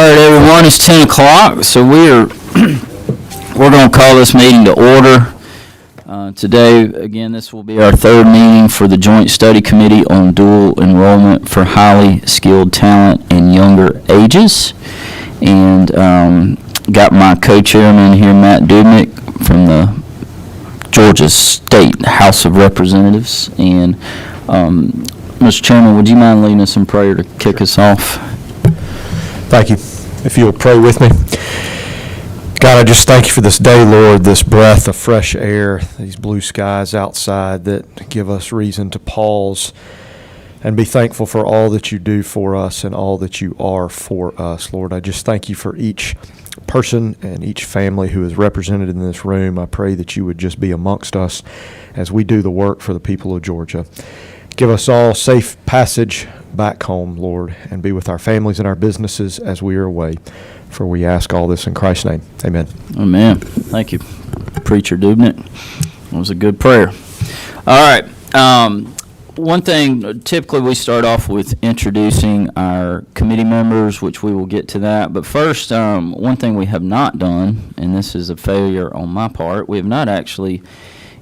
right, everyone, it's 10 o'clock, so we're going to call this meeting to order. Today, again, this will be our third meeting for the Joint Study Committee on Dual Enrollment for Highly Skilled Talent in Younger Ages. And got my co-chairman here, Matt Dubnik, from the Georgia State House of Representatives. And Mr. Chairman, would you mind leading us in prayer to kick us off? Thank you. If you'll pray with me. God, I just thank you for this day, Lord, this breath of fresh air, these blue skies outside that give us reason to pause and be thankful for all that you do for us and all that you are for us. Lord, I just thank you for each person and each family who is represented in this room. I pray that you would just be amongst us as we do the work for the people of Georgia. Give us all safe passage back home, Lord, and be with our families and our businesses as we are away. For we ask all this in Christ's name. Amen. Amen. Thank you, Preacher Dubnik. That was a good prayer. All right. One thing, typically we start off with introducing our committee members, which we will get to that. But first, one thing we have not done, and this is a failure on my part, we have not actually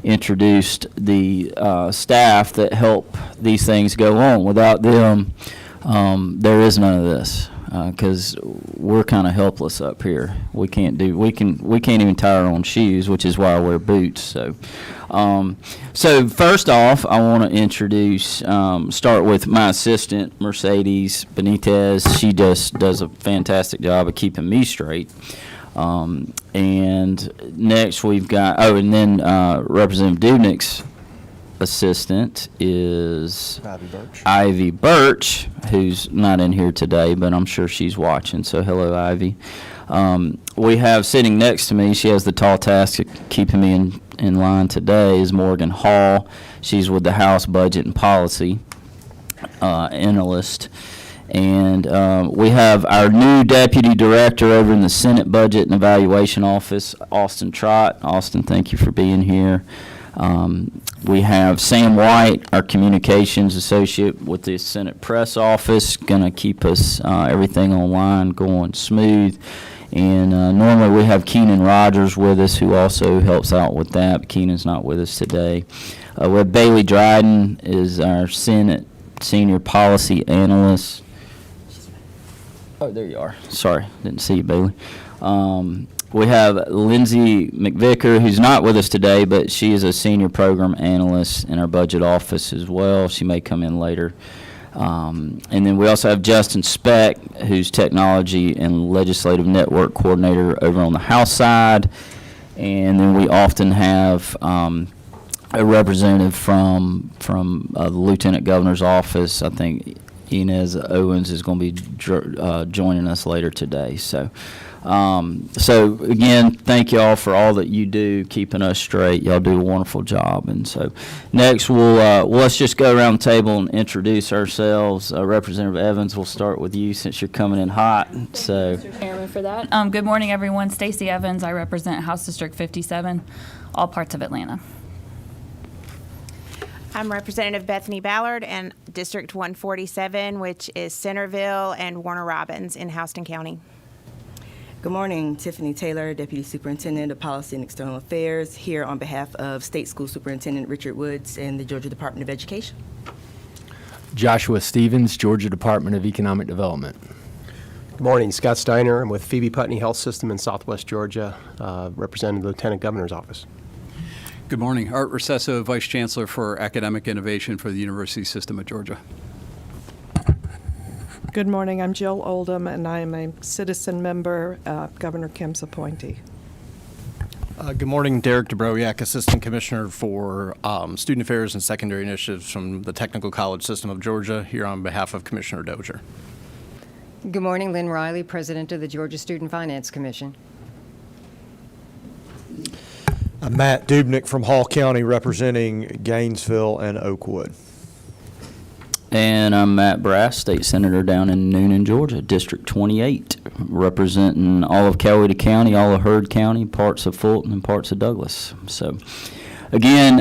introduced the staff that help these things go on. Without them, there is none of this, because we're kind of helpless up here. We can't even tie our own shoes, which is why I wear boots. So first off, I want to introduce, start with my assistant, Mercedes Benitez. She just does a fantastic job of keeping me straight. And next we've got, Representative Dubnik's assistant is Ivy Birch, who's not in here today, but I'm sure she's watching, so hello, Ivy. We have sitting next to me, she has the tall task of keeping me in line today, is Morgan Hall. She's with the House Budget and Policy analyst. And we have our new deputy director over in the Senate Budget and Evaluation Office, Austin Trott. Austin, thank you for being here. We have Sam White, our communications associate with the Senate Press Office, going to keep us everything online going smooth. And normally we have Keenan Rogers with us, who also helps out with that. But Keenan's not with us today. We have Bailey Dryden is our Senate senior policy analyst. Oh, there you are. Sorry, didn't see you, Bailey. We have Lindsay McVicker, who's not with us today, but she is a senior program analyst in our budget office as well. She may come in later. And then we also have Justin Speck, who's technology and legislative network coordinator over on the House side. And then we often have a representative from the Lieutenant Governor's office. I think Inez Owens is going to be joining us later today. So again, thank you all for all that you do, keeping us straight. Y'all do a wonderful job. And so next, let's just go around the table and introduce ourselves. Representative Evans, we'll start with you since you're coming in hot. So, Mr. Chairman, for that. Good morning, everyone. Stacey Evans. I represent House District 57, all parts of Atlanta. I'm Representative Bethany Ballard and District 147, which is Centerville and Warner Robins in Houston County. Good morning, Tiffany Taylor, Deputy Superintendent of Policy and External Affairs, here on behalf of State School Superintendent Richard Woods and the Georgia Department of Education. Joshua Stevens, Georgia Department of Economic Development. Good morning, Scott Steiner. I'm with Phoebe Putney Health System in Southwest Georgia, representing the Lieutenant Governor's Office. Good morning. Art Recesso, Vice Chancellor for Academic Innovation for the University System of Georgia. Good morning. I'm Jill Oldham, and I am a citizen member, Governor Kim's appointee. Good morning. Derek Dubrowiak, Assistant Commissioner for Student Affairs and Secondary Initiatives from the Technical College System of Georgia, here on behalf of Commissioner Dozier. Good morning. Lynn Riley, President of the Georgia Student Finance Commission. I'm Matt Dubnik from Hall County, representing Gainesville and Oakwood. And I'm Matt Brass, State Senator down in Noonan, Georgia, District 28, representing all of Coweta County, all of Heard County, parts of Fulton, and parts of Douglas. So, again,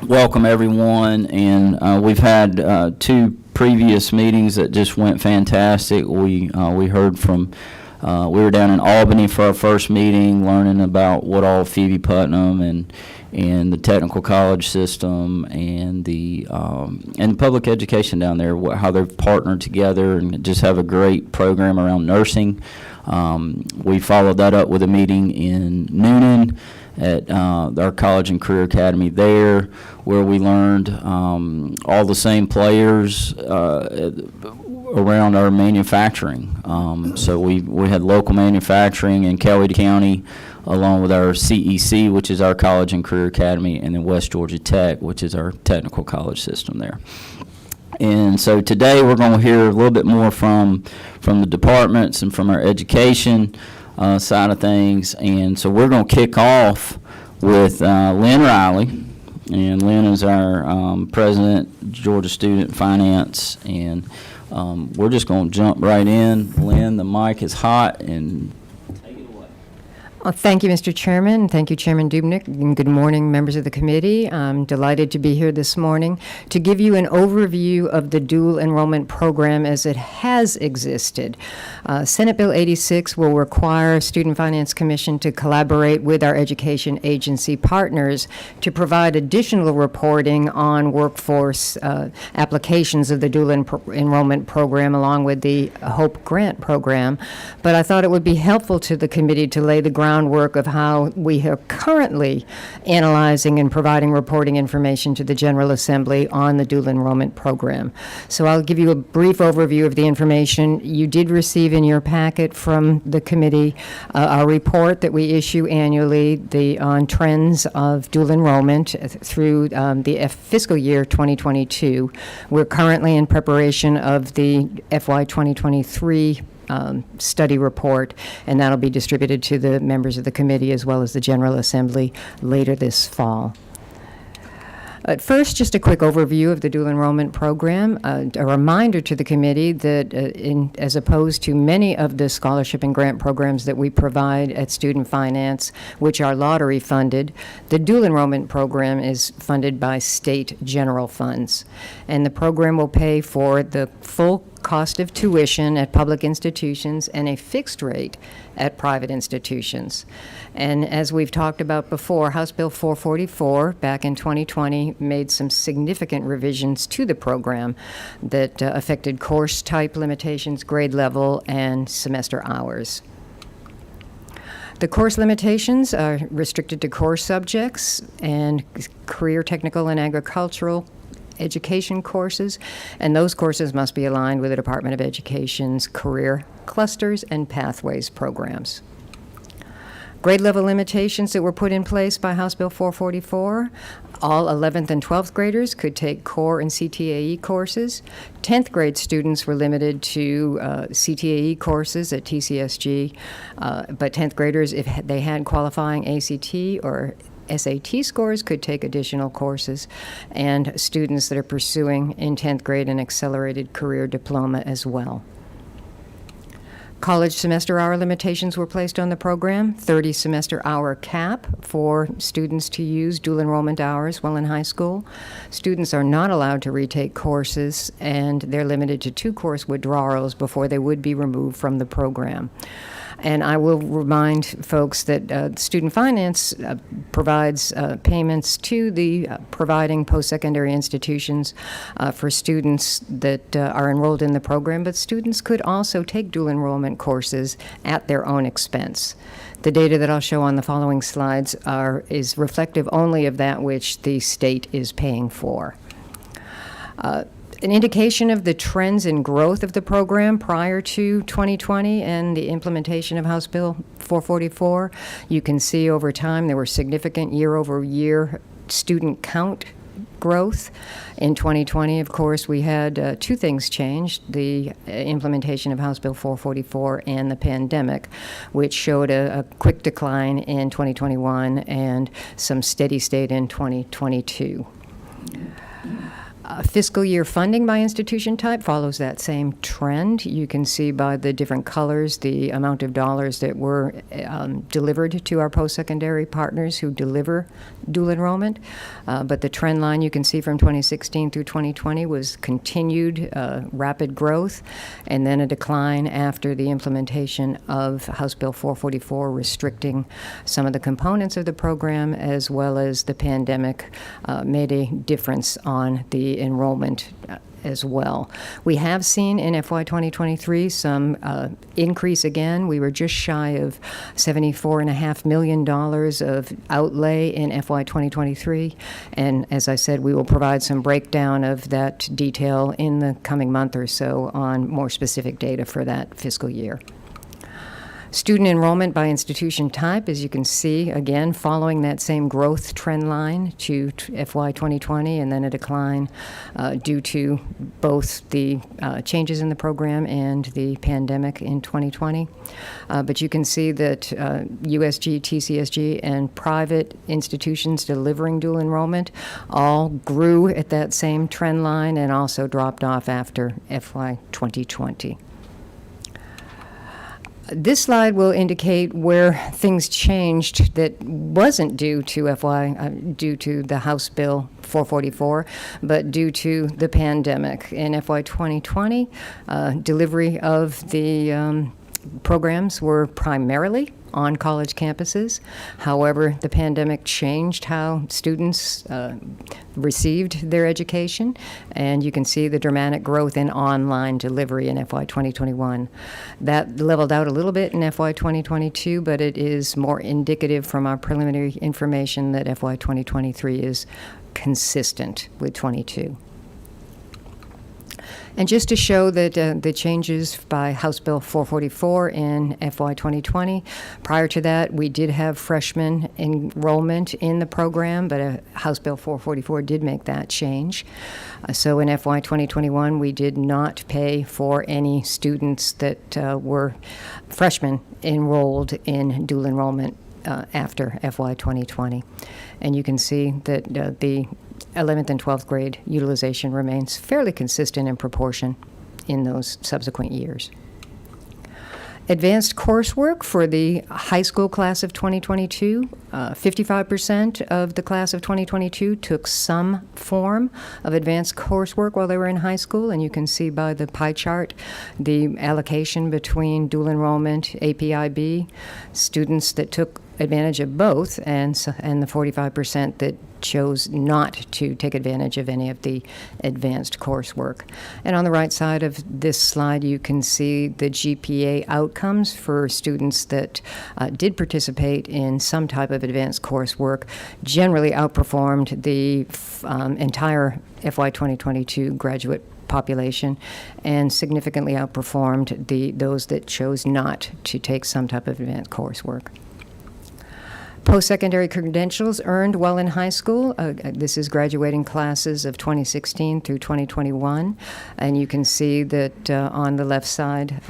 welcome everyone. And we've had two previous meetings that just went fantastic. We heard from, we were down in Albany for our first meeting, learning about what all Phoebe Putnam and the technical college system and the public education down there, how they've partnered together and just have a great program around nursing. We followed that up with a meeting in Noonan at our college and career academy there, where we learned all the same players around our manufacturing. So we had local manufacturing in Coweta County, along with our CEC, which is our college and career academy, and then West Georgia Tech, which is our technical college system there. And so today we're going to hear a little bit more from the departments and from our education side of things. And so we're going to kick off with Lynn Riley. And Lynn is our president, Georgia Student Finance. And we're just going to jump right in. Lynn, the mic is hot, and take it away. Well, thank you, Mr. Chairman. Thank you, Chairman Dubnik. And good morning, members of the committee. I'm delighted to be here this morning to give you an overview of the dual enrollment program as it has existed. Senate Bill 86 will require Student Finance Commission to collaborate with our education agency partners to provide additional reporting on workforce applications of the dual enrollment program, along with the HOPE grant program. But I thought it would be helpful to the committee to lay the groundwork of how we are currently analyzing and providing reporting information to the General Assembly on the dual enrollment program. So I'll give you a brief overview of the information. You did receive in your packet from the committee our report that we issue annually on trends of dual enrollment through the fiscal year 2022. We're currently in preparation of the FY 2023 study report, and that'll be distributed to the members of the committee as well as the General Assembly later this fall. At first, just a quick overview of the dual enrollment program. A reminder to the committee that as opposed to many of the scholarship and grant programs that we provide at Student Finance, which are lottery funded, the dual enrollment program is funded by state general funds. And the program will pay for the full cost of tuition at public institutions and a fixed rate at private institutions. And as we've talked about before, House Bill 444 back in 2020 made some significant revisions to the program that affected course type limitations, grade level, and semester hours. The course limitations are restricted to core subjects and career, technical, and agricultural education courses, and those courses must be aligned with the Department of Education's career clusters and pathways programs. Grade level limitations that were put in place by House Bill 444, all 11th and 12th graders could take core and CTAE courses. 10th grade students were limited to CTAE courses at TCSG, but 10th graders, if they had qualifying ACT or SAT scores, could take additional courses, and students that are pursuing in 10th grade an accelerated career diploma as well. College semester hour limitations were placed on the program, 30 semester hour cap for students to use dual enrollment hours while in high school. Students are not allowed to retake courses, and they're limited to 2 course withdrawals before they would be removed from the program. And I will remind folks that Student Finance provides payments to the providing post-secondary institutions for students that are enrolled in the program, but students could also take dual enrollment courses at their own expense. The data that I'll show on the following slides is reflective only of that which the state is paying for. An indication of the trends in growth of the program prior to 2020 and the implementation of House Bill 444. You can see over time there were significant year-over-year student count growth. In 2020, of course, we had 2 things changed, the implementation of House Bill 444 and the pandemic, which showed a quick decline in 2021 and some steady state in 2022. Fiscal year funding by institution type follows that same trend. You can see by the different colors the amount of dollars that were delivered to our post-secondary partners who deliver dual enrollment. But the trend line you can see from 2016 through 2020 was continued rapid growth, and then a decline after the implementation of House Bill 444 restricting some of the components of the program, as well as the pandemic made a difference on the enrollment as well. We have seen in FY 2023 some increase again. We were just shy of $74.5 million of outlay in FY 2023. And as I said, we will provide some breakdown of that detail in the coming month or so on more specific data for that fiscal year. Student enrollment by institution type, as you can see, again, following that same growth trend line to FY 2020, and then a decline due to both the changes in the program and the pandemic in 2020. But you can see that USG, TCSG, and private institutions delivering dual enrollment all grew at that same trend line and also dropped off after FY 2020. This slide will indicate where things changed that wasn't due to due to the House Bill 444, but due to the pandemic. In FY 2020, delivery of the programs were primarily on college campuses. However, the pandemic changed how students received their education, and you can see the dramatic growth in online delivery in FY 2021. That leveled out a little bit in FY 2022, but it is more indicative from our preliminary information that FY 2023 is consistent with 22. And just to show that the changes by House Bill 444 in FY 2020, prior to that, we did have freshman enrollment in the program, but House Bill 444 did make that change. So in FY 2021, we did not pay for any students that were freshmen enrolled in dual enrollment after FY 2020. And you can see that the 11th and 12th grade utilization remains fairly consistent in proportion in those subsequent years. Advanced coursework for the high school class of 2022, 55% of the class of 2022 took some form of advanced coursework while they were in high school, and you can see by the pie chart the allocation between dual enrollment, APIB, students that took advantage of both, and the 45% that chose not to take advantage of any of the advanced coursework. And on the right side of this slide, you can see the GPA outcomes for students that did participate in some type of advanced coursework, generally outperformed the entire FY 2022 graduate population and significantly outperformed those that chose not to take some type of advanced coursework. Post-secondary credentials earned while in high school. This is graduating classes of 2016 through 2021. And you can see that on the left side,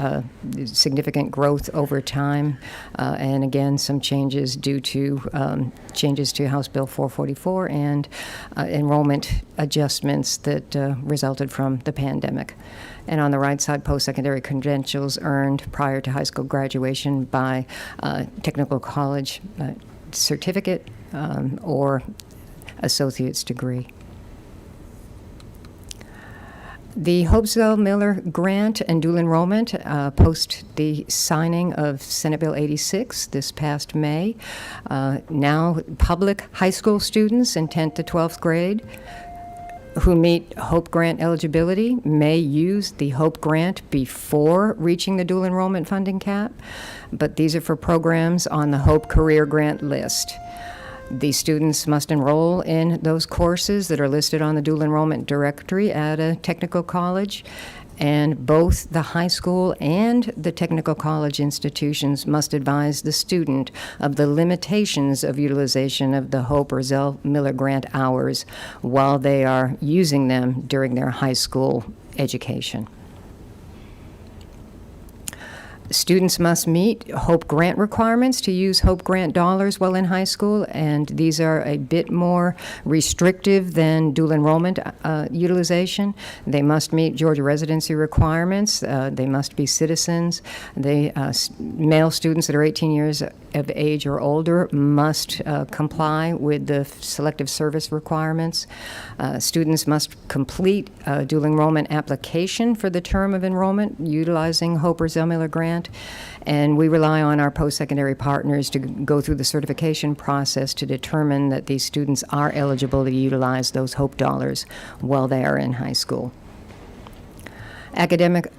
significant growth over time. And again, some changes due to changes to House Bill 444 and enrollment adjustments that resulted from the pandemic. And on the right side, post-secondary credentials earned prior to high school graduation by technical college certificate or associate's degree. The Hopesville Miller Grant and dual enrollment post the signing of Senate Bill 86 this past May. Now public high school students in 10th to 12th grade who meet Hope Grant eligibility may use the Hope Grant before reaching the dual enrollment funding cap, but these are for programs on the Hope Career Grant list. These students must enroll in those courses that are listed on the dual enrollment directory at a technical college, and both the high school and the technical college institutions must advise the student of the limitations of utilization of the Hope or Zell Miller Grant hours while they are using them during their high school education. Students must meet Hope Grant requirements to use Hope Grant dollars while in high school, and these are a bit more restrictive than dual enrollment utilization. They must meet Georgia residency requirements. They must be citizens. Male students that are 18 years of age or older must comply with the selective service requirements. Students must complete a dual enrollment application for the term of enrollment utilizing Hope or Zell-Miller grant, and we rely on our post-secondary partners to go through the certification process to determine that these students are eligible to utilize those Hope dollars while they are in high school. Academic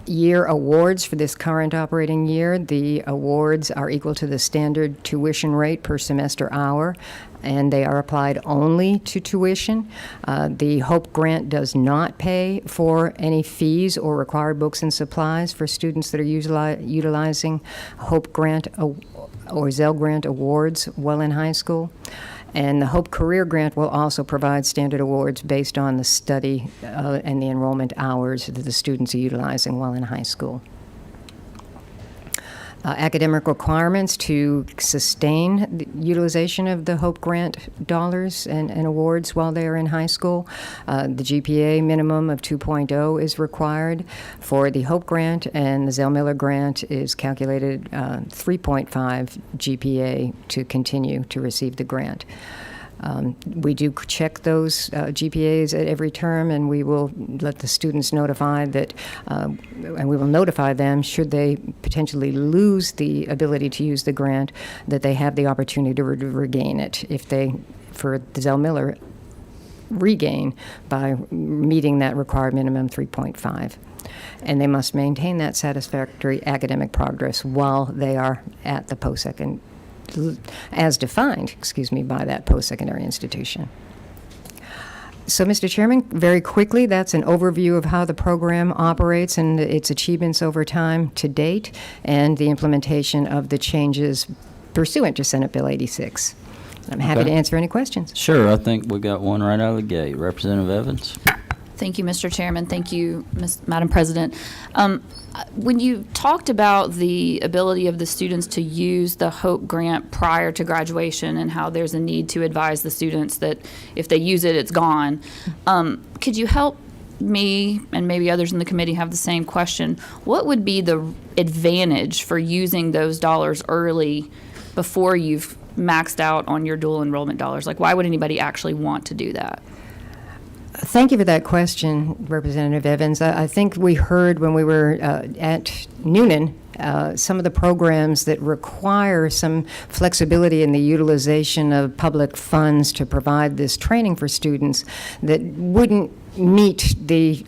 year awards for this current operating year. The awards are equal to the standard tuition rate per semester hour, and they are applied only to tuition. The Hope Grant does not pay for any fees or required books and supplies for students that are utilizing Hope Grant or Zell Grant awards while in high school. And the Hope Career Grant will also provide standard awards based on the study and the enrollment hours that the students are utilizing while in high school. Academic requirements to sustain the utilization of the Hope Grant dollars and awards while they are in high school. The GPA minimum of 2.0 is required for the Hope Grant, and the Zell-Miller Grant is calculated 3.5 GPA to continue to receive the grant. We do check those GPAs at every term, and we will let the students notify that, and we will notify them should they potentially lose the ability to use the grant, that they have the opportunity to regain it if they, for the Zell-Miller, regain by meeting that required minimum 3.5. And they must maintain that satisfactory academic progress while they are at the post-secondary, as defined, by that post-secondary institution. So, Mr. Chairman, very quickly, that's an overview of how the program operates and its achievements over time to date, and the implementation of the changes pursuant to Senate Bill 86. I'm happy to answer any questions. Sure, I think we got one right out of the gate. Representative Evans. Thank you, Mr. Chairman. Thank you, Madam President. When you talked about the ability of the students to use the Hope Grant prior to graduation and how there's a need to advise the students that if they use it, it's gone, could you help me, and maybe others in the committee have the same question, what would be the advantage for using those dollars early before you've maxed out on your dual enrollment dollars? Like, why would anybody actually want to do that? Thank you for that question, Representative Evans. I think we heard when we were at Noonan some of the programs that require some flexibility in the utilization of public funds to provide this training for students that wouldn't meet the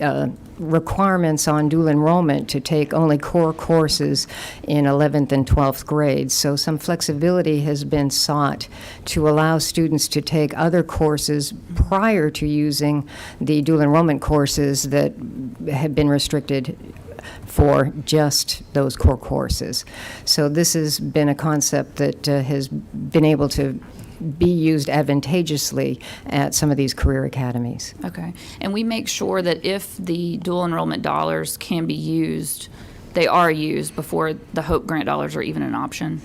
requirements on dual enrollment to take only core courses in 11th and 12th grades. So some flexibility has been sought to allow students to take other courses prior to using the dual enrollment courses that have been restricted for just those core courses. So this has been a concept that has been able to be used advantageously at some of these career academies. Okay. And we make sure that if the dual enrollment dollars can be used, they are used before the Hope Grant dollars are even an option?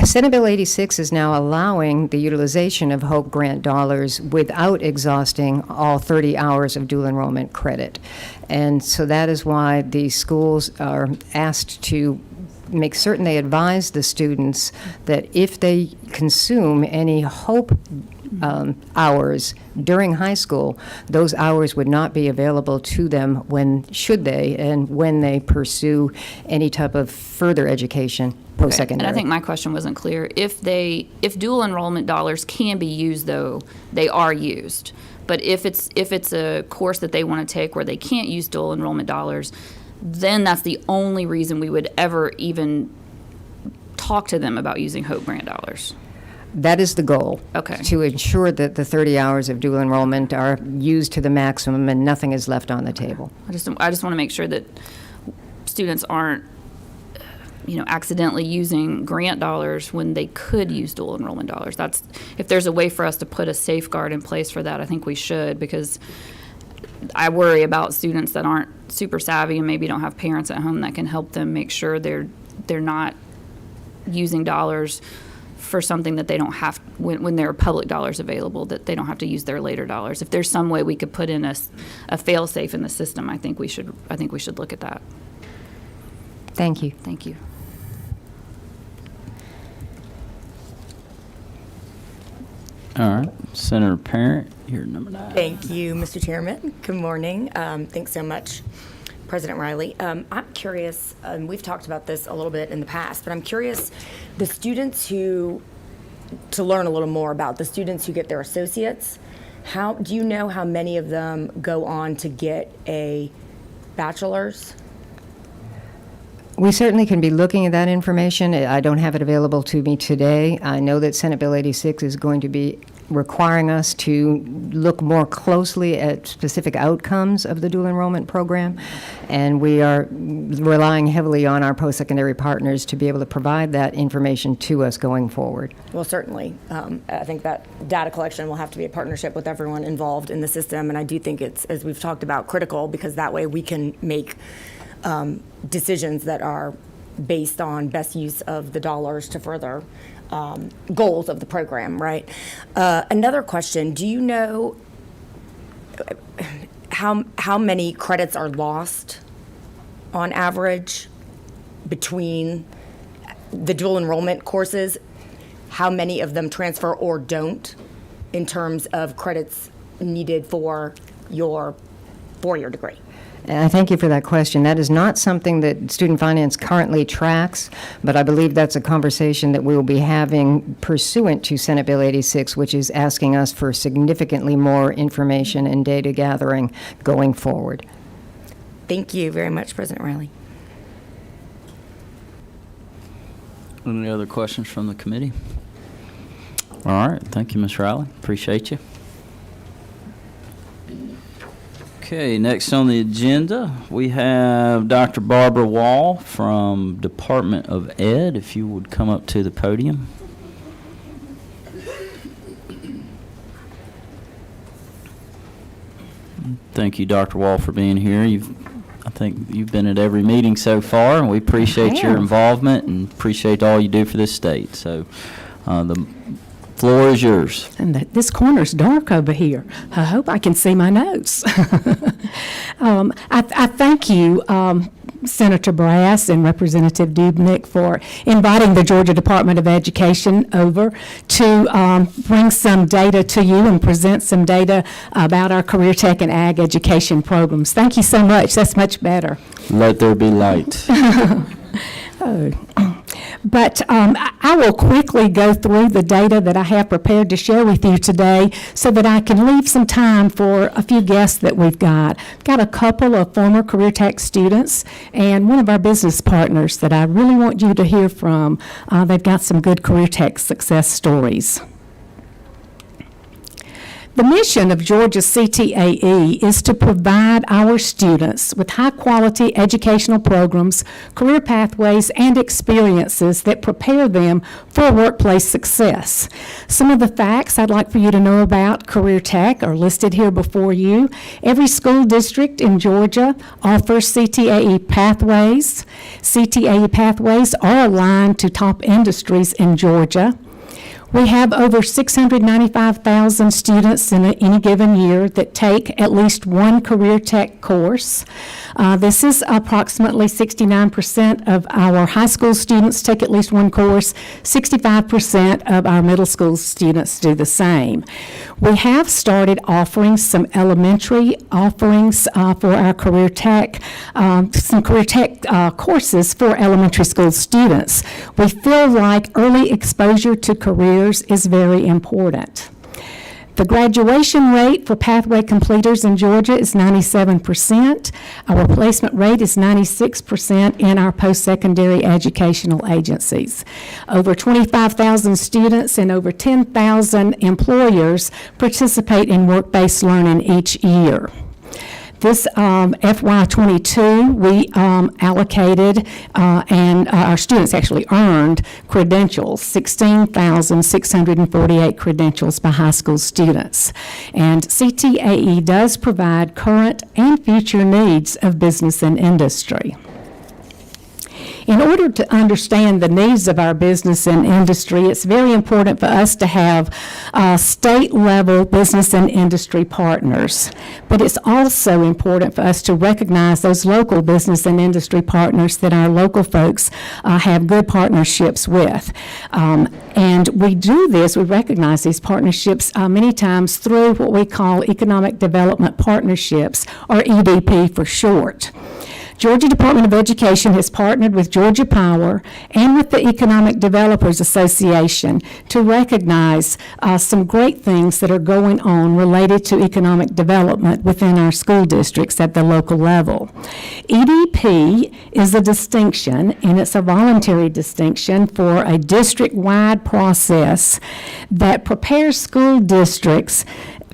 Senate Bill 86 is now allowing the utilization of Hope Grant dollars without exhausting all 30 hours of dual enrollment credit. And so that is why the schools are asked to make certain they advise the students that if they consume any Hope hours during high school, those hours would not be available to them when they pursue any type of further education post-secondary. And I think my question wasn't clear. If dual enrollment dollars can be used, though, they are used. But if it's a course that they want to take where they can't use dual enrollment dollars, then that's the only reason we would ever even talk to them about using Hope Grant dollars. That is the goal. Okay. To ensure that the 30 hours of dual enrollment are used to the maximum and nothing is left on the table. I just want to make sure that students aren't, accidentally using grant dollars when they could use dual enrollment dollars. If there's a way for us to put a safeguard in place for that, I think we should, because I worry about students that aren't super savvy and maybe don't have parents at home that can help them make sure they're not using dollars for something that they don't have, when there are public dollars available, that they don't have to use their later dollars. If there's some way we could put in a fail-safe in the system, I think we should look at that. Thank you. Thank you. All right, Senator Parent, you're number 9. Thank you, Mr. Chairman. Good morning. Thanks so much, President Riley. I'm curious, we've talked about this a little bit in the past, but I'm curious, the students to learn a little more about the students who get their associates, do you know how many of them go on to get a bachelor's? We certainly can be looking at that information. I don't have it available to me today. I know that Senate Bill 86 is going to be requiring us to look more closely at specific outcomes of the dual enrollment program, and we are relying heavily on our post-secondary partners to be able to provide that information to us going forward. Well, certainly. I think that data collection will have to be a partnership with everyone involved in the system, and I do think it's, as we've talked about, critical, because that way we can make decisions that are based on best use of the dollars to further goals of the program, right? Another question, do you know how many credits are lost on average between the dual enrollment courses? How many of them transfer or don't in terms of credits needed for your four-year degree? I thank you for that question. That is not something that Student Finance currently tracks, but I believe that's a conversation that we will be having pursuant to Senate Bill 86, which is asking us for significantly more information and data gathering going forward. Thank you very much, President Riley. Any other questions from the committee? All right, thank you, Ms. Riley. Appreciate you. Okay, next on the agenda, we have Dr. Barbara Wall from Department of Ed. If you would come up to the podium. Thank you, Dr. Wall, for being here. I think you've been at every meeting so far, and we appreciate your involvement and appreciate all you do for this state. So the floor is yours. And this corner's dark over here. I hope I can see my notes. I thank you, Senator Brass and Representative Dubnik, for inviting the Georgia Department of Education over to bring some data to you and present some data about our career tech and ag education programs. Thank you so much. That's much better. Let there be light. But I will quickly go through the data that I have prepared to share with you today so that I can leave some time for a few guests that we've got. Got a couple of former Career Tech students and one of our business partners that I really want you to hear from. They've got some good Career Tech success stories. The mission of Georgia CTAE is to provide our students with high-quality educational programs, career pathways, and experiences that prepare them for workplace success. Some of the facts I'd like for you to know about Career Tech are listed here before you. Every school district in Georgia offers CTAE pathways. CTAE pathways are aligned to top industries in Georgia. We have over 695,000 students in any given year that take at least one career tech course. This is approximately 69% of our high school students take at least one course. 65% of our middle school students do the same. We have started offering some elementary offerings for our career tech, some career tech courses for elementary school students. We feel like early exposure to careers is very important. The graduation rate for pathway completers in Georgia is 97%. Our replacement rate is 96% in our post-secondary educational agencies. Over 25,000 students and over 10,000 employers participate in work-based learning each year. This FY22, we allocated, and our students actually earned credentials, 16,648 credentials by high school students. And CTAE does provide current and future needs of business and industry. In order to understand the needs of our business and industry, it's very important for us to have state-level business and industry partners. But it's also important for us to recognize those local business and industry partners that our local folks have good partnerships with. And we do this, we recognize these partnerships many times through what we call Economic Development Partnerships, or EDP for short. Georgia Department of Education has partnered with Georgia Power and with the Economic Developers Association to recognize some great things that are going on related to economic development within our school districts at the local level. EDP is a distinction, and it's a voluntary distinction for a district-wide process that prepares school districts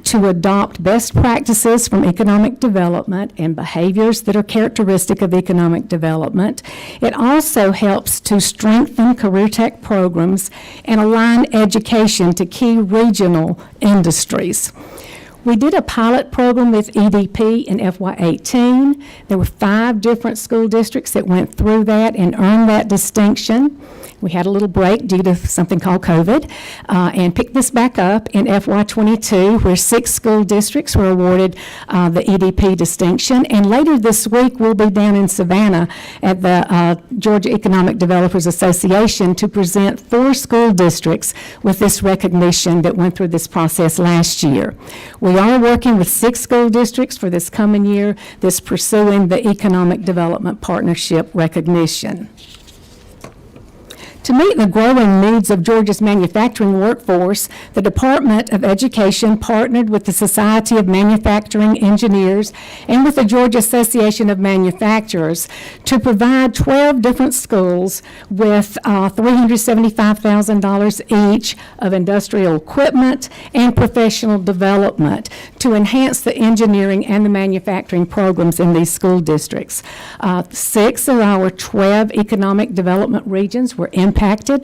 to adopt best practices from economic development and behaviors that are characteristic of economic development. It also helps to strengthen career tech programs and align education to key regional industries. We did a pilot program with EDP in FY18. There were 5 different school districts that went through that and earned that distinction. We had a little break due to something called COVID, and picked this back up in FY22, where 6 school districts were awarded the EDP distinction. And later this week, we'll be down in Savannah at the Georgia Economic Developers Association to present 4 school districts with this recognition that went through this process last year. We are working with 6 school districts for this coming year that's pursuing the Economic Development Partnership recognition. To meet the growing needs of Georgia's manufacturing workforce, the Department of Education partnered with the Society of Manufacturing Engineers and with the Georgia Association of Manufacturers to provide 12 different schools with $375,000 each of industrial equipment and professional development to enhance the engineering and the manufacturing programs in these school districts. 6 of our 12 economic development regions were impacted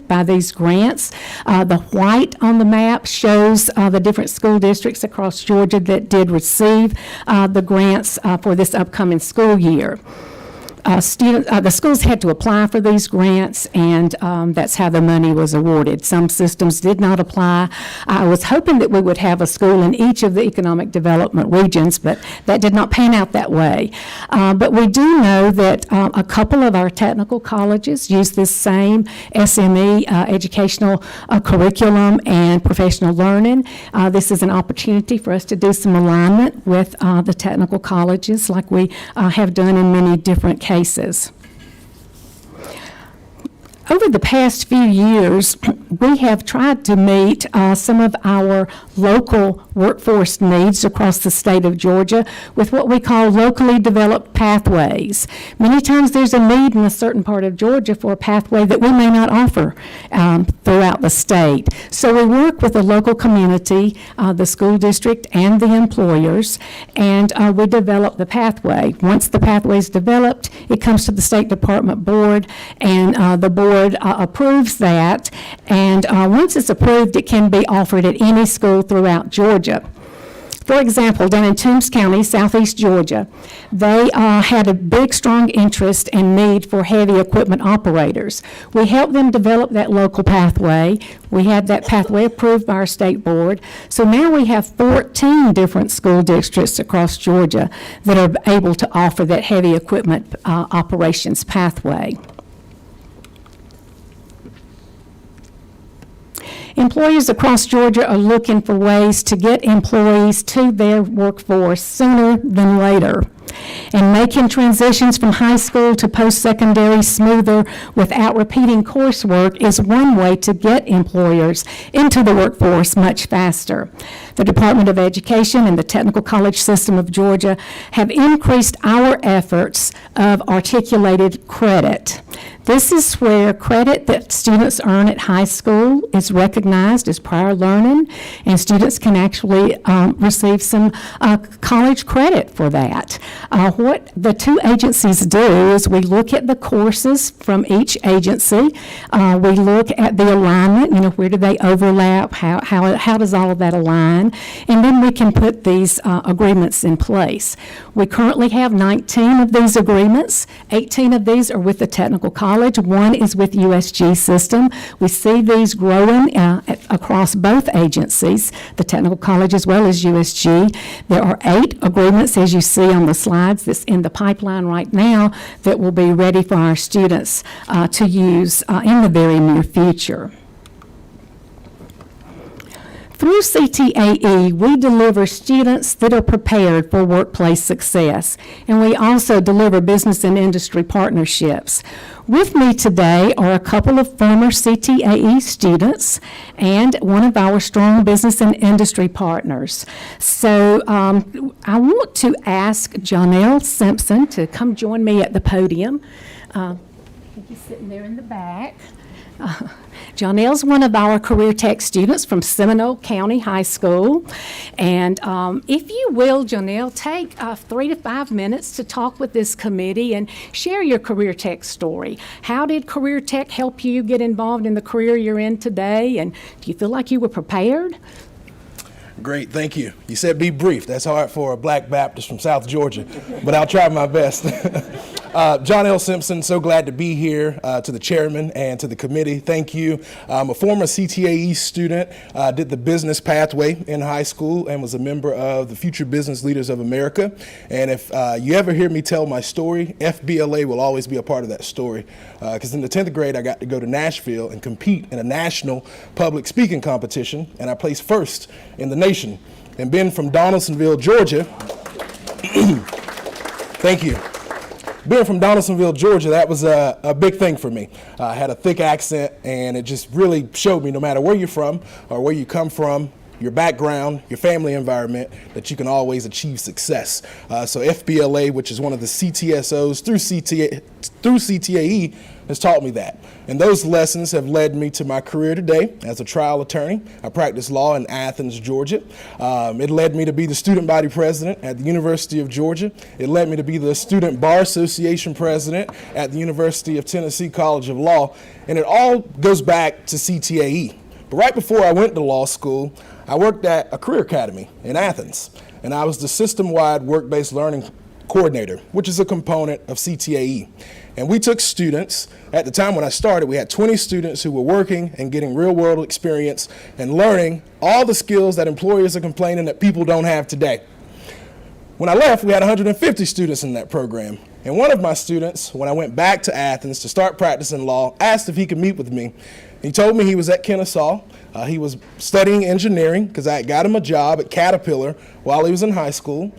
by these grants. The white on the map shows the different school districts across Georgia that did receive the grants for this upcoming school year. The schools had to apply for these grants, and that's how the money was awarded. Some systems did not apply. I was hoping that we would have a school in each of the economic development regions, but that did not pan out that way. But we do know that a couple of our technical colleges use this same SME educational curriculum and professional learning. This is an opportunity for us to do some alignment with the technical colleges like we have done in many different cases. Over the past few years, we have tried to meet some of our local workforce needs across the state of Georgia with what we call locally developed pathways. Many times there's a need in a certain part of Georgia for a pathway that we may not offer throughout the state. So we work with the local community, the school district, and the employers, and we develop the pathway. Once the pathway is developed, it comes to the State Department Board, and the board approves that, and once it's approved, it can be offered at any school throughout Georgia. For example, down in Toombs County, southeast Georgia, they had a big, strong interest and need for heavy equipment operators. We helped them develop that local pathway. We had that pathway approved by our state board. So now we have 14 different school districts across Georgia that are able to offer that heavy equipment operations pathway. Employers across Georgia are looking for ways to get employees to their workforce sooner than later. And making transitions from high school to post-secondary smoother without repeating coursework is one way to get employers into the workforce much faster. The Department of Education and the Technical College System of Georgia have increased our efforts of articulated credit. This is where credit that students earn at high school is recognized as prior learning, and students can actually receive some college credit for that. What the two agencies do is we look at the courses from each agency. We look at the alignment, where do they overlap, how does all of that align, and then we can put these agreements in place. We currently have 19 of these agreements. 18 of these are with the technical college. One is with USG System. We see these growing across both agencies, the technical college as well as USG. There are 8 agreements, as you see on the slides, that's in the pipeline right now that will be ready for our students to use in the very near future. Through CTAE, we deliver students that are prepared for workplace success, and we also deliver business and industry partnerships. With me today are a couple of former CTAE students and one of our strong business and industry partners. So I want to ask Jonelle Simpson to come join me at the podium. He's sitting there in the back. Jonelle's one of our career tech students from Seminole County High School. And if you will, Jonelle, take 3 to 5 minutes to talk with this committee and share your career tech story. How did career tech help you get involved in the career you're in today? And do you feel like you were prepared? Great, thank you. You said be brief. That's hard for a black Baptist from South Georgia, but I'll try my best. John L. Simpson, so glad to be here. To the chairman and to the committee, thank you. I'm a former CTAE student, did the business pathway in high school and was a member of the Future Business Leaders of America. And if you ever hear me tell my story, FBLA will always be a part of that story. Because in the 10th grade, I got to go to Nashville and compete in a national public speaking competition, and I placed first in the nation. And being from Donaldsonville, Georgia, thank you. Being from Donaldsonville, Georgia, that was a big thing for me. I had a thick accent, and it just really showed me no matter where you're from or where you come from, your background, your family environment, that you can always achieve success. So FBLA, which is one of the CTSOs through CTAE, has taught me that. And those lessons have led me to my career today as a trial attorney. I practice law in Athens, Georgia. It led me to be the student body president at the University of Georgia. It led me to be the Student Bar Association president at the University of Tennessee College of Law. And it all goes back to CTAE. But right before I went to law school, I worked at a career academy in Athens, and I was the system-wide work-based learning coordinator, which is a component of CTAE. And we took students, at the time when I started, we had 20 students who were working and getting real-world experience and learning all the skills that employers are complaining that people don't have today. When I left, we had 150 students in that program. And one of my students, when I went back to Athens to start practicing law, asked if he could meet with me. He told me he was at Kennesaw. He was studying engineering because I got him a job at Caterpillar while he was in high school.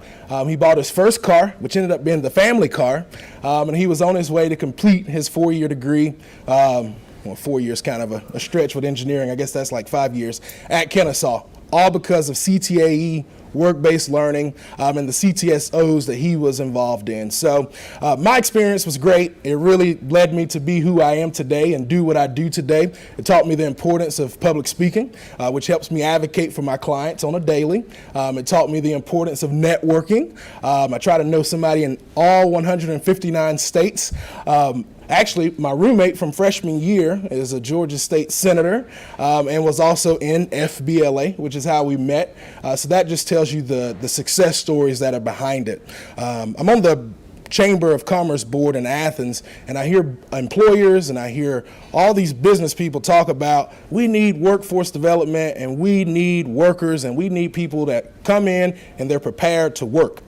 He bought his first car, which ended up being the family car, and he was on his way to complete his 4-year degree. Well, 4 years kind of a stretch with engineering. I guess that's like 5 years at Kennesaw, all because of CTAE, work-based learning, and the CTSOs that he was involved in. So my experience was great. It really led me to be who I am today and do what I do today. It taught me the importance of public speaking, which helps me advocate for my clients on a daily. It taught me the importance of networking. I try to know somebody in all 159 states. Actually, my roommate from freshman year is a Georgia State Senator and was also in FBLA, which is how we met. So that just tells you the success stories that are behind it. I'm on the Chamber of Commerce board in Athens, and I hear employers and I hear all these business people talk about we need workforce development and we need workers and we need people that come in and they're prepared to work.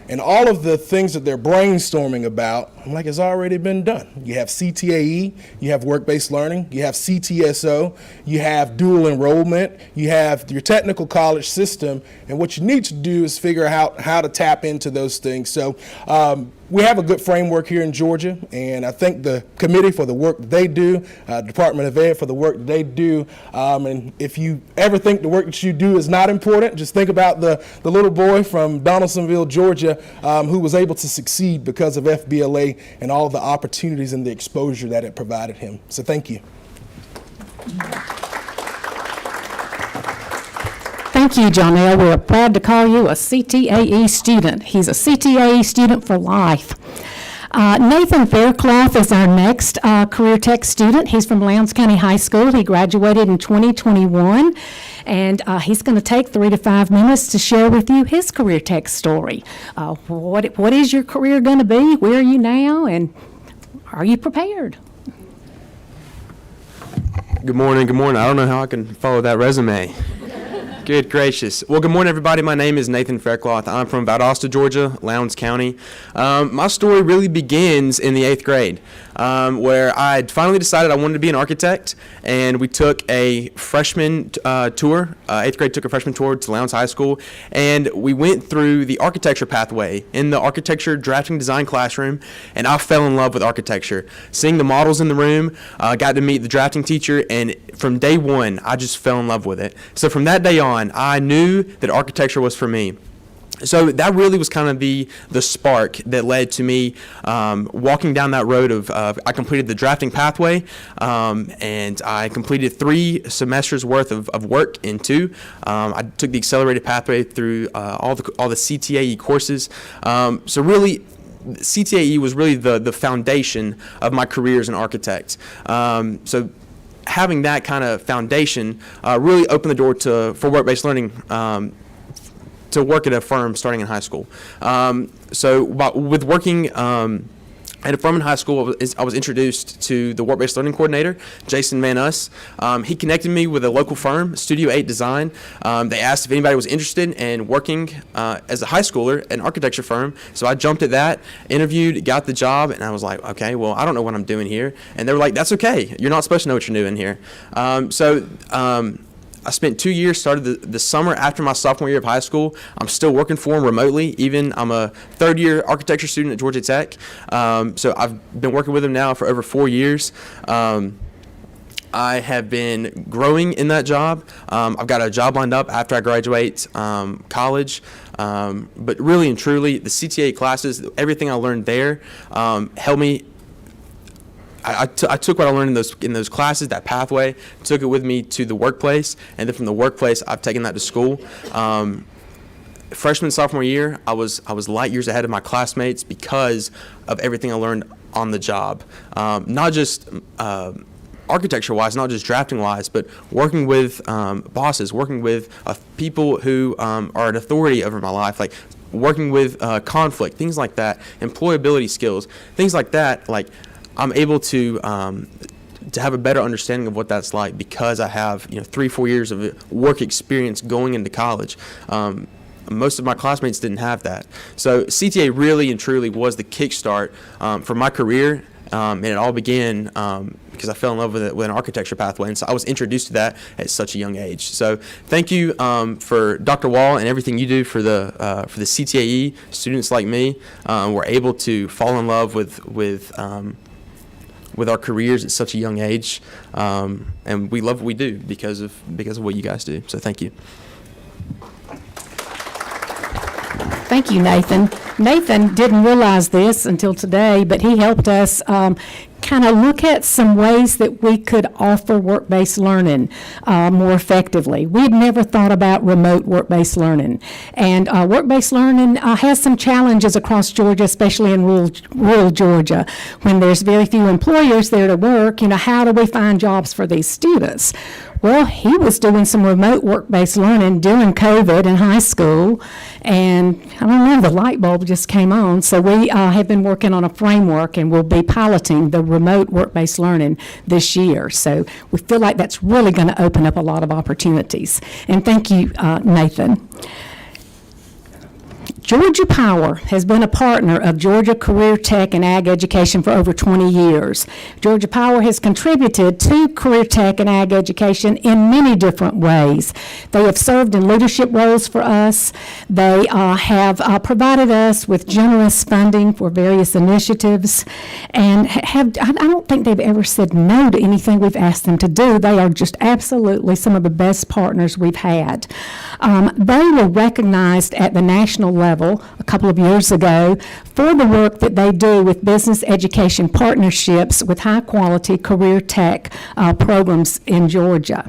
And all of the things that they're brainstorming about, I'm like, it's already been done. You have CTAE, you have work-based learning, you have CTSO, you have dual enrollment, you have your technical college system, and what you need to do is figure out how to tap into those things. So we have a good framework here in Georgia, and I thank the committee for the work that they do, Department of Ed for the work that they do. And if you ever think the work that you do is not important, just think about the little boy from Donaldsonville, Georgia, who was able to succeed because of FBLA and all the opportunities and the exposure that it provided him. So thank you. Thank you, Jonelle. We're proud to call you a CTAE student. He's a CTAE student for life. Nathan Faircloth is our next career tech student. He's from Lowndes County High School. He graduated in 2021, and he's going to take 3 to 5 minutes to share with you his career tech story. What is your career going to be? Where are you now? And are you prepared? Good morning. Good morning. I don't know how I can follow that resume. Good gracious. Well, good morning, everybody. My name is Nathan Faircloth. I'm from Valdosta, Georgia, Lowndes County. My story really begins in the 8th grade, where I finally decided I wanted to be an architect, and we took a freshman tour. 8th grade took a freshman tour to Lowndes High School, and we went through the architecture pathway in the architecture drafting design classroom, and I fell in love with architecture. Seeing the models in the room, got to meet the drafting teacher, and from day one, I just fell in love with it. So from that day on, I knew that architecture was for me. So that really was kind of the spark that led to me walking down that road of I completed the drafting pathway, and I completed 3 semesters worth of work in 2. I took the accelerated pathway through all the CTAE courses. So really, CTAE was really the foundation of my career as an architect. So having that kind of foundation really opened the door for work-based learning to work at a firm starting in high school. So with working at a firm in high school, I was introduced to the work-based learning coordinator, Jason Van Us. He connected me with a local firm, Studio 8 Design. They asked if anybody was interested in working as a high schooler at an architecture firm. So I jumped at that, interviewed, got the job, and I was like, okay, well, I don't know what I'm doing here. And they were like, that's okay. You're not supposed to know what you're doing here. I spent 2 years, started the summer after my sophomore year of high school. I'm still working for them remotely. Even I'm a 3rd-year architecture student at Georgia Tech. So I've been working with them now for over 4 years. I have been growing in that job. I've got a job lined up after I graduate college. But really and truly, the CTA classes, everything I learned there helped me. I took what I learned in those classes, that pathway, took it with me to the workplace, and then from the workplace, I've taken that to school. Freshman, sophomore year, I was light years ahead of my classmates because of everything I learned on the job. Not just architecture-wise, not just drafting-wise, but working with bosses, working with people who are an authority over my life, like working with conflict, things like that, employability skills, things like that. Like, I'm able to have a better understanding of what that's like because I have 3-4 years of work experience going into college. Most of my classmates didn't have that. So CTA really and truly was the kickstart for my career, and it all began because I fell in love with an architecture pathway, and so I was introduced to that at such a young age. So thank you for Dr. Wall and everything you do for the CTAE students like me. We're able to fall in love with our careers at such a young age, and we love what we do because of what you guys do. So thank you. Thank you, Nathan. Nathan didn't realize this until today, but he helped us kind of look at some ways that we could offer work-based learning more effectively. We'd never thought about remote work-based learning. And work-based learning has some challenges across Georgia, especially in rural Georgia. When there's very few employers there to work, how do we find jobs for these students? Well, he was doing some remote work-based learning during COVID in high school, and I don't know, the light bulb just came on. So we have been working on a framework, and we'll be piloting the remote work-based learning this year. So we feel like that's really going to open up a lot of opportunities. And thank you, Nathan. Georgia Power has been a partner of Georgia Career Tech and Ag Education for over 20 years. Georgia Power has contributed to Career Tech and Ag Education in many different ways. They have served in leadership roles for us. They have provided us with generous funding for various initiatives, and I don't think they've ever said no to anything we've asked them to do. They are just absolutely some of the best partners we've had. They were recognized at the national level a couple of years ago for the work that they do with business education partnerships with high-quality career tech programs in Georgia.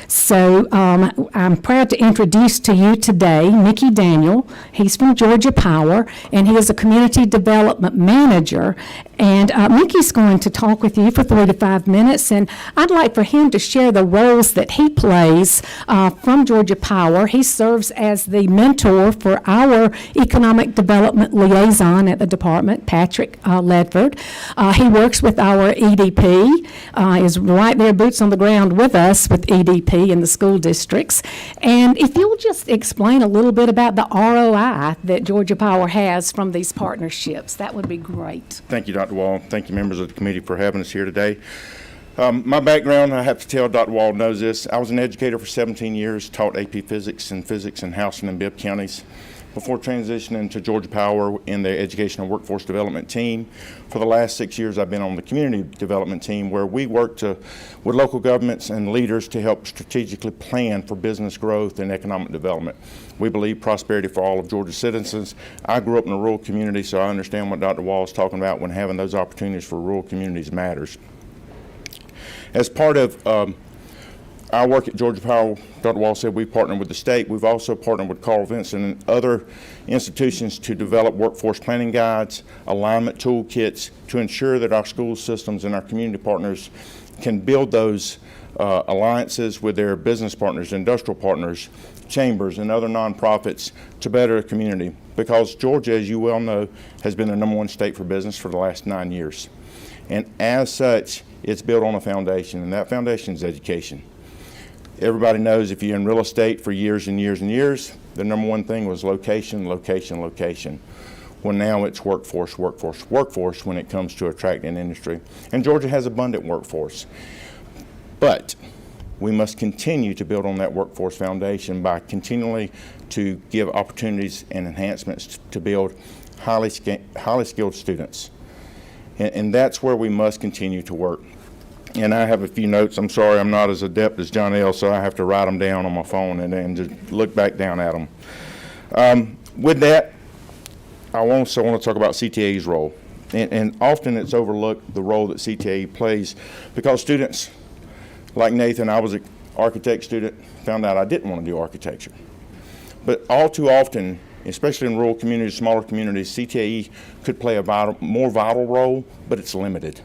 So I'm proud to introduce to you today Mickey Daniel. He's from Georgia Power, and he is a community development manager. And Mickey's going to talk with you for 3 to 5 minutes, and I'd like for him to share the roles that he plays from Georgia Power. He serves as the mentor for our economic development liaison at the department, Patrick Ledford. He works with our EDP, is right there, boots on the ground with us with EDP in the school districts. And if you'll just explain a little bit about the ROI that Georgia Power has from these partnerships, that would be great. Thank you, Dr. Wall. Thank you, members of the committee, for having us here today. My background, I have to tell, Dr. Wall knows this. I was an educator for 17 years, taught AP Physics in Houston and Bibb counties before transitioning to Georgia Power in the Educational Workforce Development team. For the last 6 years, I've been on the Community Development team, where we work with local governments and leaders to help strategically plan for business growth and economic development. We believe prosperity for all of Georgia's citizens. I grew up in a rural community, so I understand what Dr. Wall is talking about when having those opportunities for rural communities matters. As part of our work at Georgia Power, Dr. Wall said we partner with the state. We've also partnered with Carl Vinson and other institutions to develop workforce planning guides, alignment toolkits to ensure that our school systems and our community partners can build those alliances with their business partners, industrial partners, chambers, and other nonprofits to better the community. Because Georgia, as you well know, has been the #1 state for business for the last 9 years. And as such, it's built on a foundation, and that foundation is education. Everybody knows if you're in real estate for years and years and years, the #1 thing was location, location, location. Well, now it's workforce, workforce, workforce when it comes to attracting industry. And Georgia has abundant workforce. But we must continue to build on that workforce foundation by continually to give opportunities and enhancements to build highly skilled students. And that's where we must continue to work. And I have a few notes. I'm sorry, I'm not as adept as John L., so I have to write them down on my phone and then just look back down at them. With that, I also want to talk about CTA's role. And often it's overlooked, the role that CTA plays, because students like Nathan, I was an architect student, found out I didn't want to do architecture. But all too often, especially in rural communities, smaller communities, CTAE could play a more vital role, but it's limited.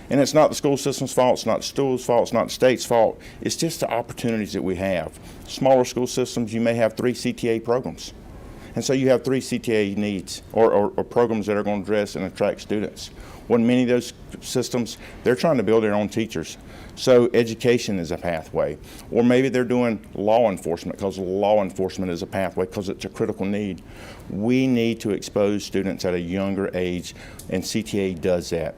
And it's not the school system's fault, it's not the school's fault, it's not the state's fault. It's just the opportunities that we have. Smaller school systems, you may have 3 CTA programs. And so you have 3 CTA needs or programs that are going to address and attract students. When many of those systems, they're trying to build their own teachers. So education is a pathway. Or maybe they're doing law enforcement because law enforcement is a pathway because it's a critical need. We need to expose students at a younger age, and CTA does that.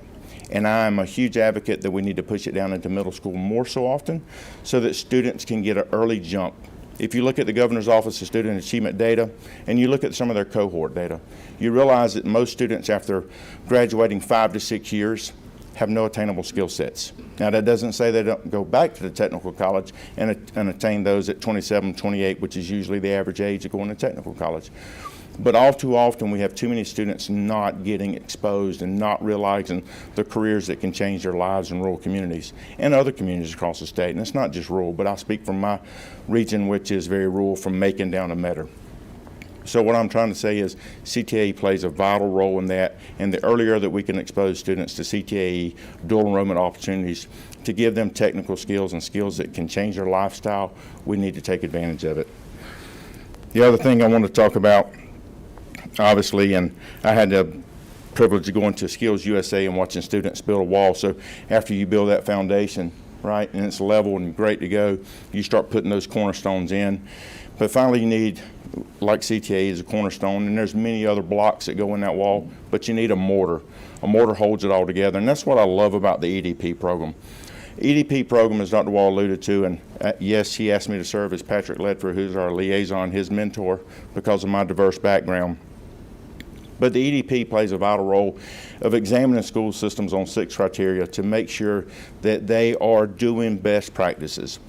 And I'm a huge advocate that we need to push it down into middle school more so often so that students can get an early jump. If you look at the Governor's Office of Student Achievement data and you look at some of their cohort data, you realize that most students after graduating 5 to 6 years have no attainable skill sets. Now that doesn't say they don't go back to the technical college and attain those at 27, 28, which is usually the average age of going to technical college. But all too often we have too many students not getting exposed and not realizing the careers that can change their lives in rural communities and other communities across the state. And it's not just rural, but I speak from my region, which is very rural, from Macon down to Metter. So what I'm trying to say is CTAE plays a vital role in that, and the earlier that we can expose students to CTAE dual enrollment opportunities to give them technical skills and skills that can change their lifestyle, we need to take advantage of it. The other thing I want to talk about, obviously, and I had the privilege of going to Skills USA and watching students build a wall. So after you build that foundation, right, and it's level and great to go, you start putting those cornerstones in. But finally, you need, like CTA is a cornerstone, and there's many other blocks that go in that wall, but you need a mortar. A mortar holds it all together, and that's what I love about the EDP program. EDP program, as Dr. Wall alluded to, and yes, he asked me to serve as Patrick Ledford, who's our liaison, his mentor, because of my diverse background. But the EDP plays a vital role of examining school systems on 6 criteria to make sure that they are doing best practices.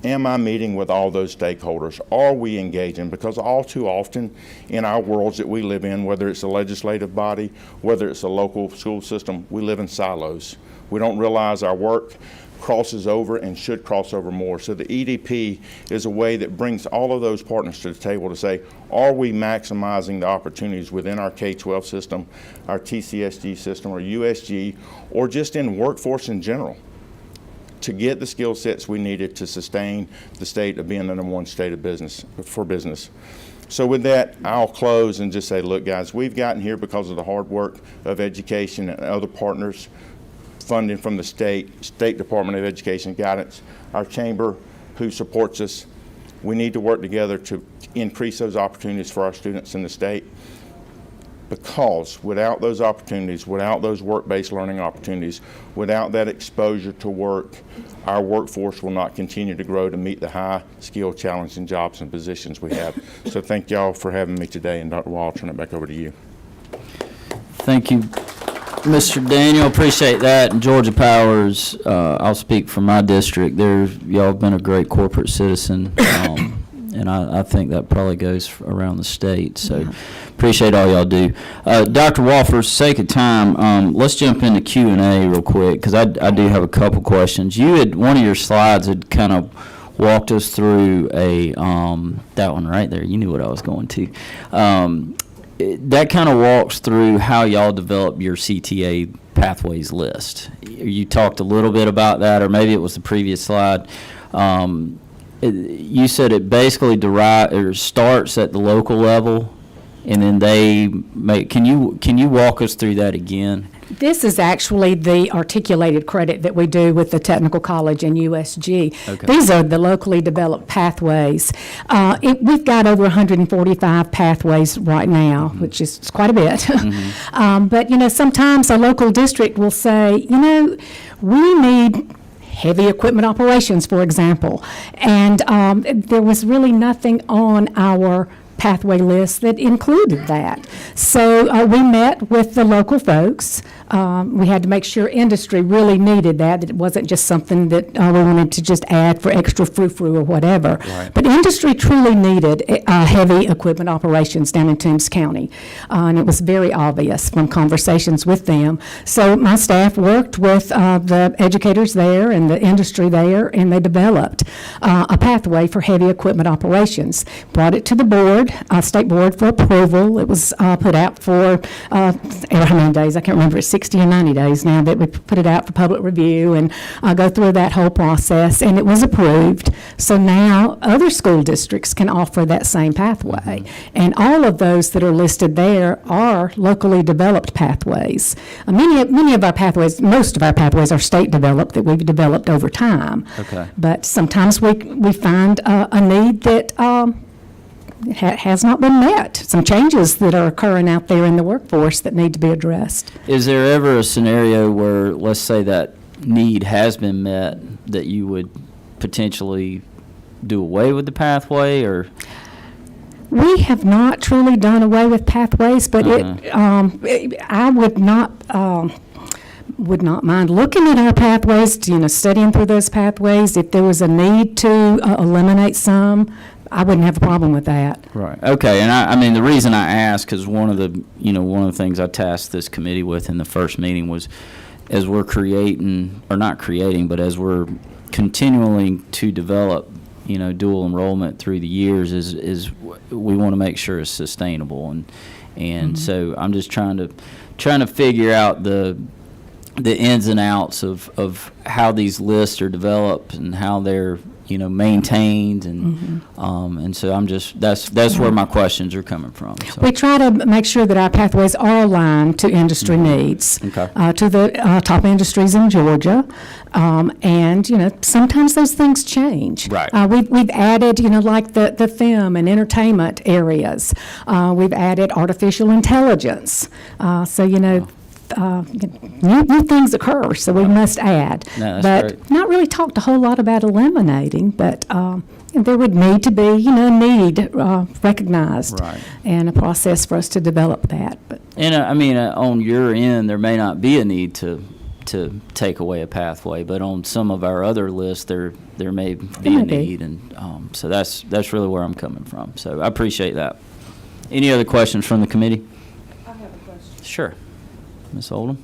Am I meeting with all those stakeholders? Are we engaging? Because all too often in our worlds that we live in, whether it's a legislative body, whether it's a local school system, we live in silos. We don't realize our work crosses over and should cross over more. So the EDP is a way that brings all of those partners to the table to say, are we maximizing the opportunities within our K-12 system, our TCSG system, or USG, or just in workforce in general, to get the skill sets we needed to sustain the state of being the #1 state of business for business. So with that, I'll close and just say, look, guys, we've gotten here because of the hard work of education and other partners, funding from the State Department of Education Guidance, our chamber who supports us. We need to work together to increase those opportunities for our students in the state, because without those opportunities, without those work-based learning opportunities, without that exposure to work, our workforce will not continue to grow to meet the high skill, challenging jobs and positions we have. So thank y'all for having me today, and Dr. Wall, I'll turn it back over to you. Thank you, Mr. Daniel. Appreciate that. And Georgia Powers, I'll speak for my district. Y'all have been a great corporate citizen, and I think that probably goes around the state. So appreciate all y'all do. Dr. Wall, for the sake of time, let's jump into Q&A real quick, because I do have a couple questions. One of your slides had kind of walked us through that one right there. You knew what I was going to. That kind of walks through how y'all develop your CTA pathways list. You talked a little bit about that, or maybe it was the previous slide. You said it basically starts at the local level, and then they make. Can you walk us through that again? This is actually the articulated credit that we do with the Technical College and USG. Okay. These are the locally developed pathways. We've got over 145 pathways right now, which is quite a bit. But, sometimes a local district will say, we need heavy equipment operations, for example. And there was really nothing on our pathway list that included that. So we met with the local folks. We had to make sure industry really needed that it wasn't just something that we wanted to just add for extra frou-frou or whatever. Right. But industry truly needed heavy equipment operations down in Toombs County. And it was very obvious from conversations with them. So my staff worked with the educators there and the industry there, and they developed a pathway for heavy equipment operations. Brought it to the board, state board, for approval. It was put out for how many days? I can't remember. It's 60 or 90 days now that we put it out for public review and go through that whole process, and it was approved. So now other school districts can offer that same pathway. And all of those that are listed there are locally developed pathways. Many of our pathways, most of our pathways are state developed, that we've developed over time. Okay. But sometimes we find a need that has not been met, some changes that are occurring out there in the workforce that need to be addressed. Is there ever a scenario where, let's say, that need has been met, that you would potentially do away with the pathway, or? We have not truly done away with pathways, but I would not mind looking at our pathways, studying through those pathways. If there was a need to eliminate some, I wouldn't have a problem with that. Right. Okay. And I mean, the reason I ask is one of the things I tasked this committee with in the first meeting was, as we're as we're continuing to develop, dual enrollment through the years, is we want to make sure it's sustainable, and so I'm just trying to figure out the ins and outs of how these lists are developed and how they're maintained, and so I'm just that's where my questions are coming from. So. We try to make sure that our pathways are aligned to industry needs, Okay. to the top industries in Georgia, and sometimes those things change. Right. We've added like the film and entertainment areas. We've added artificial intelligence. So new things occur, so we must add. No, that's but great. not really talked a whole lot about eliminating, but there would need to be, a need recognized, Right. and a process for us to develop that. But And on your end, there may not be a need to take away a pathway, but on some of our other lists, there may be a may be. need, and so that's really where I'm coming from. So I appreciate that. Any other questions from the committee? I have a question. Sure, Ms. Oldham.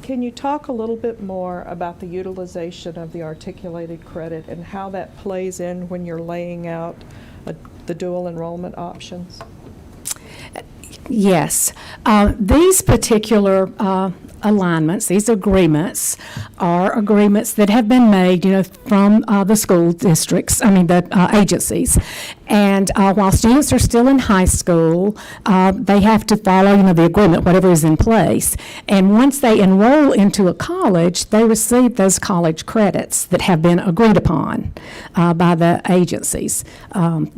Can you talk a little bit more about the utilization of the articulated credit and how that plays in when you're laying out the dual enrollment options? yes, these particular alignments, these agreements, are agreements that have been made, from the school districts, the agencies. And while students are still in high school, they have to follow, the agreement, whatever is in place. And once they enroll into a college, they receive those college credits that have been agreed upon by the agencies.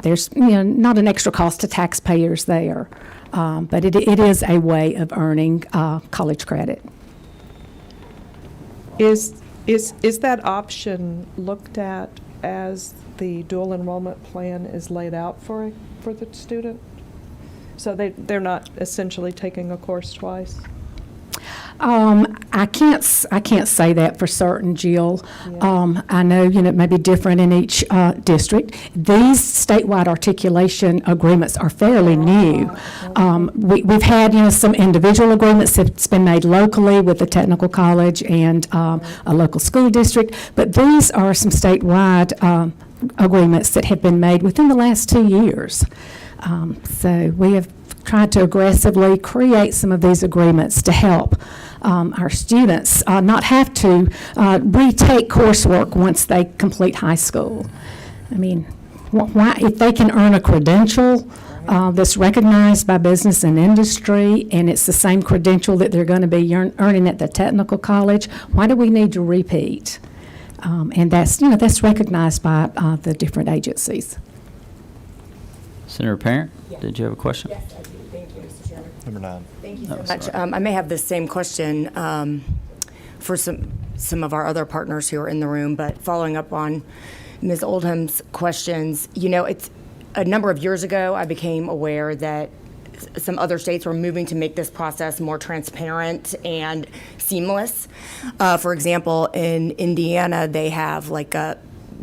There's, not an extra cost to taxpayers there. But it is a way of earning college credit. Is that option looked at as the dual enrollment plan is laid out for the student? So they're not essentially taking a course twice? I can't say that for certain, Jill. I know, it may be different in each district. These statewide articulation agreements are fairly new. We've had, some individual agreements that's been made locally with the technical college and a local school district, but these are some statewide agreements that have been made within the last 2 years. So we have tried to aggressively create some of these agreements to help our students not have to retake coursework once they complete high school. Why, if they can earn a credential that's recognized by business and industry, and it's the same credential that they're going to be earning at the technical college, why do we need to repeat? And that's recognized by the different agencies. Senator Parent, did you have a question? Yes, I do. Thank you, Mr. Chairman. Number 9. Thank you so Oh, much. sorry. I may have the same question for some of our other partners who are in the room, but following up on Ms. Oldham's questions, it's a number of years ago, I became aware that some other states were moving to make this process more transparent and seamless. For example, in Indiana, they have like a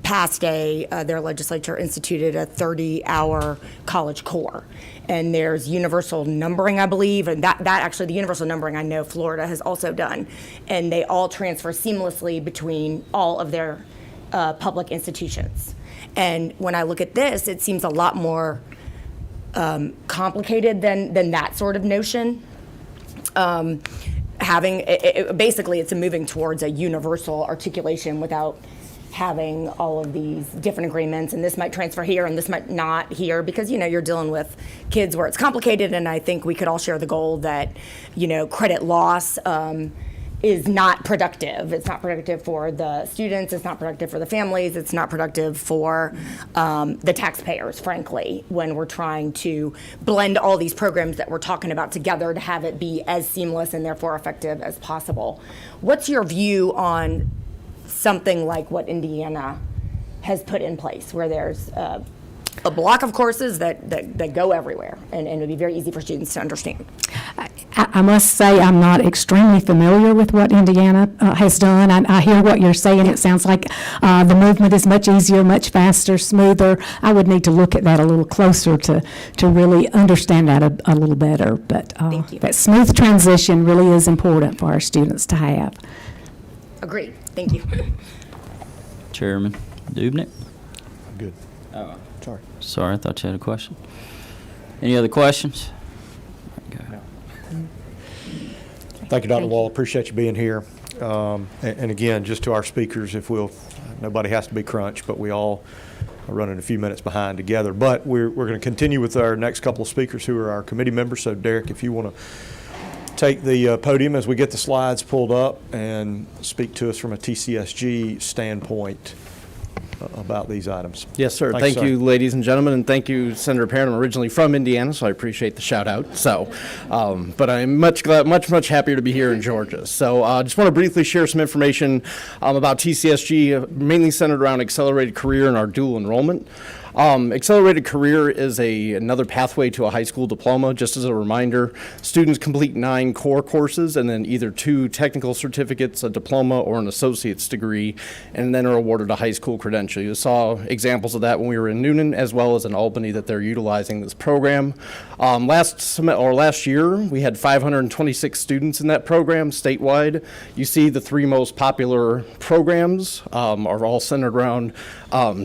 past their legislature instituted a 30-hour college core. And there's universal numbering, I believe, and that actually, the universal numbering I know Florida has also done. And they all transfer seamlessly between all of their public institutions. And when I look at this, it seems a lot more complicated than that sort of notion. Basically, it's a moving towards a universal articulation without having all of these different agreements, and this might transfer here and this might not here, because you're dealing with kids where it's complicated. And I think we could all share the goal that credit loss is not productive. It's not productive for the students, it's not productive for the families, it's not productive for the taxpayers, frankly, when we're trying to blend all these programs that we're talking about together to have it be as seamless and therefore effective as possible. What's your view on something like what Indiana has put in place, where there's a block of courses that go everywhere, and it would be very easy for students to understand? I must say I'm not extremely familiar with what Indiana has done. I hear what you're saying. It sounds like the movement is much easier, much faster, smoother. I would need to look at that a little closer to really understand that a little better. But that smooth transition really is important for our students to have. Agreed. Thank you. Chairman Dubnik? Good. Oh, Sorry. sorry, I thought you had a question. Any other questions? Thank you, Dr. Wall. Appreciate you being here. And again, just to our speakers, if we'll Nobody has to be crunched, but we all are running a few minutes behind together. But we're going to continue with our next couple of speakers who are our committee members. So Derek, if you want to take the podium as we get the slides pulled up and speak to us from a TCSG standpoint about these items. Yes, sir. Thanks, Thank you, ladies and gentlemen, and thank you, Senator Parent. I'm originally from Indiana, so I appreciate the shout out. So, but I'm much happier to be here in Georgia. So, I just want to briefly share some information about TCSG, mainly centered around accelerated career and our dual enrollment. Accelerated career is another pathway to a high school diploma. Just as a reminder, students complete 9 core courses and then either 2 technical certificates, a diploma, or an associate's degree, and then are awarded a high school credential. You saw examples of that when we were in Noonan as well as in Albany that they're utilizing this program. Last year, we had 526 students in that program statewide. You see the 3 most popular programs are all centered around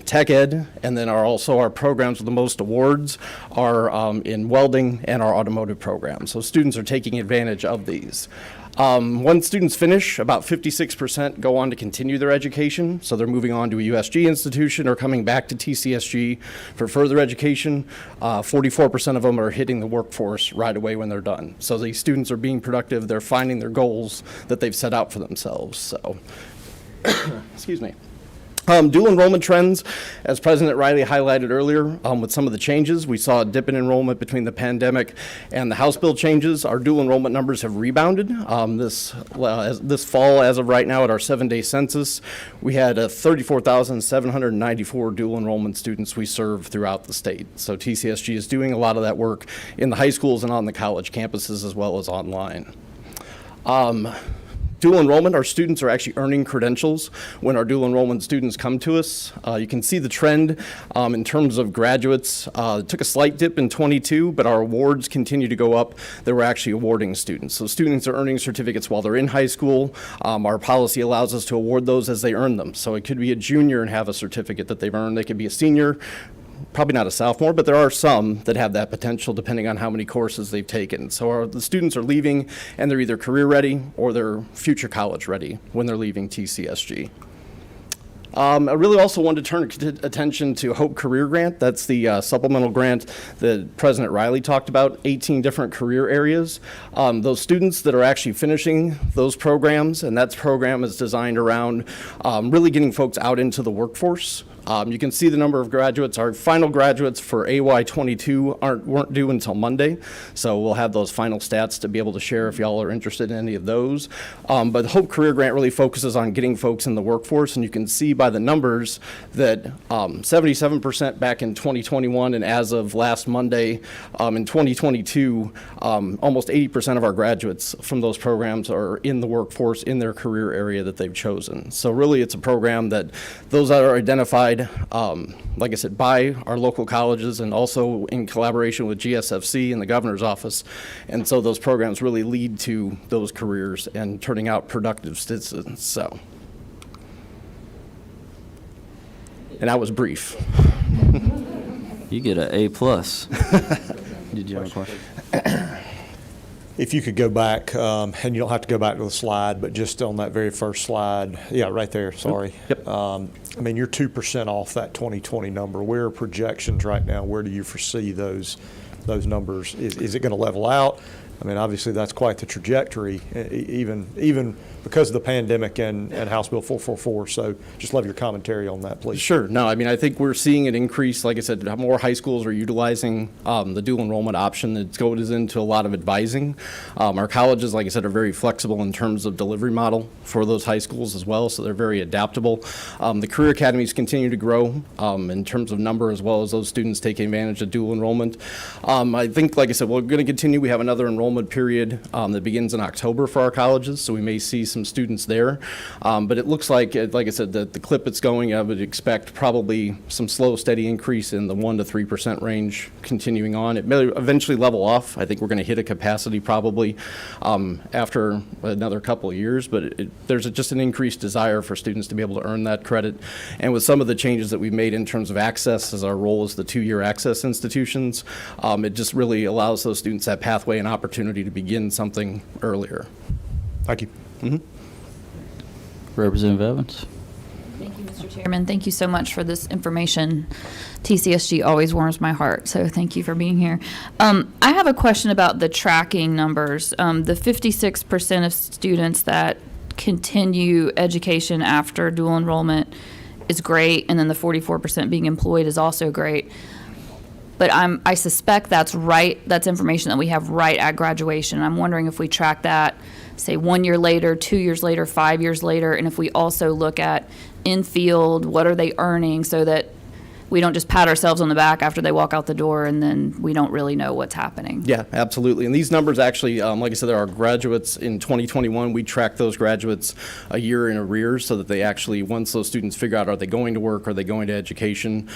tech ed, and then also our programs with the most awards are in welding and our automotive program. So students are taking advantage of these. When students finish, about 56% go on to continue their education. So they're moving on to a USG institution or coming back to TCSG for further education. 44% of them are hitting the workforce right away when they're done. So these students are being productive. They're finding their goals that they've set out for themselves. So, excuse me. Dual enrollment trends, as President Riley highlighted earlier, with some of the changes, we saw a dip in enrollment between the pandemic and the House bill changes. Our dual enrollment numbers have rebounded. This fall, as of right now, at our 7-day census, we had 34,794 dual enrollment students we serve throughout the state. So TCSG is doing a lot of that work in the high schools and on the college campuses as well as online. Dual enrollment, our students are actually earning credentials when our dual enrollment students come to us. You can see the trend in terms of graduates. It took a slight dip in 22, but our awards continue to go up that we're actually awarding students. So students are earning certificates while they're in high school. Our policy allows us to award those as they earn them. So it could be a junior and have a certificate that they've earned. They could be a senior, probably not a sophomore, but there are some that have that potential depending on how many courses they've taken. So the students are leaving and they're either career ready or they're future college ready when they're leaving TCSG. I really also wanted to turn attention to Hope Career Grant. That's the supplemental grant that President Riley talked about, 18 different career areas. Those students that are actually finishing those programs, and that program is designed around really getting folks out into the workforce. You can see the number of graduates. Our final graduates for AY22 weren't due until Monday, so we'll have those final stats to be able to share if y'all are interested in any of those. But the Hope Career Grant really focuses on getting folks in the workforce, and you can see by the numbers that 77% back in 2021, and as of last Monday in 2022, almost 80% of our graduates from those programs are in the workforce in their career area that they've chosen. So really it's a program that those that are identified like I said, by our local colleges and also in collaboration with GSFC and the governor's office. And so those programs really lead to those careers and turning out productive citizens. So, and that was brief. You get an A+. Did you have a question? If you could go back, and you don't have to go back to the slide, but just on that very first slide, yeah, right there, sorry. Yep. I mean, you're 2% off that 2020 number. Where are projections right now? Where do you foresee those numbers? Is it going to level out? I mean, obviously, that's quite the trajectory, even because of the pandemic and House Bill 444. So just love your commentary on that, please. Sure. No, I mean, I think we're seeing an increase. Like I said, more high schools are utilizing the dual enrollment option that goes into a lot of advising. Our colleges, like I said, are very flexible in terms of delivery model for those high schools as well, so they're very adaptable. The career academies continue to grow in terms of number as well as those students taking advantage of dual enrollment. I think, like I said, we're going to continue. We have another enrollment period that begins in October for our colleges, so we may see some students there. But it looks like I said, the clip it's going, I would expect probably some slow, steady increase in the 1% to 3% range continuing on. It may eventually level off. I think we're going to hit a capacity probably after another couple of years, but there's just an increased desire for students to be able to earn that credit. And with some of the changes that we've made in terms of access, as our role as the 2-year access institutions, it just really allows those students that pathway and opportunity to begin something earlier. Thank you. Representative Evans. Thank you, Mr. Chairman, thank you so much for this information. TCSG always warms my heart, so thank you for being here. I have a question about the tracking numbers. The 56% of students that continue education after dual enrollment is great, and then the 44% being employed is also great. But I suspect that's information that we have right at graduation. I'm wondering if we track that, say, 1 year later, 2 years later, 5 years later, and if we also look at in-field, what are they earning, so that we don't just pat ourselves on the back after they walk out the door and then we don't really know what's happening. Yeah, absolutely. And these numbers actually, like I said, there are graduates in 2021. We track those graduates a year in arrears so that they actually, once those students figure out, are they going to work, are they going to education?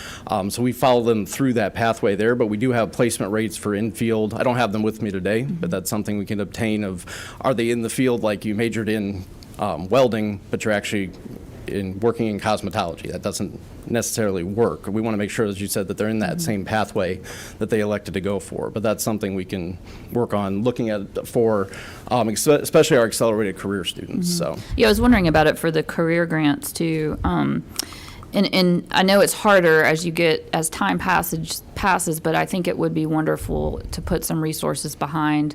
So we follow them through that pathway there, but we do have placement rates for in-field. I don't have them with me today, but that's something we can obtain of, are they in the field like you majored in welding, but you're actually working in cosmetology. That doesn't necessarily work. We want to make sure, as you said, that they're in that same pathway that they elected to go for. But that's something we can work on looking at for especially our accelerated career students. So yeah, I was wondering about it for the career grants too. And I know it's harder as time passes, but I think it would be wonderful to put some resources behind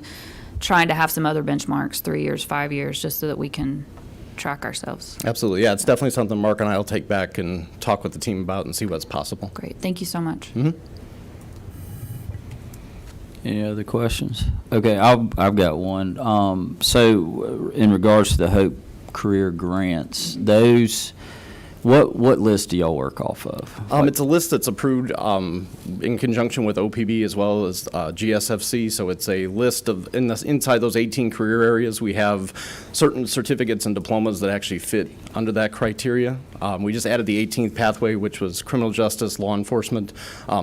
trying to have some other benchmarks, 3 years, 5 years, just so that we can track ourselves. Absolutely. Yeah, it's definitely something Mark and I will take back and talk with the team about and see what's possible. Great. Thank you so much. Any other questions? Okay, I've got one. So in regards to the Hope Career Grants, those, what list do y'all work off of? It's a list that's approved in conjunction with OPB as well as GSFC. So it's a list of, inside those 18 career areas, we have certain certificates and diplomas that actually fit under that criteria. We just added the 18th pathway, which was criminal justice, law enforcement,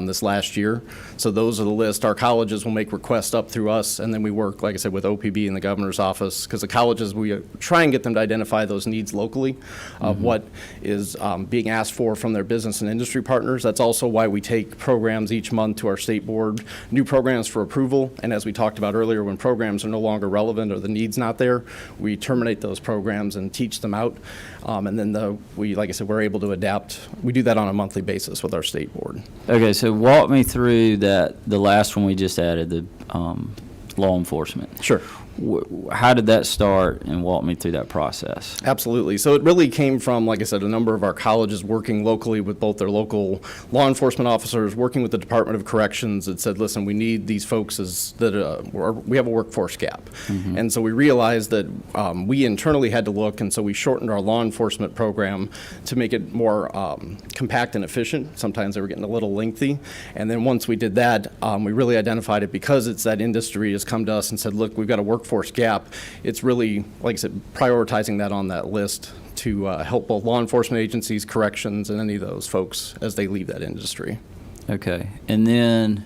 this last year. So those are the list. Our colleges will make requests up through us, and then we work, like I said, with OPB and the governor's office, because the colleges, we try and get them to identify those needs locally of what is being asked for from their business and industry partners. That's also why we take programs each month to our state board, new programs for approval. And as we talked about earlier, when programs are no longer relevant or the need's not there, we terminate those programs and teach them out. And then like I said, we're able to adapt. We do that on a monthly basis with our state board. Okay, so walk me through the last one we just added, the law enforcement. Sure. How did that start, and walk me through that process? Absolutely. So it really came from, like I said, a number of our colleges working locally with both their local law enforcement officers, working with the Department of Corrections that said, listen, we need these folks we have a workforce gap. And so we realized that we internally had to look, and so we shortened our law enforcement program to make it more compact and efficient. Sometimes they were getting a little lengthy. And then once we did that, we really identified it because it's that industry has come to us and said, look, we've got a workforce gap. It's really, like I said, prioritizing that on that list to help both law enforcement agencies, corrections, and any of those folks as they leave that industry. Okay. And then,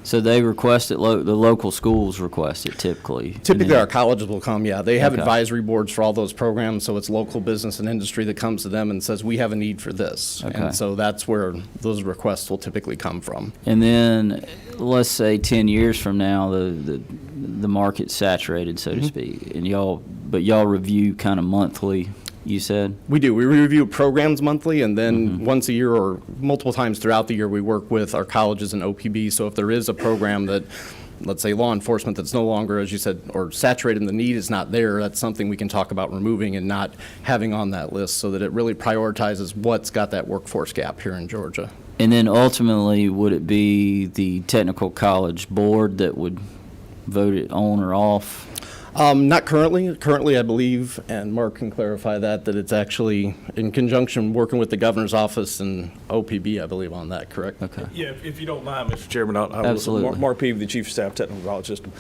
so they request it, the local schools request it typically? Typically our colleges will come, yeah. They have Okay. advisory boards for all those programs, so it's local business and industry that comes to them and says, we have a need for this. Okay. And so that's where those requests will typically come from. And then, let's say 10 years from now, the market's saturated, so to speak, and y'all review kind of monthly, you said? We do. We review programs monthly, and then once a year or multiple times throughout the year, we work with our colleges and OPB. So if there is a program that, let's say law enforcement, that's no longer, as you said, or saturated and the need is not there, that's something we can talk about removing and not having on that list so that it really prioritizes what's got that workforce gap here in Georgia. And then ultimately, would it be the technical college board that would vote it on or off? Not currently. Currently, I believe, and Mark can clarify that it's actually in conjunction working with the governor's office and OPB, I believe, on that, correct? Okay. Yeah, if you don't mind, Mr. Chairman, Absolutely. Mark Peavy, the Chief of Staff, Technical College System.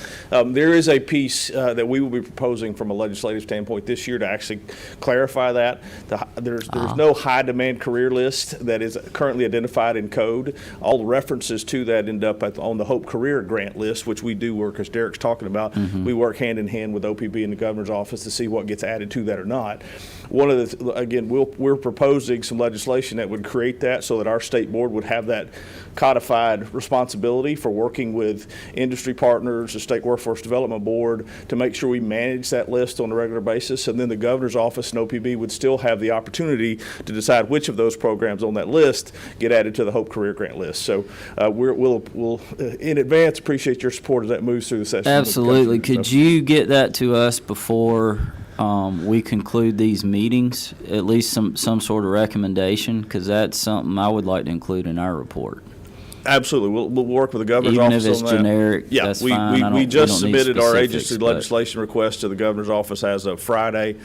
There is a piece that we will be proposing from a legislative standpoint this year to actually clarify that. There's no high demand career list that is currently identified in code. All the references to that end up on the Hope Career Grant list, which we do work, as Derek's talking about. We work hand in hand plan with OPB and the governor's office to see what gets added to that or not. One of the, again, we're proposing some legislation that would create that so that our state board would have that codified responsibility for working with industry partners, the State Workforce Development Board, to make sure we manage that list on a regular basis. And then the governor's office and OPB would still have the opportunity to decide which of those programs on that list get added to the Hope Career Grant list. So we'll in advance appreciate your support as that moves through the session. Absolutely. Could you get that to us before we conclude these meetings? At least some sort of recommendation, because that's something I would like to include in our report. Absolutely. We'll work with the governor's Even office if it's on that. generic, Yeah, that's we, fine. we, I we don't- just we don't need submitted our specifics, agency but- legislation request to the governor's office as of Friday.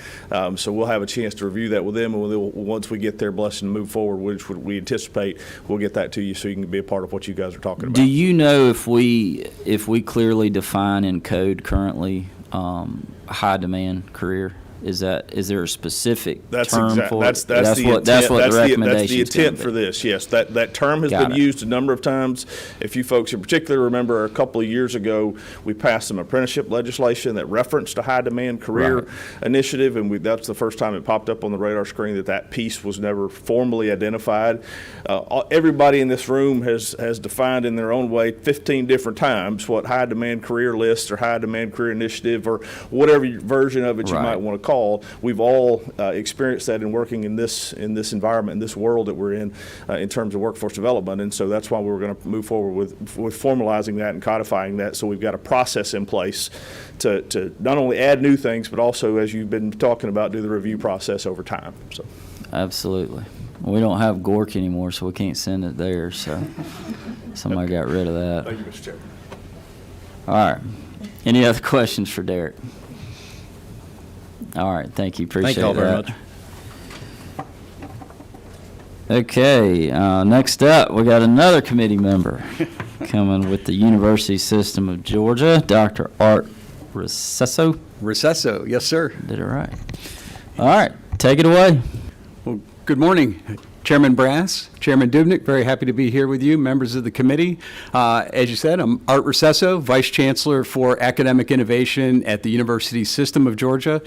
So we'll have a chance to review that with them, and once we get their blessing to move forward, which we anticipate, we'll get that to you so you can be a part of what you guys are talking about. Do you know if we clearly define in code currently high demand career? Is there a specific term for it? That's the intent. That's what the That's recommendation the intent for this. Yes, that term has Got been it. used a number of times. If you folks in particular remember, a couple of years ago, we passed some apprenticeship legislation that referenced a high demand career initiative, and that's the first time it popped up on the radar screen that piece was never formally identified. Everybody in this room has defined in their own way 15 different times what high demand career list or high demand career initiative or whatever version of it you might want to call. We've all experienced that in working in this environment, in this world that we're in terms of workforce development, and so that's why we're going to move forward with formalizing that and codifying that, so we've got a process in place to not only add new things, but also, as you've been talking about, do the review process over time. So. Absolutely. We don't have GORC anymore, so we can't send it there, so somebody got rid of that. Thank you, Mr. Chairman. All right. Any other questions for Derek? All right, thank you. Appreciate Thank you all very that. Okay, next up, we got another committee member coming with the University System of Georgia, Dr. Art Recesso. Recesso, yes, sir. Did it right. All right, take it away. Well, good morning, Chairman Brass, Chairman Dubnik. Very happy to be here with you, members of the committee. As you said, I'm Art Recesso, Vice Chancellor for Academic Innovation at the University System of Georgia.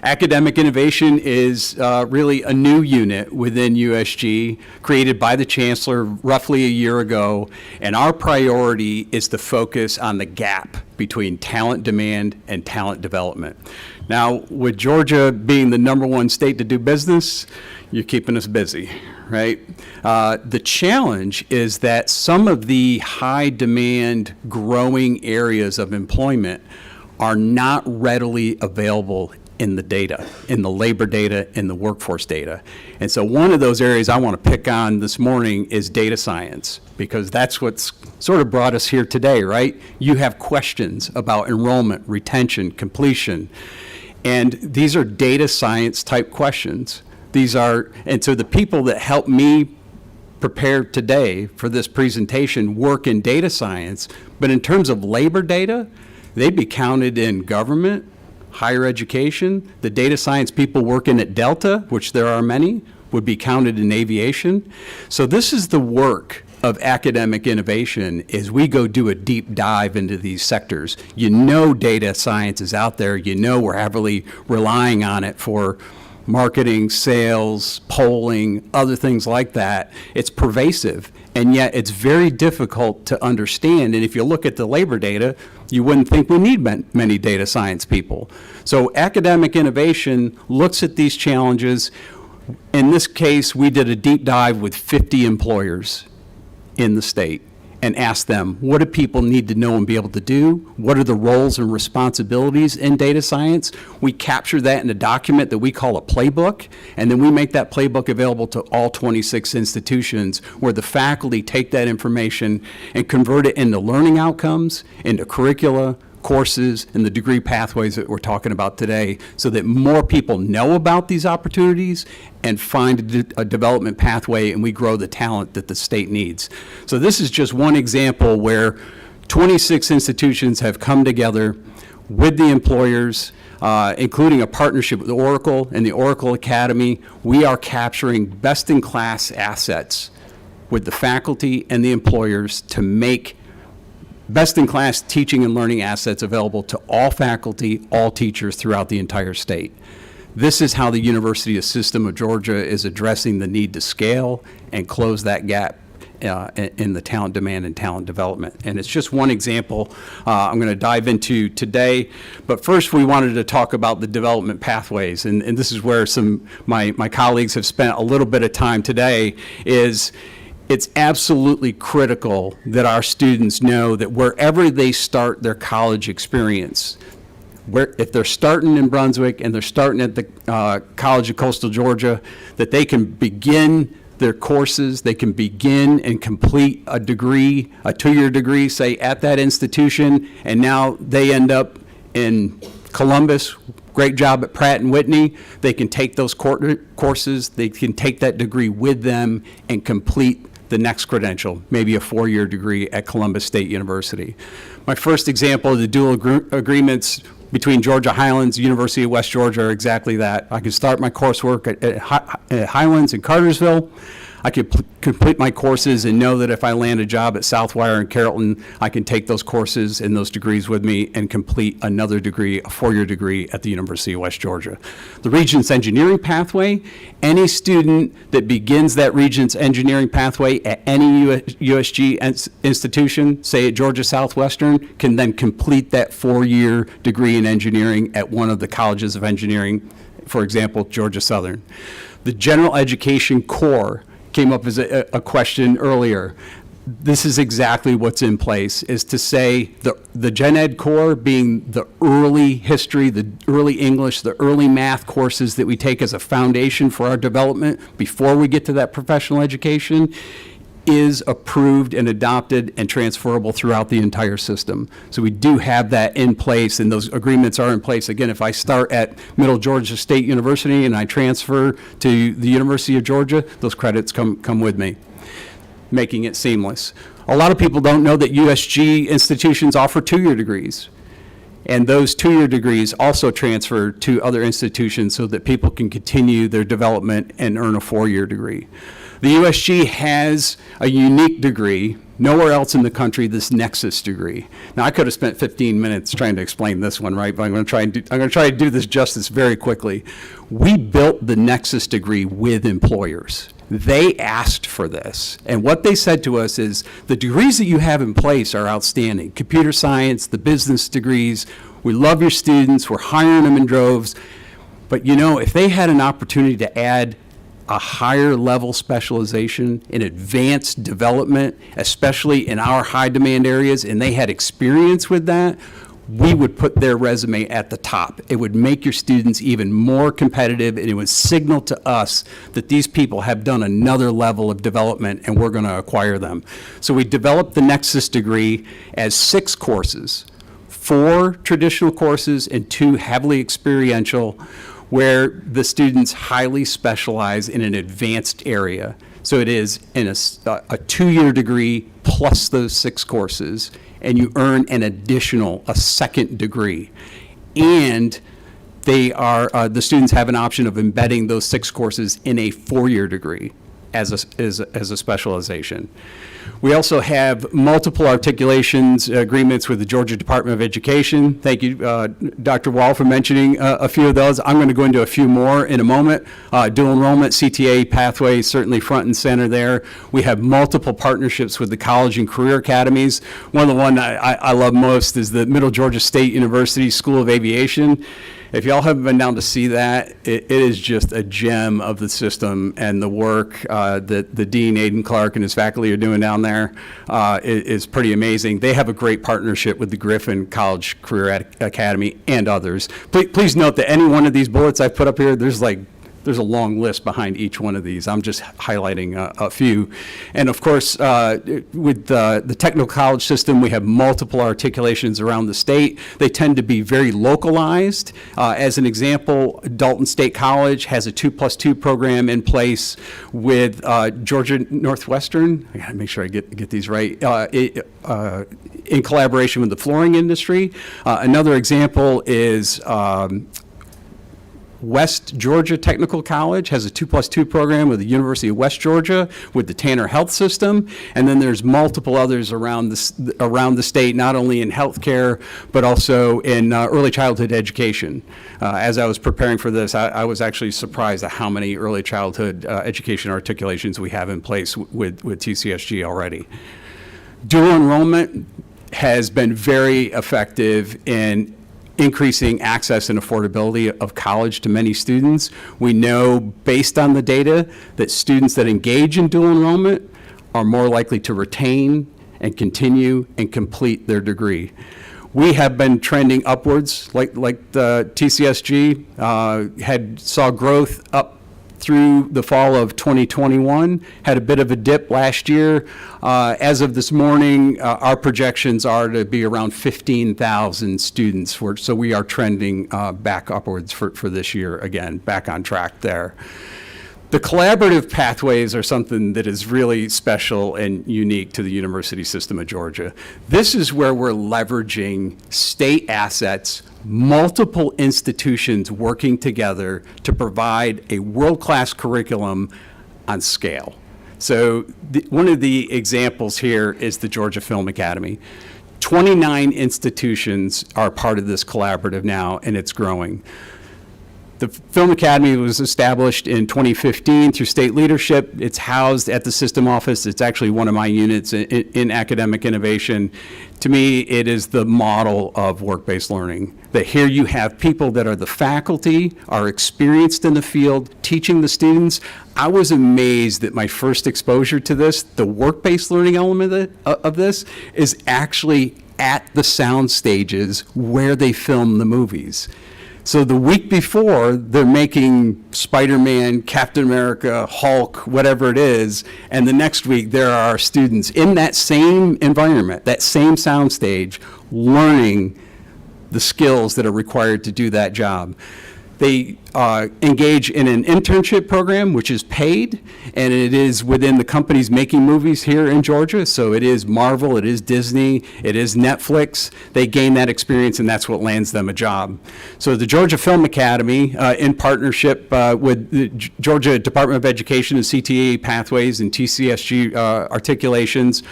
Academic Innovation is really a new unit within USG, created by the Chancellor roughly a year ago, and our priority is to focus on the gap between talent demand and talent development. Now, with Georgia being the #1 state to do business, you're keeping us busy, right? The challenge is that some of the high demand growing areas of employment are not readily available in the data, in the labor data, in the workforce data. And so one of those areas I want to pick on this morning is data science, because that's what's sort of brought us here today, right? You have questions about enrollment, retention, completion, and these are data science type questions. And so the people that helped me prepare today for this presentation work in data science, but in terms of labor data, they'd be counted in government, higher education. The data science people working at Delta, which there are many, would be counted in aviation. So this is the work of academic innovation, is we go do a deep dive into these sectors. You know data science is out there. You know we're heavily relying on it for marketing, sales, polling, other things like that. It's pervasive, and yet it's very difficult to understand. And if you look at the labor data, you wouldn't think we need many data science people. So academic innovation looks at these challenges. In this case, we did a deep dive with 50 employers in the state and asked them, what do people need to know and be able to do? What are the roles and responsibilities in data science? We capture that in a document that we call a playbook, and then we make that playbook available to all 26 institutions, where the faculty take that information and convert it into learning outcomes, into curricula, courses, and the degree pathways that we're talking about today, so that more people know about these opportunities and find a development pathway, and we grow the talent that the state needs. So this is just one example where 26 institutions have come together with the employers, including a partnership with Oracle and the Oracle Academy. We are capturing best-in-class assets with the faculty and the employers to make best-in-class teaching and learning assets available to all faculty, all teachers throughout the entire state. This is how the University System of Georgia is addressing the need to scale and close that gap in the talent demand and talent development. And it's just one example I'm going to dive into today. But first, we wanted to talk about the development pathways. And this is where my colleagues have spent a little bit of time today. It's absolutely critical that our students know that wherever they start their college experience, if they're starting in Brunswick and they're starting at the College of Coastal Georgia, that they can begin their courses, they can begin and complete a degree, a 2-year degree, say, at that institution, and now they end up in Columbus. Great job at Pratt & Whitney. They can take those courses, they can take that degree with them and complete the next credential, maybe a 4-year degree at Columbus State University. My first example of the dual agreements between Georgia Highlands, University of West Georgia are exactly that. I can start my coursework at Highlands in Cartersville. I could complete my courses and know that if I land a job at Southwire in Carrollton, I can take those courses and those degrees with me and complete another degree, a 4-year degree at the University of West Georgia. The Regents Engineering Pathway, any student that begins that Regents Engineering Pathway at any USG institution, say at Georgia Southwestern, can then complete that 4-year degree in engineering at one of the colleges of engineering, for example, Georgia Southern. The General Education Core came up as a question earlier. This is exactly what's in place, is to say the Gen Ed Core being the early history, the early English, the early math courses that we take as a foundation for our development before we get to that professional education, is approved and adopted and transferable throughout the entire system. So we do have that in place, and those agreements are in place. Again, if I start at Middle Georgia State University and I transfer to the University of Georgia, those credits come with me, making it seamless. A lot of people don't know that USG institutions offer 2-year degrees. And those 2-year degrees also transfer to other institutions so that people can continue their development and earn a 4-year degree. The USG has a unique degree, nowhere else in the country, this Nexus degree. Now, I could have spent 15 minutes trying to explain this one, right? But I'm going to try to do this justice very quickly. We built the Nexus degree with employers. They asked for this. And what they said to us is, the degrees that you have in place are outstanding. Computer science, the business degrees, we love your students, we're hiring them in droves. But you know, if they had an opportunity to add a higher level specialization in advanced development, especially in our high demand areas, and they had experience with that, we would put their resume at the top. It would make your students even more competitive, and it would signal to us that these people have done another level of development and we're going to acquire them. So we developed the Nexus degree as 6 courses, 4 traditional courses and 2 heavily experiential, where the students highly specialize in an advanced area. So it is in a 2-year degree plus those 6 courses, and you earn an additional, a 2nd degree. And they are, the students have an option of embedding those 6 courses in a 4-year degree as a specialization. We also have multiple articulations agreements with the Georgia Department of Education. Thank you, Dr. Wall, for mentioning a few of those. I'm going to go into a few more in a moment. Dual enrollment, CTA pathway, certainly front and center there. We have multiple partnerships with the college and career academies. One of the ones I love most is the Middle Georgia State University School of Aviation. If y'all haven't been down to see that, it is just a gem of the system, and the work that the Dean, Aidan Clark, and his faculty are doing down there is pretty amazing. They have a great partnership with the Griffin College Career Academy and others. Please note that any one of these bullets I've put up here, there's a long list behind each one of these. I'm just highlighting a few. And of course, with the technical college system, we have multiple articulations around the state. They tend to be very localized. As an example, Dalton State College has a 2+2 program in place with Georgia Northwestern. I gotta make sure I get these right. In collaboration with the flooring industry. Another example is West Georgia Technical College has a 2+2 program with the University of West Georgia, with the Tanner Health System, and then there's multiple others around the state, not only in healthcare, but also in early childhood education. As I was preparing for this, I was actually surprised at how many early childhood education articulations we have in place with TCSG already. Dual enrollment has been very effective in increasing access and affordability of college to many students. We know, based on the data, that students that engage in dual enrollment are more likely to retain and continue and complete their degree. We have been trending upwards, like the TCSG saw growth up through the fall of 2021, had a bit of a dip last year. As of this morning, our projections are to be around 15,000 students, so we are trending back upwards for this year, again, back on track there. The collaborative pathways are something that is really special and unique to the University System of Georgia. This is where we're leveraging state assets, multiple institutions working together to provide a world-class curriculum on scale. So one of the examples here is the Georgia Film Academy. 29 institutions are part of this collaborative now, and it's growing. The Film Academy was established in 2015 through state leadership. It's housed at the system office. It's actually one of my units in academic innovation. To me, it is the model of work-based learning. That here you have people that are the faculty, are experienced in the field, teaching the students. I was amazed that my first exposure to this, the work-based learning element of this, is actually at the sound stages where they film the movies. So the week before, they're making Spider-Man, Captain America, Hulk, whatever it is, and the next week there are students in that same environment, that same soundstage, learning the skills that are required to do that job. They engage in an internship program, which is paid, and it is within the companies making movies here in Georgia. So it is Marvel, it is Disney, it is Netflix. They gain that experience, and that's what lands them a job. So the Georgia Film Academy, in partnership with the Georgia Department of Education and CTE Pathways and TCSG articulations,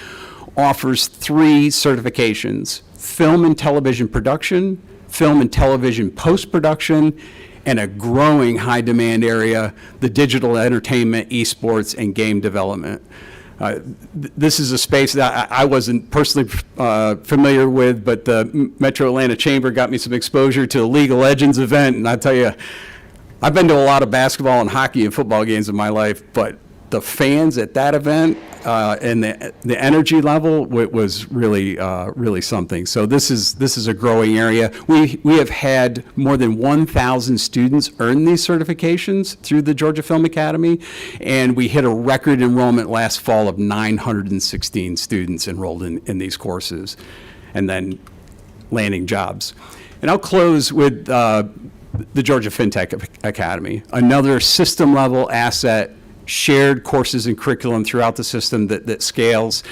offers 3 certifications: film and television production, film and television post-production, and a growing high-demand area, the digital entertainment, esports, and game development. This is a space that I wasn't personally familiar with, but the Metro Atlanta Chamber got me some exposure to the League of Legends event, and I tell you, I've been to a lot of basketball and hockey and football games in my life, but the fans at that event and the energy level was really really something. So this is a growing area. We have had more than 1,000 students earn these certifications through the Georgia Film Academy, and we hit a record enrollment last fall of 916 students enrolled in these courses, and then landing jobs. And I'll close with the Georgia FinTech Academy, another system level asset, shared courses and curriculum throughout the system that scales.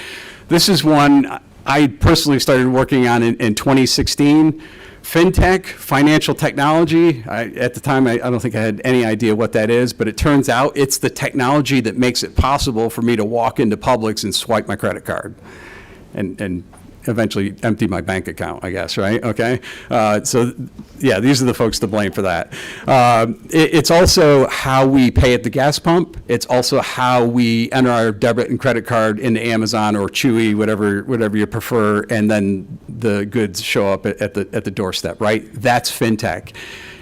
This is one I personally started working on in 2016. FinTech, financial technology, at the time I don't think I had any idea what that is, but it turns out it's the technology that makes it possible for me to walk into Publix and swipe my credit card and eventually empty my bank account, I guess, right? Okay. So yeah, these are the folks to blame for that. It's also how we pay at the gas pump. It's also how we enter our debit and credit card into Amazon or Chewy, whatever you prefer, and then the goods show up at the doorstep, right? That's FinTech.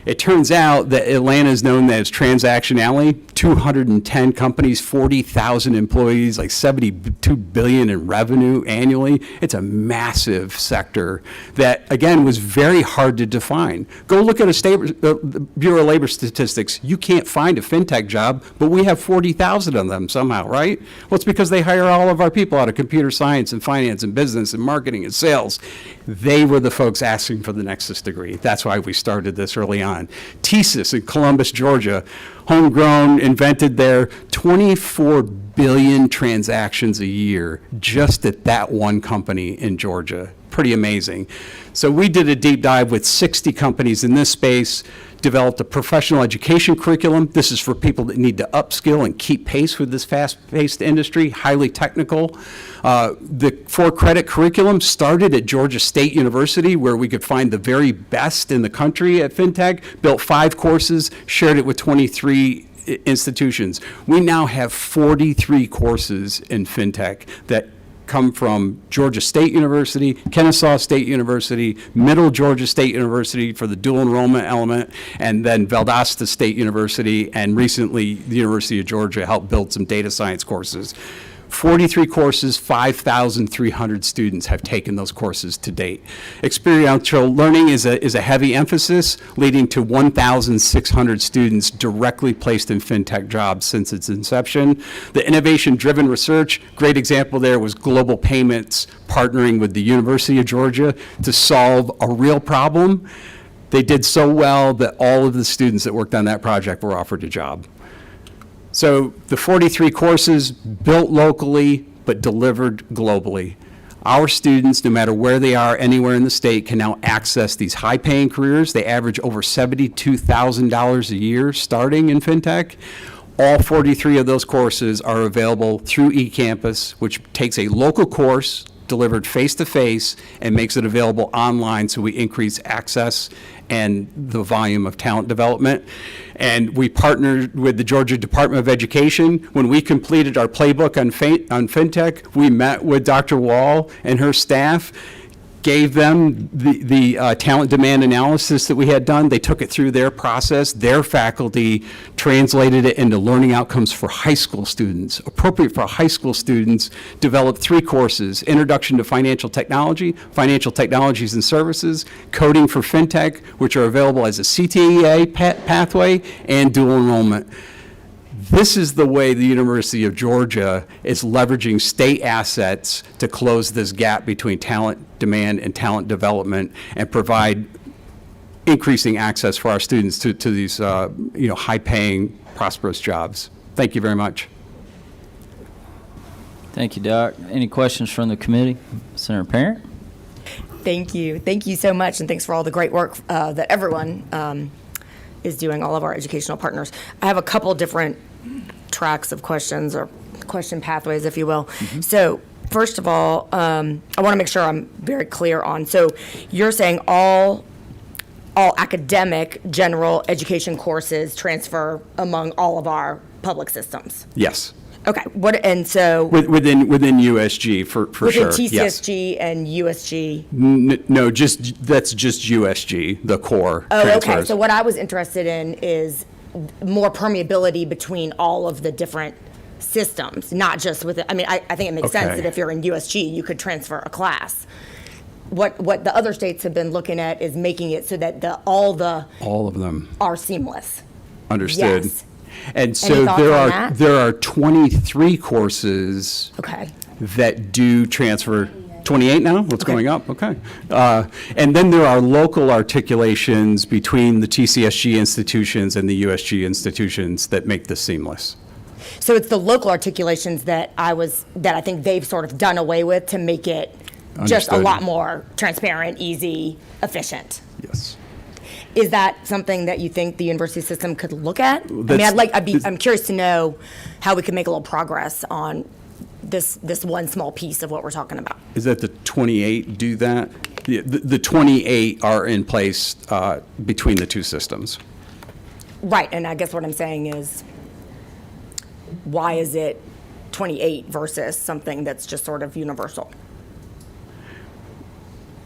It turns out that Atlanta is known as Transaction Alley, 210 companies, 40,000 employees, like $72 billion in revenue annually. It's a massive sector that, again, was very hard to define. Go look at the Bureau of Labor Statistics. You can't find a FinTech job, but we have 40,000 of them somehow, right? Well, it's because they hire all of our people out of computer science and finance and business and marketing and sales. They were the folks asking for the Nexus degree. That's why we started this early on. TSYS in Columbus, Georgia, homegrown, invented there, 24 billion transactions a year just at that one company in Georgia pretty amazing. So we did a deep dive with 60 companies in this space, developed a professional education curriculum. This is for people that need to upskill and keep pace with this fast-paced industry, highly technical. The 4-credit curriculum started at Georgia State University, where we could find the very best in the country at FinTech, built 5 courses, shared it with 23 institutions. We now have 43 courses in FinTech that come from Georgia State University, Kennesaw State University, Middle Georgia State University for the dual enrollment element, and then Valdosta State University, and recently the University of Georgia helped build some data science courses. 43 courses, 5,300 students have taken those courses to date. Experiential learning is a heavy emphasis, leading to 1,600 students directly placed in FinTech jobs since its inception. The innovation-driven research, great example there was Global Payments partnering with the University of Georgia to solve a real problem. They did so well that all of the students that worked on that project were offered a job. So the 43 courses built locally but delivered globally. Our students, no matter where they are, anywhere in the state, can now access these high-paying careers. They average over $72,000 a year starting in FinTech. All 43 of those courses are available through eCampus, which takes a local course delivered face-to-face and makes it available online, so we increase access and the volume of talent development. And we partnered with the Georgia Department of Education. When we completed our playbook on FinTech, we met with Dr. Wall and her staff, gave them the talent demand analysis that we had done. They took it through their process. Their faculty translated it into learning outcomes for high school students. Appropriate for high school students, developed 3 courses: Introduction to Financial Technology, Financial Technologies and Services, Coding for FinTech, which are available as a CTEA pathway, and dual enrollment. This is the way the University of Georgia is leveraging state assets to close this gap between talent demand and talent development and provide increasing access for our students to these high-paying, prosperous jobs. Thank you very much. Thank you, Doc. Any questions from the committee? Senator Parent? Thank you. Thank you so much, and thanks for all the great work that everyone is doing, all of our educational partners. I have a couple different tracks of questions, or question pathways, if you will. So first of all, I want to make sure I'm very clear on, so you're saying all academic general education courses transfer among all of our public systems? Yes. Okay. What, and so within USG for sure. Within yes. TCSG and USG? No, that's just USG, the core Oh, transfers. okay. So what I was interested in is more permeability between all of the different systems, not just with it. I mean, I think it makes sense Okay. that if you're in USG, you could transfer a class. What the other states have been looking at is making it so that all All of them. are seamless. Understood. Yes. And so Any thoughts on that? there are 23 courses Okay. that do transfer. 28 now? What's going up? Okay. And then there are local articulations between the TCSG institutions and the USG institutions that make this seamless. So it's the local articulations that I think they've sort of done away with to make it just a Understood. lot more transparent, easy, efficient. Yes. Is that something that you think the university system could look at? That's- I'm curious to know how we could make a little progress on this one small piece of what we're talking about. Is that the 28 do that? The 28 are in place between the two systems. Right, and I guess what I'm saying is, why is it 28 versus something that's just sort of universal?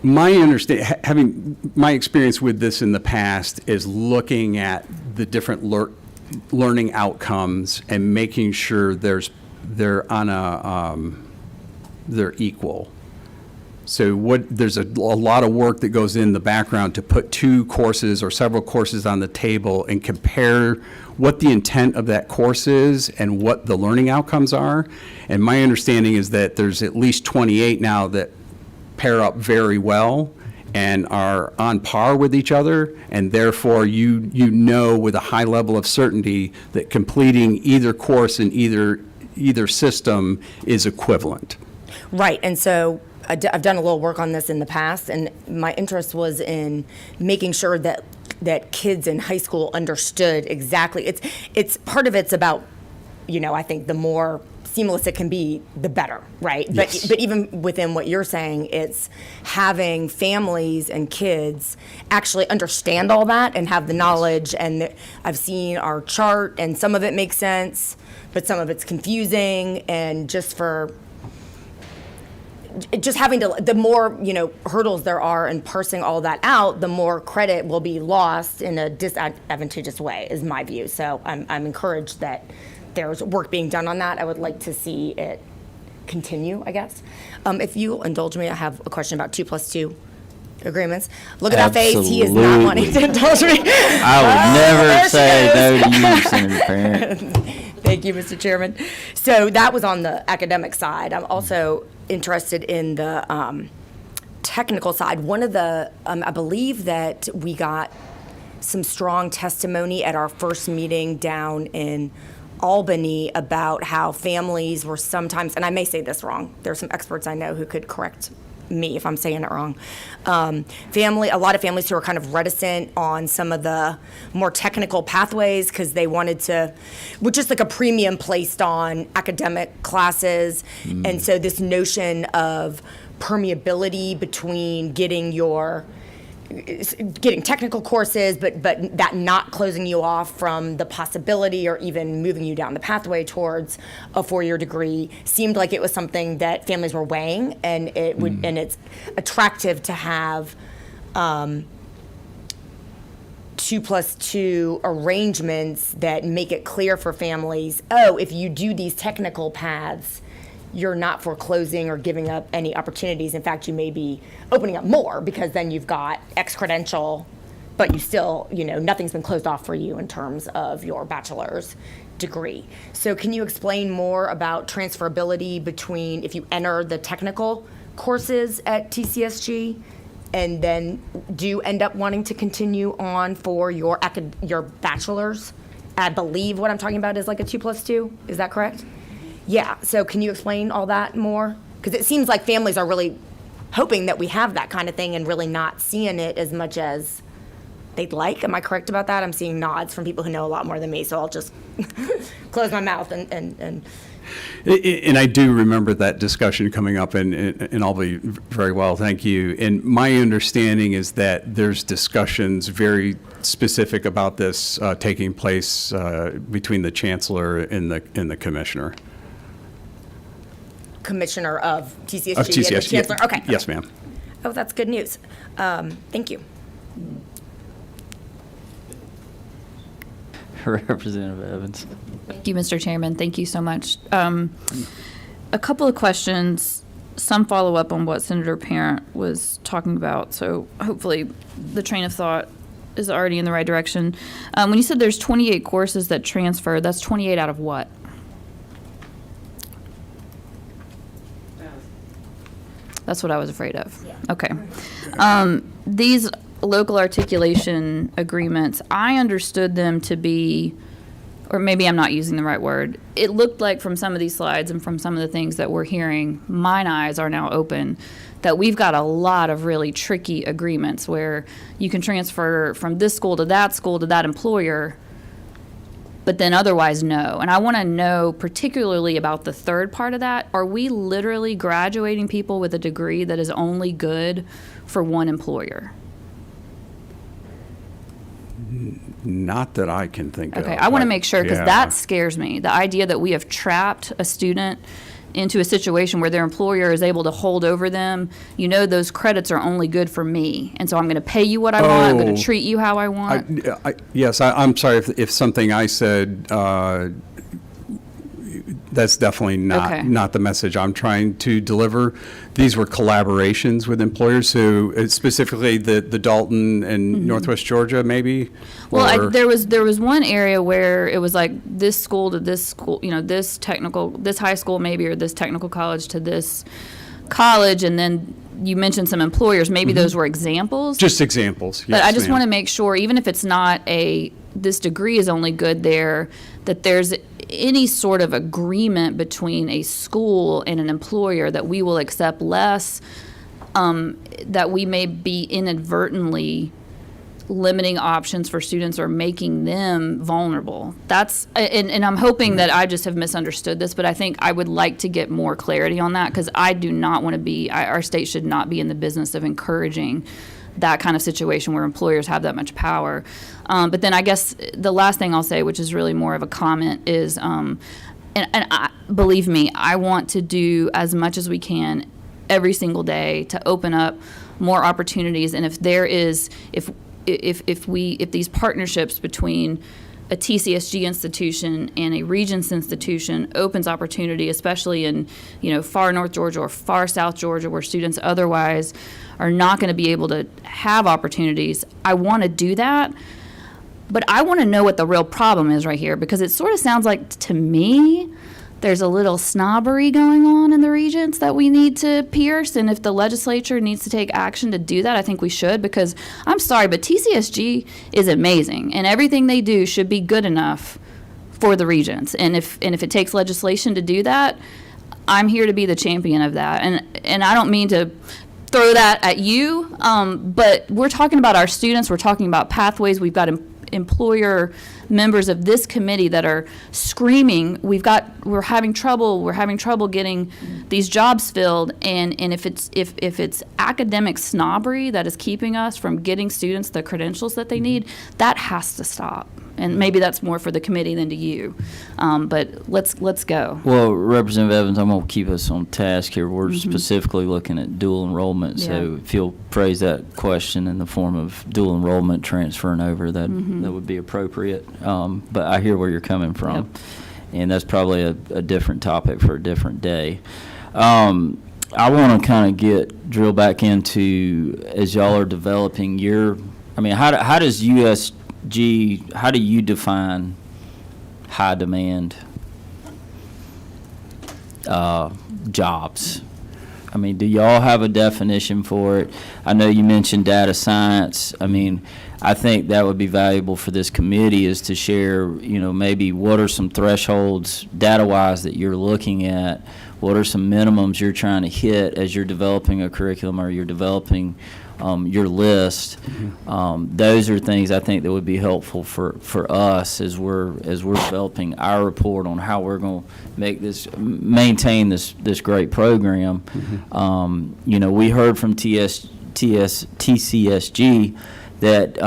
My having my experience with this in the past is looking at the different learning outcomes and making sure they're equal. So there's a lot of work that goes in the background to put 2 courses or several courses on the table and compare what the intent of that course is and what the learning outcomes are. And my understanding is that there's at least 28 now that pair up very well and are on par with each other, and therefore you know with a high level of certainty that completing either course in either system is equivalent. Right, and so I've done a little work on this in the past, and my interest was in making sure that kids in high school understood exactly. It's part of it's about, I think the more seamless it can be, the better, right? Yes. But even within what you're saying, it's having families and kids actually understand all that and have the knowledge. And I've seen our chart, and some of it makes sense, but some of it's confusing. And just having to, the more, hurdles there are in parsing all that out, the more credit will be lost in a disadvantageous way, is my view. So I'm encouraged that there's work being done on that. I would like to see it continue, I guess. If you'll indulge me, I have a question about 2+2 agreements. Look at that face. He is not wanting to indulge me. I would never say no to you, Senator Parent. Thank you, Mr. Chairman. So that was on the academic side. I'm also interested in the technical side. One of the, I believe that we got some strong testimony at our first meeting down in Albany about how families were sometimes, and I may say this wrong, there's some experts I know who could correct me if I'm saying it wrong. A lot of families who are kind of reticent on some of the more technical pathways because they wanted to, with just like a premium placed on academic classes. And so this notion of permeability between getting technical courses, but that not closing you off from the possibility or even moving you down the pathway towards a 4-year degree seemed like it was something that families were weighing, and and it's attractive to have 2+2 arrangements that make it clear for families, if you do these technical paths, you're not foreclosing or giving up any opportunities. In fact, you may be opening up more because then you've got X credential, but you still, nothing's been closed off for you in terms of your bachelor's degree. So can you explain more about transferability between if you enter the technical courses at TCSG and then do end up wanting to continue on for your bachelor's? I believe what I'm talking about is like a 2+2. Is that correct? Yeah, so can you explain all that more? Because it seems like families are really hoping that we have that kind of thing and really not seeing it as much as they'd like. Am I correct about that? I'm seeing nods from people who know a lot more than me, so I'll just close my mouth and I do remember that discussion coming up in Albany very well, thank you. And my understanding is that there's discussions very specific about this taking place between the chancellor and the commissioner. Commissioner of TCSG, Of TCSG, and the chancellor. yeah. Okay. Yes, ma'am. Oh, that's good news. Thank you. Representative Evans. Thank you, Mr. Chairman. Thank you so much. A couple of questions, some follow up on what Senator Parent was talking about. So hopefully the train of thought is already in the right direction. When you said there's 28 courses that transfer, that's 28 out of what? That's what I was afraid of. Yeah. Okay. These local articulation agreements, I understood them to be, or maybe I'm not using the right word. It looked like from some of these slides and from some of the things that we're hearing, mine eyes are now open, that we've got a lot of really tricky agreements where you can transfer from this school to that employer, but then otherwise no. And I want to know particularly about the third part of that. Are we literally graduating people with a degree that is only good for one employer? Not that I can think of. Okay, I want to make sure, because Yeah. that scares me. The idea that we have trapped a student into a situation where their employer is able to hold over them, those credits are only good for me. And so I'm going to pay you what I want, I'm going to treat you how I want. Yes, I'm sorry if something I said, that's definitely Okay. not the message I'm trying to deliver. These were collaborations with employers who, specifically the Dalton and Northwest Georgia, maybe? Well, or- there was one area where it was like this school to this school, this high school maybe, or this technical college to this college, and then you mentioned some employers. Maybe those were examples. Just examples, But yes, I just ma'am. want to make sure, even if it's not this degree is only good there, that there's any sort of agreement between a school and an employer that we will accept less, that we may be inadvertently limiting options for students or making them vulnerable. That's, and I'm hoping that I just have misunderstood this, but I think I would like to get more clarity on that, because I do not want to be, our state should not be in the business of encouraging that kind of situation where employers have that much power. But then I guess the last thing I'll say, which is really more of a comment, is, and believe me, I want to do as much as we can every single day to open up more opportunities. And if there is, if these partnerships between a TCSG institution and a Regents institution opens opportunity, especially in, far North Georgia or far South Georgia, where students otherwise are not going to be able to have opportunities, I want to do that. But I want to know what the real problem is right here, because it sort of sounds like, to me, there's a little snobbery going on in the Regents that we need to pierce. And if the legislature needs to take action to do that, I think we should, because I'm sorry, but TCSG is amazing, and everything they do should be good enough for the Regents. And if it takes legislation to do that, I'm here to be the champion of that. And I don't mean to throw that at you, but we're talking about our students. We're talking about pathways. We've got employer members of this committee that are screaming, we're having trouble getting these jobs filled, and if it's academic snobbery that is keeping us from getting students the credentials that they need, that has to stop. And maybe that's more for the committee than to you, but let's go. Well, Representative Evans, I'm going to keep us on task here. We're specifically looking at dual enrollment, so if you'll phrase that question in the form of dual enrollment transferring over, that would be appropriate. But I hear where you're coming from, and that's probably a different topic for a different day. I want to kind of drill back into, as y'all are developing how does USG, how do you define high demand jobs? I mean, do y'all have a definition for it? I know you mentioned data science. I mean, I think that would be valuable for this committee, is to share, maybe what are some thresholds data-wise that you're looking at? What are some minimums you're trying to hit as you're developing a curriculum or you're developing your list? Those are things I think that would be helpful for us as we're developing our report on how we're going to maintain this great program. We heard from TCSG that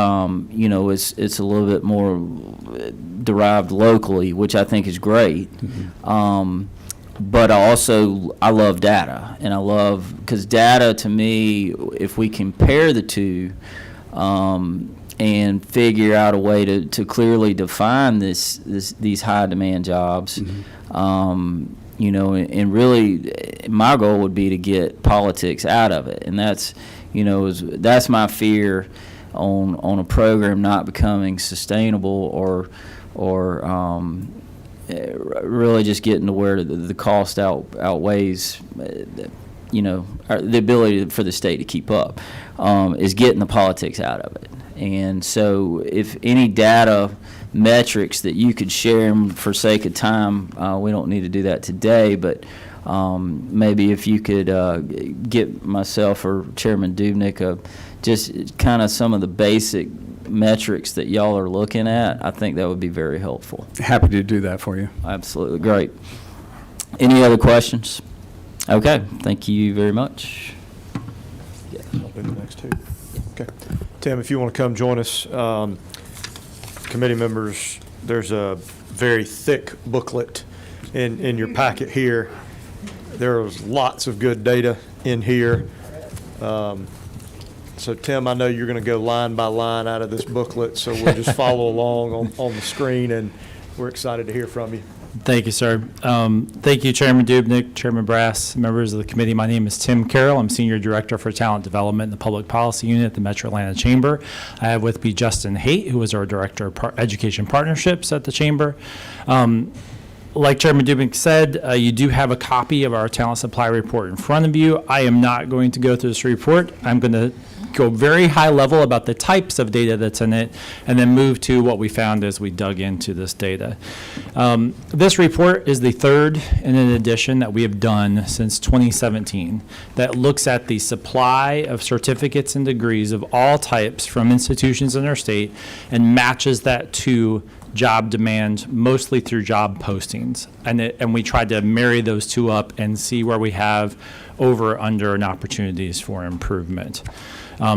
it's a little bit more derived locally, which I think is great. But I love data, and because data, to me, if we compare the two and figure out a way to clearly define these high demand jobs, and really my goal would be to get politics out of it, and that's my fear on a program not becoming sustainable or really just getting to where the cost outweighs, the ability for the state to keep up, is getting the politics out of it. And so if any data metrics that you could share, and for sake of time, we don't need to do that today, but maybe if you could get myself or Chairman Dubnik just kind of some of the basic metrics that y'all are looking at, I think that would be very helpful. Happy to do that for you. Absolutely. Great. Any other questions? Okay. Thank you very much. I'll do the next two. Okay. Tim, if you want to come join us, committee members, there's a very thick booklet in your packet here. There's lots of good data in here. So, Tim, I know you're going to go line by line out of this booklet, so we'll just follow along on the screen, and we're excited to hear from you. Thank you, sir. Thank you, Chairman Dubnik, Chairman Brass, members of the committee. My name is Tim Carroll. I'm Senior Director for Talent Development in the Public Policy Unit at the Metro Atlanta Chamber. I have with me Justin Haight, who is our Director of Education Partnerships at the Chamber. Like Chairman Dubnik said, you do have a copy of our talent supply report in front of you. I am not going to go through this report. I'm going to go very high level about the types of data that's in it, and then move to what we found as we dug into this data. This report is the third in an edition that we have done since 2017 that looks at the supply of certificates and degrees of all types from institutions in our state and matches that to job demand, mostly through job postings. And we tried to marry those two up and see where we have over, under, and opportunities for improvement.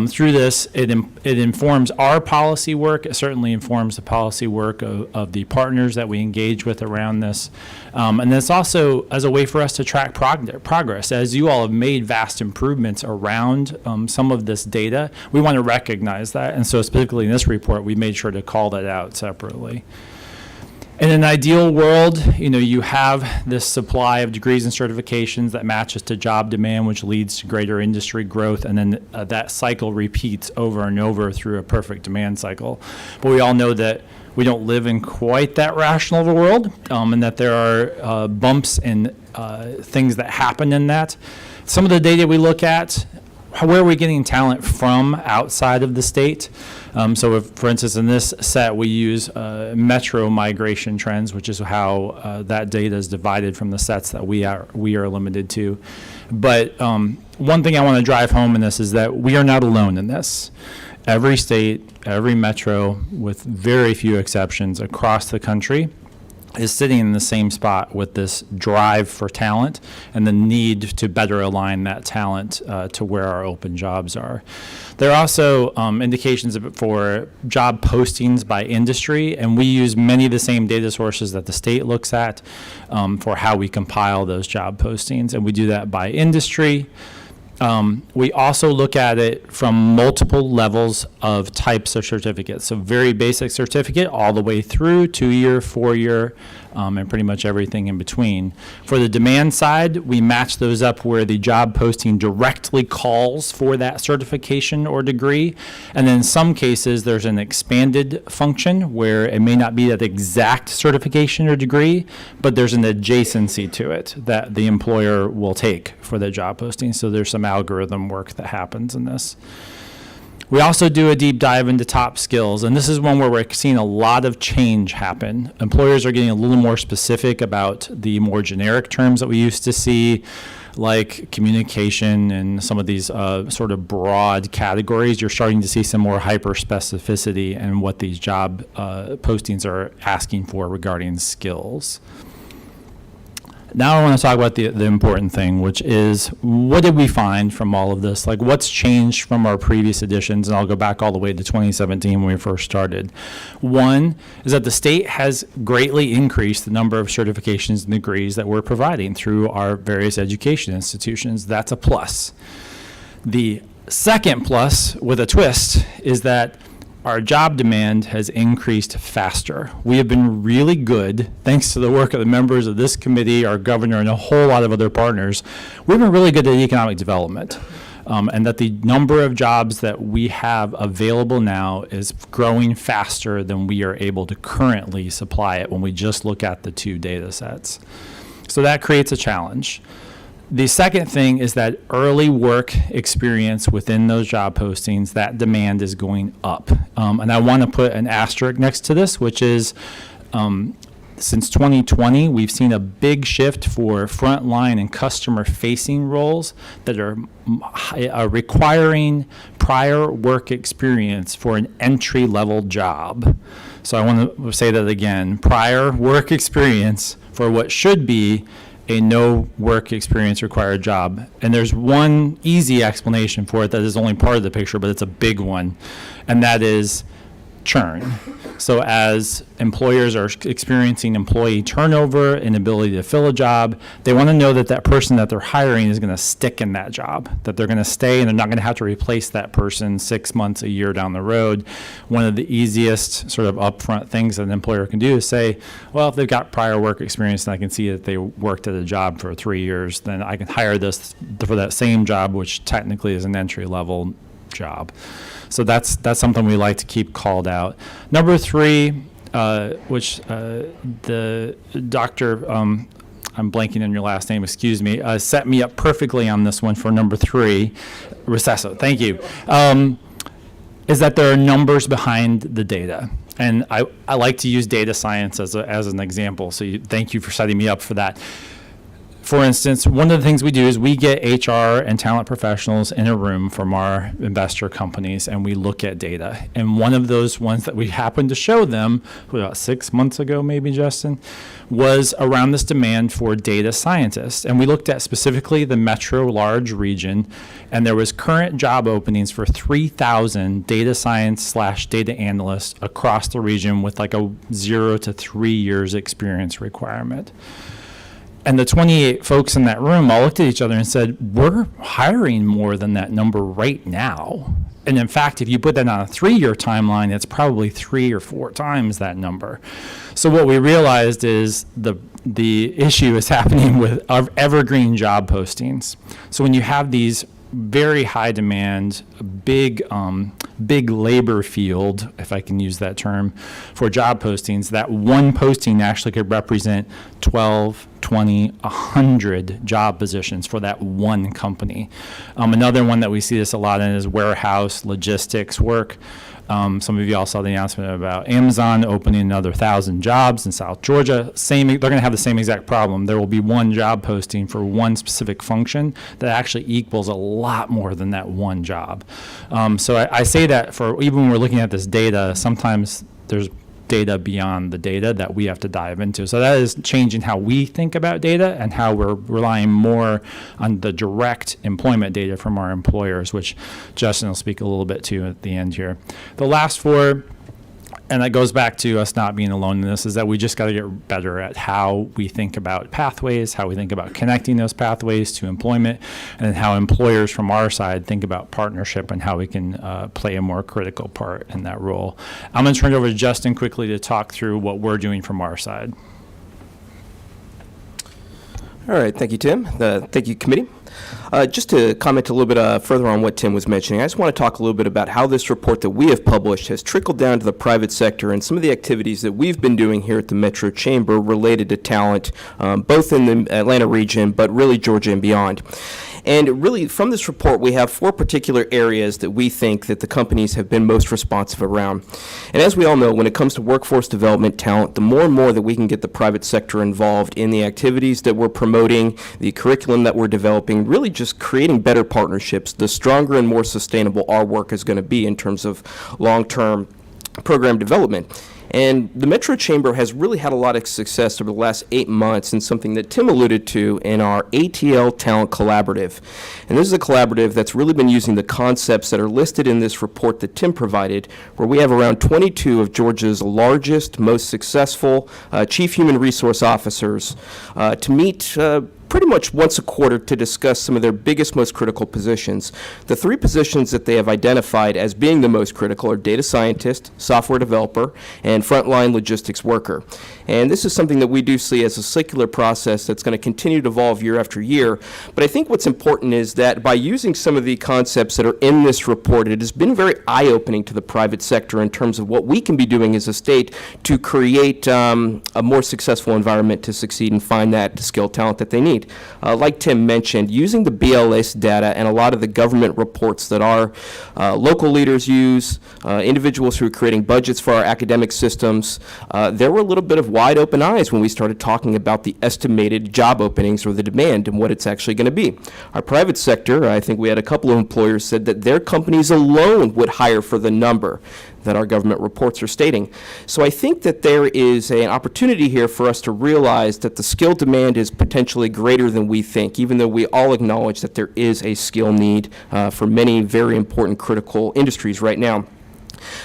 Through this, it informs our policy work. It certainly informs the policy work of the partners that we engage with around this. And it's also as a way for us to track progress. As you all have made vast improvements around some of this data, we want to recognize that. And so specifically in this report, we made sure to call that out separately. In an ideal world, you have this supply of degrees and certifications that matches to job demand, which leads to greater industry growth, and then that cycle repeats over and over through a perfect demand cycle. But we all know that we don't live in quite that rational of a world, and that there are bumps and things that happen in that. Some of the data we look at, where are we getting talent from outside of the state? So if, for instance, in this set, we use metro migration trends, which is how that data is divided from the sets that we are limited to. But one thing I want to drive home in this is that we are not alone in this. Every state, every metro, with very few exceptions across the country, is sitting in the same spot with this drive for talent and the need to better align that talent to where our open jobs are. There are also indications for job postings by industry, and we use many of the same data sources that the state looks at for how we compile those job postings, and we do that by industry. We also look at it from multiple levels of types of certificates. So very basic certificate all the way through 2-year, 4-year, and pretty much everything in between. For the demand side, we match those up where the job posting directly calls for that certification or degree. And then in some cases, there's an expanded function where it may not be that exact certification or degree, but there's an adjacency to it that the employer will take for the job posting. So there's some algorithm work that happens in this. We also do a deep dive into top skills, and this is one where we're seeing a lot of change happen. Employers are getting a little more specific about the more generic terms that we used to see, like communication and some of these sort of broad categories. You're starting to see some more hyper-specificity in what these job postings are asking for regarding skills. Now I want to talk about the important thing, which is what did we find from all of this? Like what's changed from our previous editions? And I'll go back all the way to 2017 when we first started. One is that the state has greatly increased the number of certifications and degrees that we're providing through our various education institutions. That's a plus. The second plus, with a twist, is that our job demand has increased faster. We have been really good, thanks to the work of the members of this committee, our governor, and a whole lot of other partners. We've been really good at economic development, and that the number of jobs that we have available now is growing faster than we are able to currently supply it when we just look at the two data sets. So that creates a challenge. The second thing is that early work experience within those job postings, that demand is going up. And I want to put an asterisk next to this, which is since 2020, we've seen a big shift for frontline and customer-facing roles that are requiring prior work experience for an entry-level job. So I want to say that again, prior work experience for what should be a no work experience required job. And there's one easy explanation for it that is only part of the picture, but it's a big one, and that is churn. So as employers are experiencing employee turnover, inability to fill a job, they want to know that that person that they're hiring is going to stick in that job, that they're going to stay and they're not going to have to replace that person 6 months, a year down the road. One of the easiest sort of upfront things that an employer can do is say, well, if they've got prior work experience and I can see that they worked at a job for 3 years, then I can hire this for that same job, which technically is an entry-level job. So that's something we like to keep called out. Number three, which the Dr. I'm blanking on your last name, excuse me, set me up perfectly on this one for number 3, Recesso, thank you, is that there are numbers behind the data. And I like to use data science as an example, so thank you for setting me up for that. For instance, one of the things we do is we get HR and talent professionals in a room from our investor companies, and we look at data. And one of those ones that we happened to show them, about 6 months ago maybe, Justin, was around this demand for data scientists. And we looked at specifically the metro large region, and there was current job openings for 3,000 data science / data analysts across the region with like a 0 to 3 years experience requirement. And the 28 folks in that room all looked at each other and said, we're hiring more than that number right now. And in fact, if you put that on a 3-year timeline, it's probably 3 or 4 times that number. So what we realized is the issue is happening with evergreen job postings. So when you have these very high demand, big labor field, if I can use that term, for job postings, that one posting actually could represent 12, 20, 100 job positions for that one company. Another one that we see this a lot in is warehouse logistics work. Some of you all saw the announcement about Amazon opening another 1,000 jobs in South Georgia. They're going to have the same exact problem. There will be one job posting for one specific function that actually equals a lot more than that one job. So I say that for even when we're looking at this data, sometimes there's data beyond the data that we have to dive into. So that is changing how we think about data and how we're relying more on the direct employment data from our employers, which Justin will speak a little bit to at the end here. The last 4, and that goes back to us not being alone in this, is that we just got to get better at how we think about pathways, how we think about connecting those pathways to employment, and how employers from our side think about partnership and how we can play a more critical part in that role. I'm going to turn it over to Justin quickly to talk through what we're doing from our side. All right, thank you, Tim. Thank you, committee. Just to comment a little bit further on what Tim was mentioning, I just want to talk a little bit about how this report that we have published has trickled down to the private sector and some of the activities that we've been doing here at the Metro Chamber related to talent, both in the Atlanta region, but really Georgia and beyond. And really, from this report, we have 4 particular areas that we think that the companies have been most responsive around. And as we all know, when it comes to workforce development talent, the more and more that we can get the private sector involved in the activities that we're promoting, the curriculum that we're developing, really just creating better partnerships, the stronger and more sustainable our work is going to be in terms of long-term program development. And the Metro Chamber has really had a lot of success over the last 8 months in something that Tim alluded to in our ATL Talent Collaborative. And this is a collaborative that's really been using the concepts that are listed in this report that Tim provided, where we have around 22 of Georgia's largest, most successful chief human resource officers to meet pretty much once a quarter to discuss some of their biggest, most critical positions. The 3 positions that they have identified as being the most critical are data scientist, software developer, and frontline logistics worker. And this is something that we do see as a circular process that's going to continue to evolve year after year. But I think what's important is that by using some of the concepts that are in this report, it has been very eye-opening to the private sector in terms of what we can be doing as a state to create a more successful environment to succeed and find that skilled talent that they need. Like Tim mentioned, using the BLS data and a lot of the government reports that our local leaders use, individuals who are creating budgets for our academic systems, there were a little bit of wide open eyes when we started talking about the estimated job openings or the demand and what it's actually going to be. Our private sector, I think we had a couple of employers said that their companies alone would hire for the number that our government reports are stating. So I think that there is an opportunity here for us to realize that the skill demand is potentially greater than we think, even though we all acknowledge that there is a skill need for many very important critical industries right now.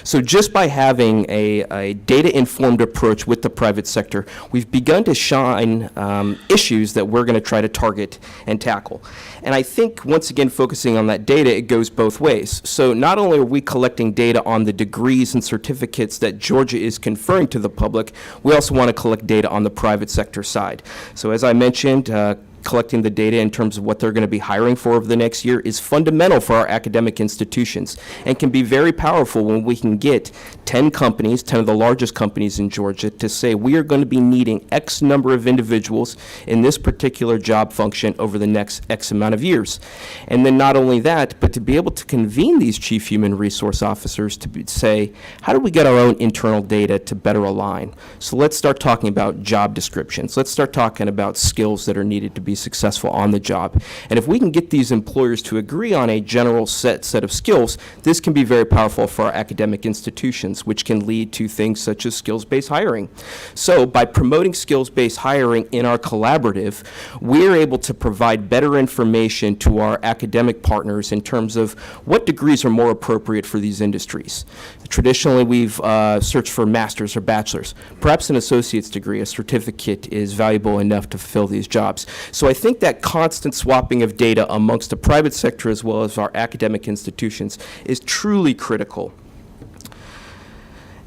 So just by having a data-informed approach with the private sector, we've begun to shine issues that we're going to try to target and tackle. And I think, once again, focusing on that data, it goes both ways. So not only are we collecting data on the degrees and certificates that Georgia is conferring to the public, we also want to collect data on the private sector side. So as I mentioned, collecting the data in terms of what they're going to be hiring for over the next year is fundamental for our academic institutions and can be very powerful when we can get 10 companies, 10 of the largest companies in Georgia, to say we are going to be needing X number of individuals in this particular job function over the next X amount of years. And then not only that, but to be able to convene these chief human resource officers to say, how do we get our own internal data to better align? So let's start talking about job descriptions. Let's start talking about skills that are needed to be successful on the job. And if we can get these employers to agree on a general set of skills, this can be very powerful for our academic institutions, which can lead to things such as skills-based hiring. So by promoting skills-based hiring in our collaborative, we're able to provide better information to our academic partners in terms of what degrees are more appropriate for these industries. Traditionally, we've searched for master's or bachelor's. Perhaps an associate's degree, a certificate, is valuable enough to fill these jobs. So I think that constant swapping of data amongst the private sector as well as our academic institutions is truly critical.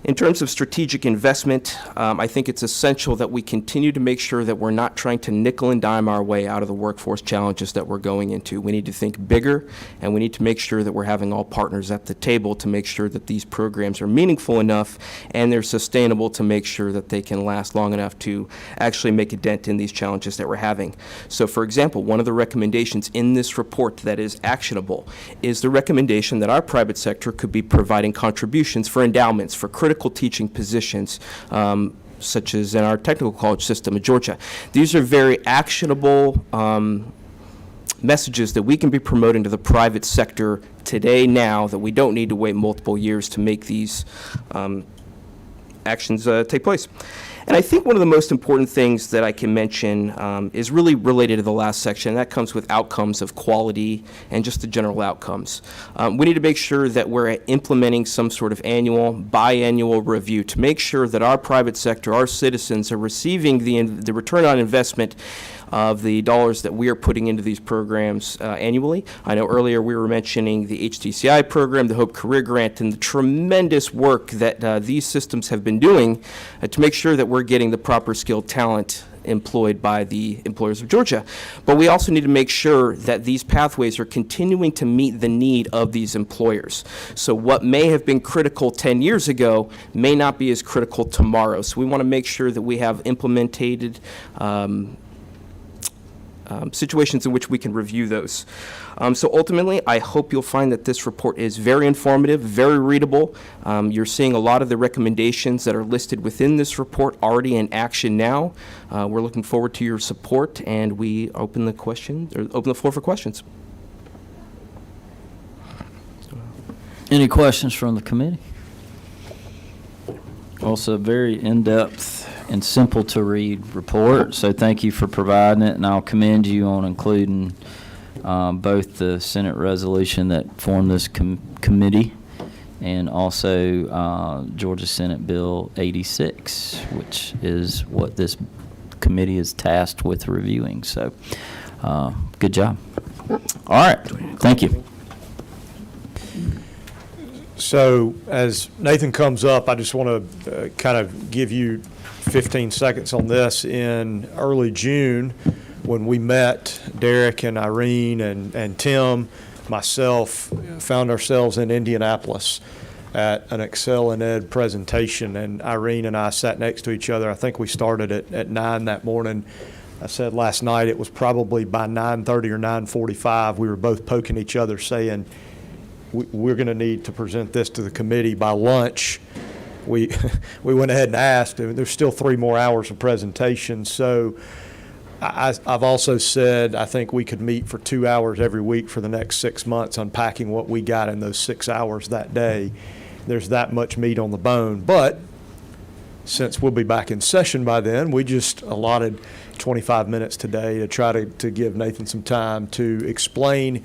In terms of strategic investment, I think it's essential that we continue to make sure that we're not trying to nickel and dime our way out of the workforce challenges that we're going into. We need to think bigger, and we need to make sure that we're having all partners at the table to make sure that these programs are meaningful enough and they're sustainable to make sure that they can last long enough to actually make a dent in these challenges that we're having. So, for example, one of the recommendations in this report that is actionable is the recommendation that our private sector could be providing contributions for endowments for critical teaching positions, such as in our technical college system in Georgia. These are very actionable messages that we can be promoting to the private sector today, now, that we don't need to wait multiple years to make these actions take place. And I think one of the most important things that I can mention is really related to the last section, and that comes with outcomes of quality and just the general outcomes. We need to make sure that we're implementing some sort of annual, biannual review to make sure that our private sector, our citizens, are receiving the return on investment of the dollars that we are putting into these programs annually. I know earlier we were mentioning the HTCI program, the Hope Career Grant, and the tremendous work that these systems have been doing to make sure that we're getting the proper skilled talent employed by the employers of Georgia. But we also need to make sure that these pathways are continuing to meet the need of these employers. So what may have been critical 10 years ago may not be as critical tomorrow. So we want to make sure that we have implemented situations in which we can review those. So ultimately, I hope you'll find that this report is very informative, very readable. You're seeing a lot of the recommendations that are listed within this report already in action now. We're looking forward to your support, and we open the floor for questions. Any questions from the committee? Also, very in-depth and simple to read report, so thank you for providing it, and I'll commend you on including both the Senate resolution that formed this committee and also Georgia Senate Bill 86, which is what this committee is tasked with reviewing. So good job. All right, thank you. So as Nathan comes up, I just want to kind of give you 15 seconds on this. In early June, when we met, Derek and Irene and Tim, myself, found ourselves in Indianapolis at an Excel and Ed presentation, and Irene and I sat next to each other. I think we started at 9 that morning. I said last night it was probably by 9:30 or 9:45 we were both poking each other saying, we're going to need to present this to the committee by lunch. We went ahead and asked. There's still 3 more hours of presentation. So I've also said I think we could meet for 2 hours every week for the next 6 months, unpacking what we got in those 6 hours that day. There's that much meat on the bone. But since we'll be back in session by then, we just allotted 25 minutes today to try to give Nathan some time to explain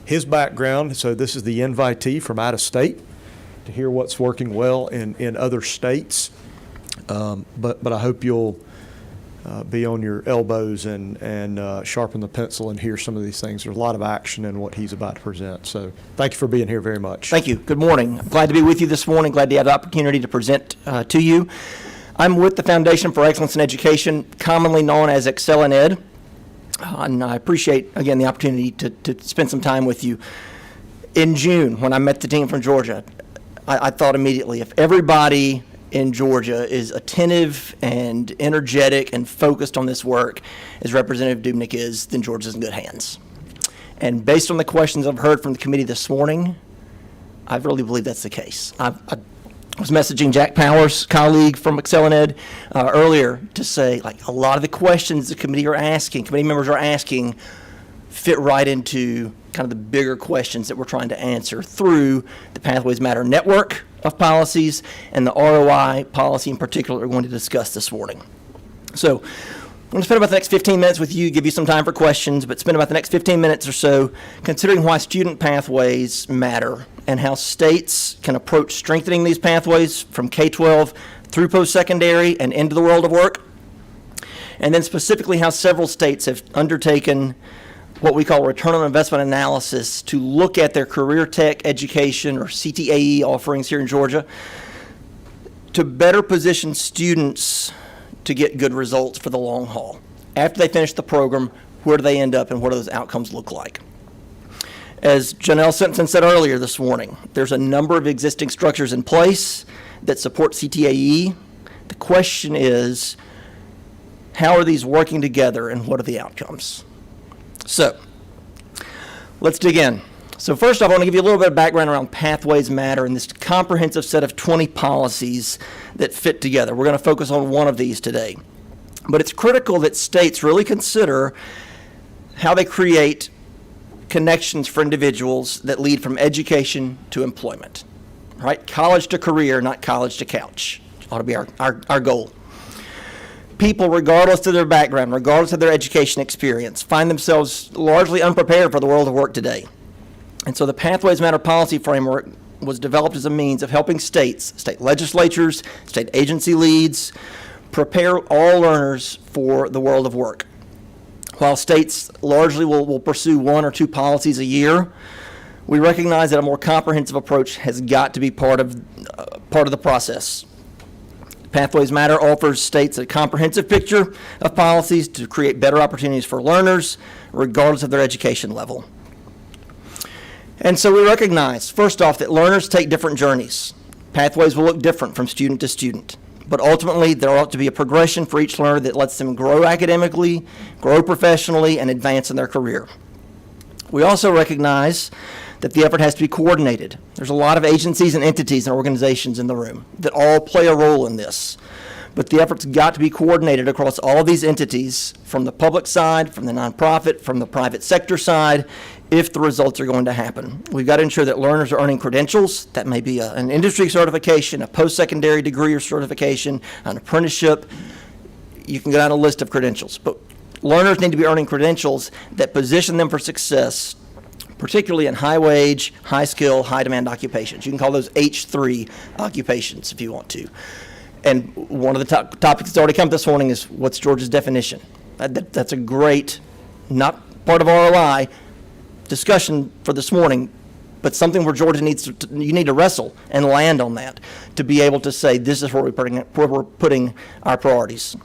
his background. So this is the invitee from out of state to hear what's working well in other states. But I hope you'll be on your elbows and sharpen the pencil and hear some of these things. There's a lot of action in what he's about to present. So thank you for being here very much. Thank you. Good morning. I'm glad to be with you this morning. Glad to have the opportunity to present to you. I'm with the Foundation for Excellence in Education, commonly known as Excel and Ed. And I appreciate, again, the opportunity to spend some time with you. In June, when I met the team from Georgia, I thought immediately, if everybody in Georgia is attentive and energetic and focused on this work as Representative Dubnik is, then Georgia's in good hands. And based on the questions I've heard from the committee this morning, I really believe that's the case. I was messaging Jack Powers, colleague from ExcelinEd, earlier to say, like, a lot of the questions the committee members are asking fit right into kind of the bigger questions that we're trying to answer through the Pathways Matter network of policies and the ROI policy in particular we're going to discuss this morning. So I'm going to spend about the next 15 minutes with you, give you some time for questions, but spend about the next 15 minutes or so considering why student pathways matter and how states can approach strengthening these pathways from K-12 through post-secondary and into the world of work, and then specifically how several states have undertaken what we call return on investment analysis to look at their career tech education or CTAE offerings here in Georgia to better position students to get good results for the long haul. After they finish the program, where do they end up and what do those outcomes look like? As Janelle Simpson said earlier this morning, there's a number of existing structures in place that support CTAE. The question is, how are these working together and what are the outcomes? So, let's dig in. So first off, I want to give you a little bit of background around Pathways Matter and this comprehensive set of 20 policies that fit together. We're going to focus on one of these today. But it's critical that states really consider how they create connections for individuals that lead from education to employment, right? College to career, not college to couch. Ought to be our goal. People, regardless of their background, regardless of their education experience, find themselves largely unprepared for the world of work today. And so the Pathways Matter policy framework was developed as a means of helping states, state legislatures, state agency leads, prepare all learners for the world of work. While states largely will pursue one or two policies a year, we recognize that a more comprehensive approach has got to be part of the process. Pathways Matter offers states a comprehensive picture of policies to create better opportunities for learners, regardless of their education level. And so we recognize, first off, that learners take different journeys. Pathways will look different from student to student, but ultimately there ought to be a progression for each learner that lets them grow academically, grow professionally, and advance in their career. We also recognize that the effort has to be coordinated. There's a lot of agencies and entities and organizations in the room that all play a role in this. But the effort's got to be coordinated across all of these entities, from the public side, from the nonprofit, from the private sector side, if the results are going to happen. We've got to ensure that learners are earning credentials. That may be an industry certification, a post-secondary degree or certification, an apprenticeship. You can go down a list of credentials. But learners need to be earning credentials that position them for success, particularly in high-wage, high-skill, high-demand occupations. You can call those H3 occupations if you want to. And one of the topics that's already come up this morning is what's Georgia's definition. That's a great, not part of ROI, discussion for this morning, but something where Georgia you need to wrestle and land on that to be able to say this is where we're putting our priorities.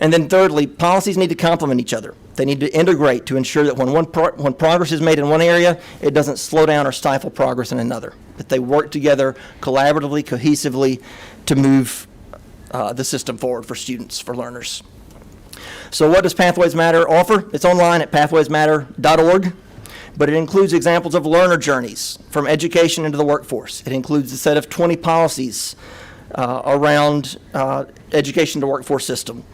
And then thirdly, policies need to complement each other. They need to integrate to ensure that when progress is made in one area, it doesn't slow down or stifle progress in another. That they work together collaboratively, cohesively to move the system forward for students, for learners. So what does Pathways Matter offer? It's online at pathwaysmatter.org, but it includes examples of learner journeys from education into the workforce. It includes a set of 20 policies around education to workforce system.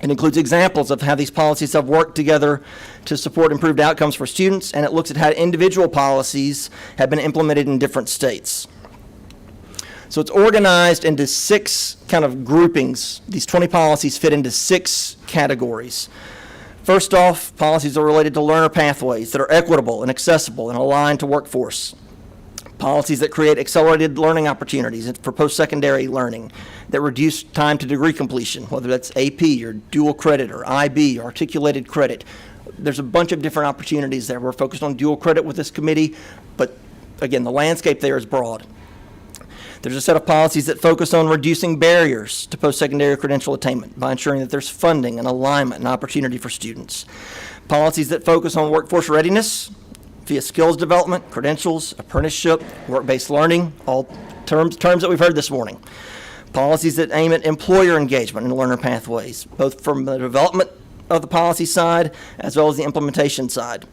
It includes examples of how these policies have worked together to support improved outcomes for students, and it looks at how individual policies have been implemented in different states. So it's organized into 6 kind of groupings. These 20 policies fit into 6 categories. First off, policies are related to learner pathways that are equitable and accessible and aligned to workforce. Policies that create accelerated learning opportunities for post-secondary learning that reduce time to degree completion, whether that's AP or dual credit or IB or articulated credit. There's a bunch of different opportunities there. We're focused on dual credit with this committee, but again, the landscape there is broad. There's a set of policies that focus on reducing barriers to post-secondary credential attainment by ensuring that there's funding and alignment and opportunity for students. Policies that focus on workforce readiness via skills development, credentials, apprenticeship, work-based learning, all terms that we've heard this morning. Policies that aim at employer engagement and learner pathways, both from the development of the policy side as well as the implementation side.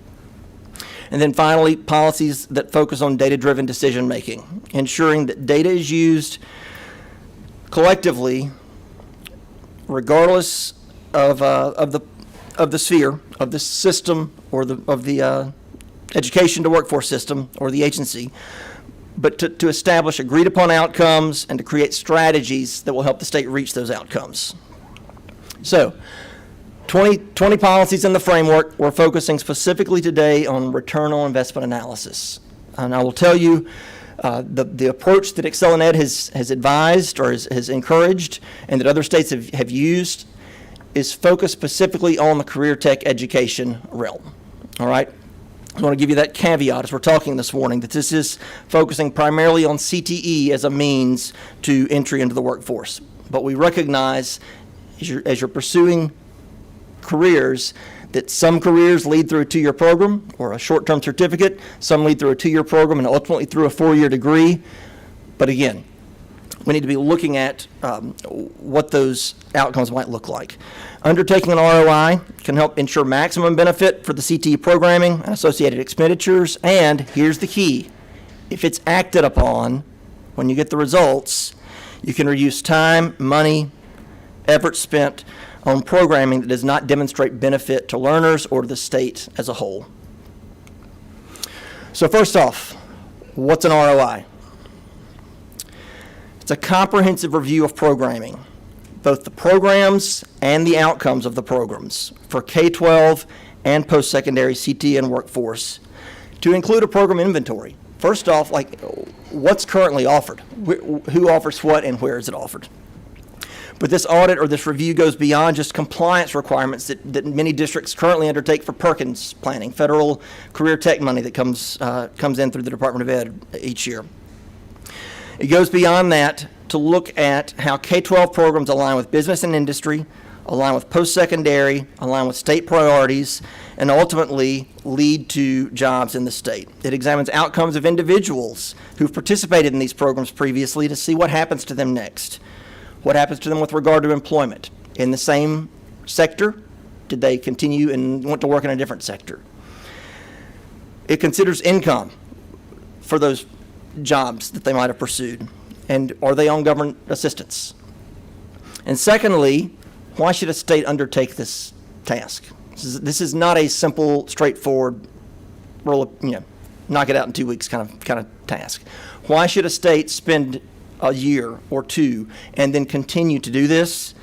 And then finally, policies that focus on data-driven decision-making, ensuring that data is used collectively, regardless of the sphere, of the system, or of the education to workforce system or the agency, but to establish agreed-upon outcomes and to create strategies that will help the state reach those outcomes. So, 20 policies in the framework. We're focusing specifically today on return on investment analysis. And I will tell you, the approach that ExcelinEd has advised or has encouraged and that other states have used is focused specifically on the career tech education realm. All right? I want to give you that caveat as we're talking this morning, that this is focusing primarily on CTE as a means to entry into the workforce. But we recognize as you're pursuing careers that some careers lead through a 2-year program or a short-term certificate, some lead through a 2-year program and ultimately through a 4-year degree. But again, we need to be looking at what those outcomes might look like. Undertaking an ROI can help ensure maximum benefit for the CTE programming and associated expenditures. And here's the key. If it's acted upon, when you get the results, you can reduce time, money, effort spent on programming that does not demonstrate benefit to learners or to the state as a whole. So first off, what's an ROI? It's a comprehensive review of programming, both the programs and the outcomes of the programs for K-12 and post-secondary CTE and workforce, to include a program inventory. First off, like what's currently offered, who offers what and where is it offered. But this audit or this review goes beyond just compliance requirements that many districts currently undertake for Perkins planning, federal career tech money that comes in through the Department of Ed each year. It goes beyond that to look at how K-12 programs align with business and industry, align with post-secondary, align with state priorities, and ultimately lead to jobs in the state. It examines outcomes of individuals who've participated in these programs previously to see what happens to them next. What happens to them with regard to employment? In the same sector? Did they continue and want to work in a different sector? It considers income for those jobs that they might have pursued. And are they on government assistance? And secondly, why should a state undertake this task? This is not a simple, straightforward, knock it out in 2 weeks kind of task. Why should a state spend a year or two and then continue to do this?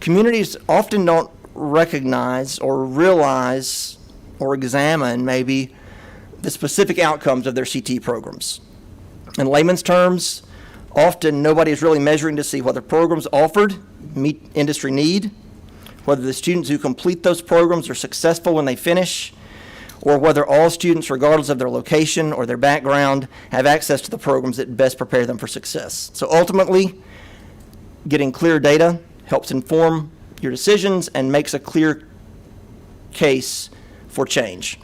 Communities often don't recognize or realize or examine maybe the specific outcomes of their CTE programs. In layman's terms, often nobody is really measuring to see whether programs offered meet industry need, whether the students who complete those programs are successful when they finish, or whether all students, regardless of their location or their background, have access to the programs that best prepare them for success. So ultimately, getting clear data helps inform your decisions and makes a clear case for change.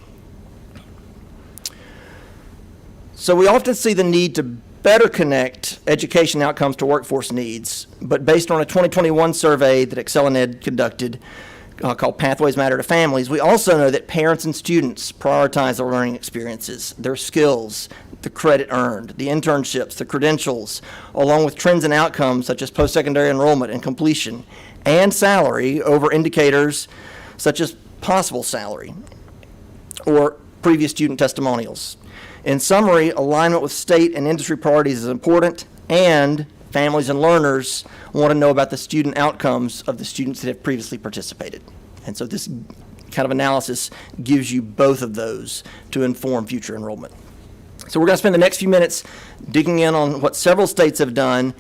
So we often see the need to better connect education outcomes to workforce needs, but based on a 2021 survey that ExcelinEd conducted called Pathways Matter to Families, we also know that parents and students prioritize their learning experiences, their skills, the credit earned, the internships, the credentials, along with trends and outcomes such as post-secondary enrollment and completion, and salary over indicators such as possible salary or previous student testimonials. In summary, alignment with state and industry priorities is important, and families and learners want to know about the student outcomes of the students that have previously participated. And so this kind of analysis gives you both of those to inform future enrollment. So we're going to spend the next few minutes digging in on what several states have done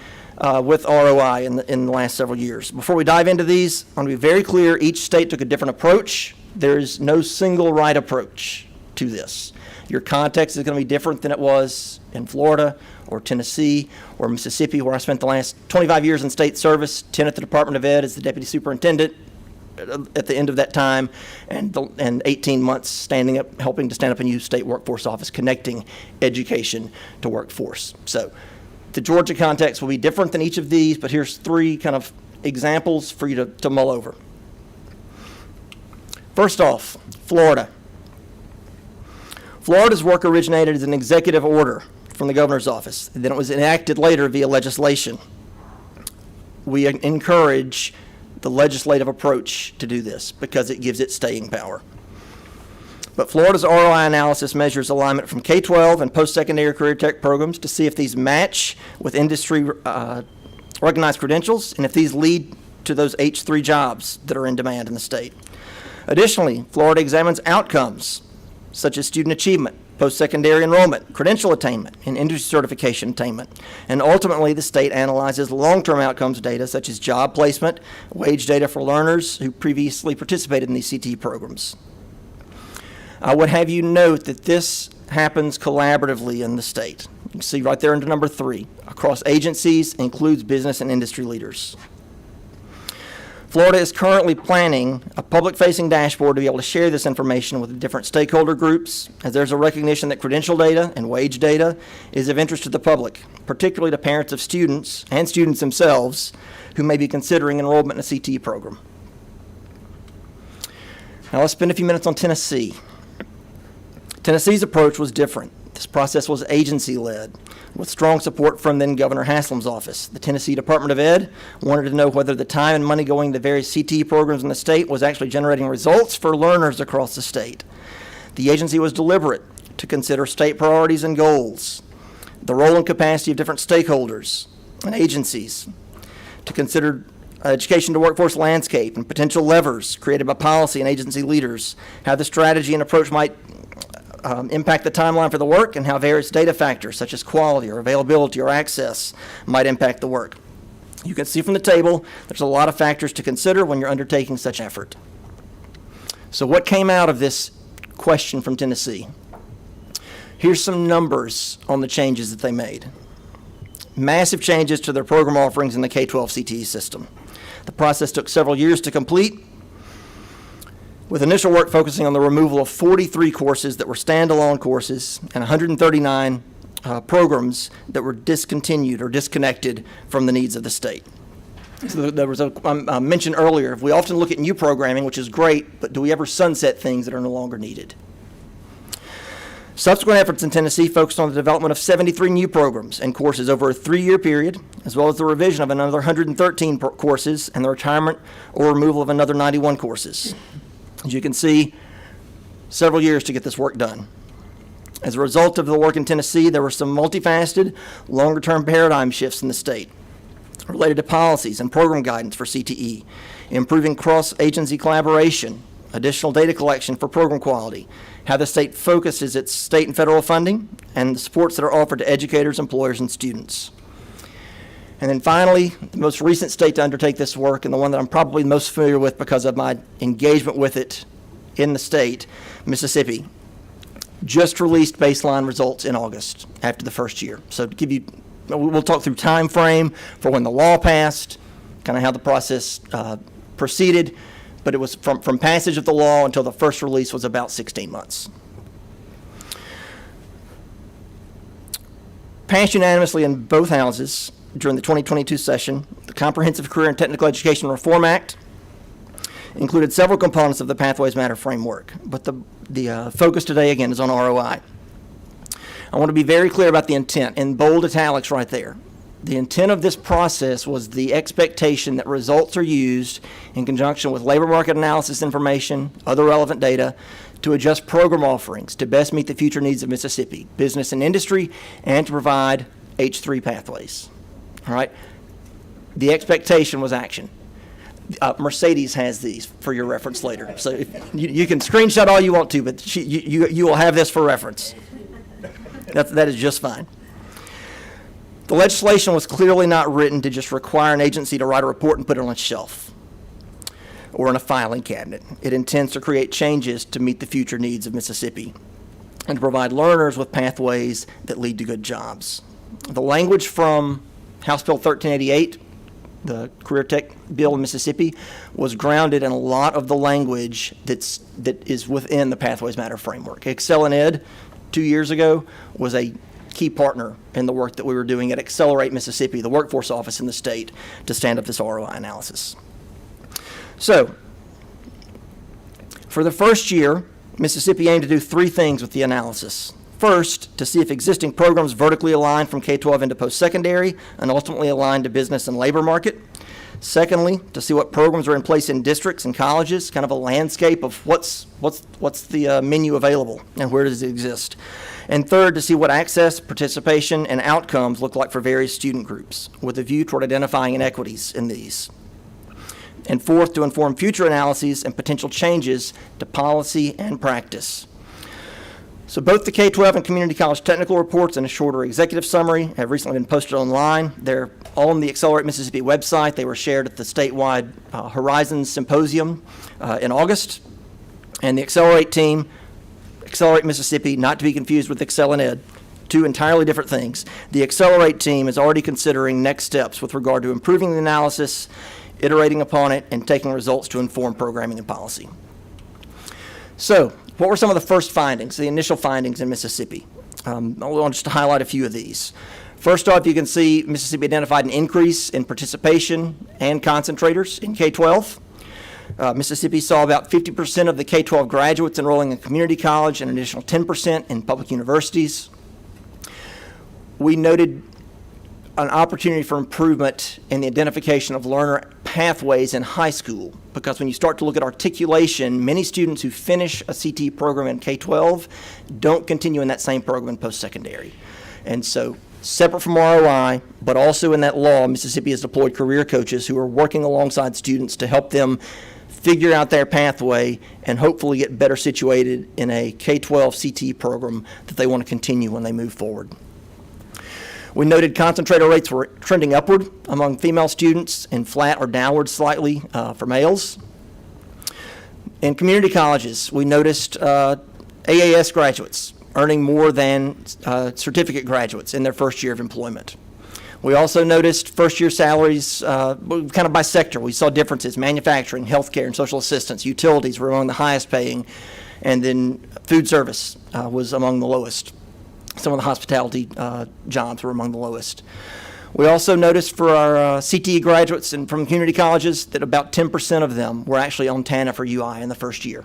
with ROI in the last several years. Before we dive into these, I want to be very clear, each state took a different approach. There is no single right approach to this. Your context is going to be different than it was in Florida or Tennessee or Mississippi, where I spent the last 25 years in state service, 10 at the Department of Ed as the deputy superintendent at the end of that time, and 18 months helping to stand up a new state workforce office, connecting education to workforce. So the Georgia context will be different than each of these, but here's 3 kind of examples for you to mull over. First off, Florida. Florida's work originated as an executive order from the governor's office, and then it was enacted later via legislation. We encourage the legislative approach to do this because it gives it staying power. But Florida's ROI analysis measures alignment from K-12 and post-secondary career tech programs to see if these match with industry recognized credentials and if these lead to those H3 jobs that are in demand in the state. Additionally, Florida examines outcomes such as student achievement, post-secondary enrollment, credential attainment, and industry certification attainment. And ultimately, the state analyzes long-term outcomes data such as job placement, wage data for learners who previously participated in these CTE programs. I would have you note that this happens collaboratively in the state. You can see right there under number 3, across agencies, includes business and industry leaders. Florida is currently planning a public-facing dashboard to be able to share this information with different stakeholder groups, as there's a recognition that credential data and wage data is of interest to the public, particularly to parents of students and students themselves who may be considering enrollment in a CTE program. Now let's spend a few minutes on Tennessee. Tennessee's approach was different. This process was agency-led, with strong support from then Governor Haslam's office. The Tennessee Department of Ed wanted to know whether the time and money going to various CTE programs in the state was actually generating results for learners across the state. The agency was deliberate to consider state priorities and goals, the role and capacity of different stakeholders and agencies, to consider education to workforce landscape and potential levers created by policy and agency leaders, how the strategy and approach might impact the timeline for the work, and how various data factors such as quality or availability or access might impact the work. You can see from the table there's a lot of factors to consider when you're undertaking such effort. So what came out of this question from Tennessee? Here's some numbers on the changes that they made. Massive changes to their program offerings in the K-12 CTE system. The process took several years to complete, with initial work focusing on the removal of 43 courses that were standalone courses and 139 programs that were discontinued or disconnected from the needs of the state. So there was I mentioned earlier, we often look at new programming, which is great, but do we ever sunset things that are no longer needed? Subsequent efforts in Tennessee focused on the development of 73 new programs and courses over a 3-year period, as well as the revision of another 113 courses and the retirement or removal of another 91 courses. As you can see, several years to get this work done. As a result of the work in Tennessee, there were some multifaceted, longer-term paradigm shifts in the state related to policies and program guidance for CTE, improving cross-agency collaboration, additional data collection for program quality, how the state focuses its state and federal funding, and the supports that are offered to educators, employers, and students. And then finally, the most recent state to undertake this work, and the one that I'm probably most familiar with because of my engagement with it in the state, Mississippi, just released baseline results in August after the first year. So to give you, we'll talk through time frame for when the law passed, kind of how the process proceeded, but it was from passage of the law until the first release was about 16 months. Passed unanimously in both houses during the 2022 session, the Comprehensive Career and Technical Education Reform Act included several components of the Pathways Matter framework, but the focus today, again, is on ROI. I want to be very clear about the intent, in bold italics right there. The intent of this process was the expectation that results are used in conjunction with labor market analysis information, other relevant data, to adjust program offerings to best meet the future needs of Mississippi, business and industry, and to provide H3 pathways. All right? The expectation was action. Mercedes has these for your reference later. So if you can screenshot all you want to, but you will have this for reference. That is just fine. The legislation was clearly not written to just require an agency to write a report and put it on its shelf or in a filing cabinet. It intends to create changes to meet the future needs of Mississippi. and to provide learners with pathways that lead to good jobs. The language from House Bill 1388, the Career Tech Bill in Mississippi, was grounded in a lot of the language that is within the Pathways Matter framework. Excel in Ed 2 years ago was a key partner in the work that we were doing at Accelerate Mississippi, the workforce office in the state, to stand up this ROI analysis. So, for the first year, Mississippi aimed to do 3 things with the analysis. First, to see if existing programs vertically align from K-12 into post-secondary and ultimately align to business and labor market. Secondly, to see what programs are in place in districts and colleges, kind of a landscape of what's the menu available and where does it exist. And third, to see what access, participation, and outcomes look like for various student groups, with a view toward identifying inequities in these. And fourth, to inform future analyses and potential changes to policy and practice. So both the K-12 and community college technical reports and a shorter executive summary have recently been posted online. They're all on the Accelerate Mississippi website. They were shared at the statewide Horizons Symposium in August. And the Accelerate team, Accelerate Mississippi, not to be confused with Excel and Ed, 2 entirely different things. The Accelerate team is already considering next steps with regard to improving the analysis, iterating upon it, and taking results to inform programming and policy. So, what were some of the first findings, the initial findings in Mississippi? I want just to highlight a few of these. First off, you can see Mississippi identified an increase in participation and concentrators in K-12. Mississippi saw about 50% of the K-12 graduates enrolling in community college and an additional 10% in public universities. We noted an opportunity for improvement in the identification of learner pathways in high school, because when you start to look at articulation, many students who finish a CTE program in K-12 don't continue in that same program in post-secondary. And so, separate from ROI, but also in that law, Mississippi has deployed career coaches who are working alongside students to help them figure out their pathway and hopefully get better situated in a K-12 CTE program that they want to continue when they move forward. We noted concentrator rates were trending upward among female students and flat or downward slightly for males. In community colleges, we noticed AAS graduates earning more than certificate graduates in their first year of employment. We also noticed first-year salaries kind of by sector. We saw differences. Manufacturing, healthcare, and social assistance. Utilities were among the highest paying, and then food service was among the lowest. Some of the hospitality jobs were among the lowest. We also noticed for our CTE graduates and from community colleges that about 10% of them were actually on TANF or UI in the first year.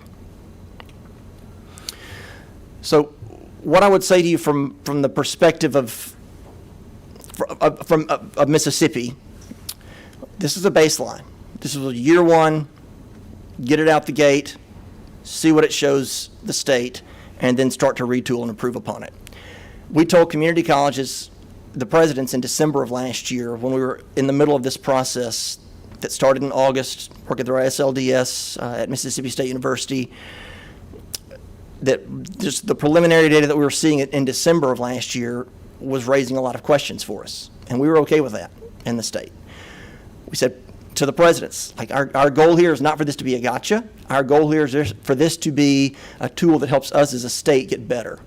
So what I would say to you from the perspective of Mississippi, this is a baseline. This is a year one, get it out the gate, see what it shows the state, and then start to retool and improve upon it. We told community colleges, the presidents, in December of last year, when we were in the middle of this process that started in August, working through SLDS at Mississippi State University, that just the preliminary data that we were seeing in December of last year was raising a lot of questions for us. And we were okay with that in the state. We said to the presidents, like, our goal here is not for this to be a gotcha. Our goal here is for this to be a tool that helps us as a state get better.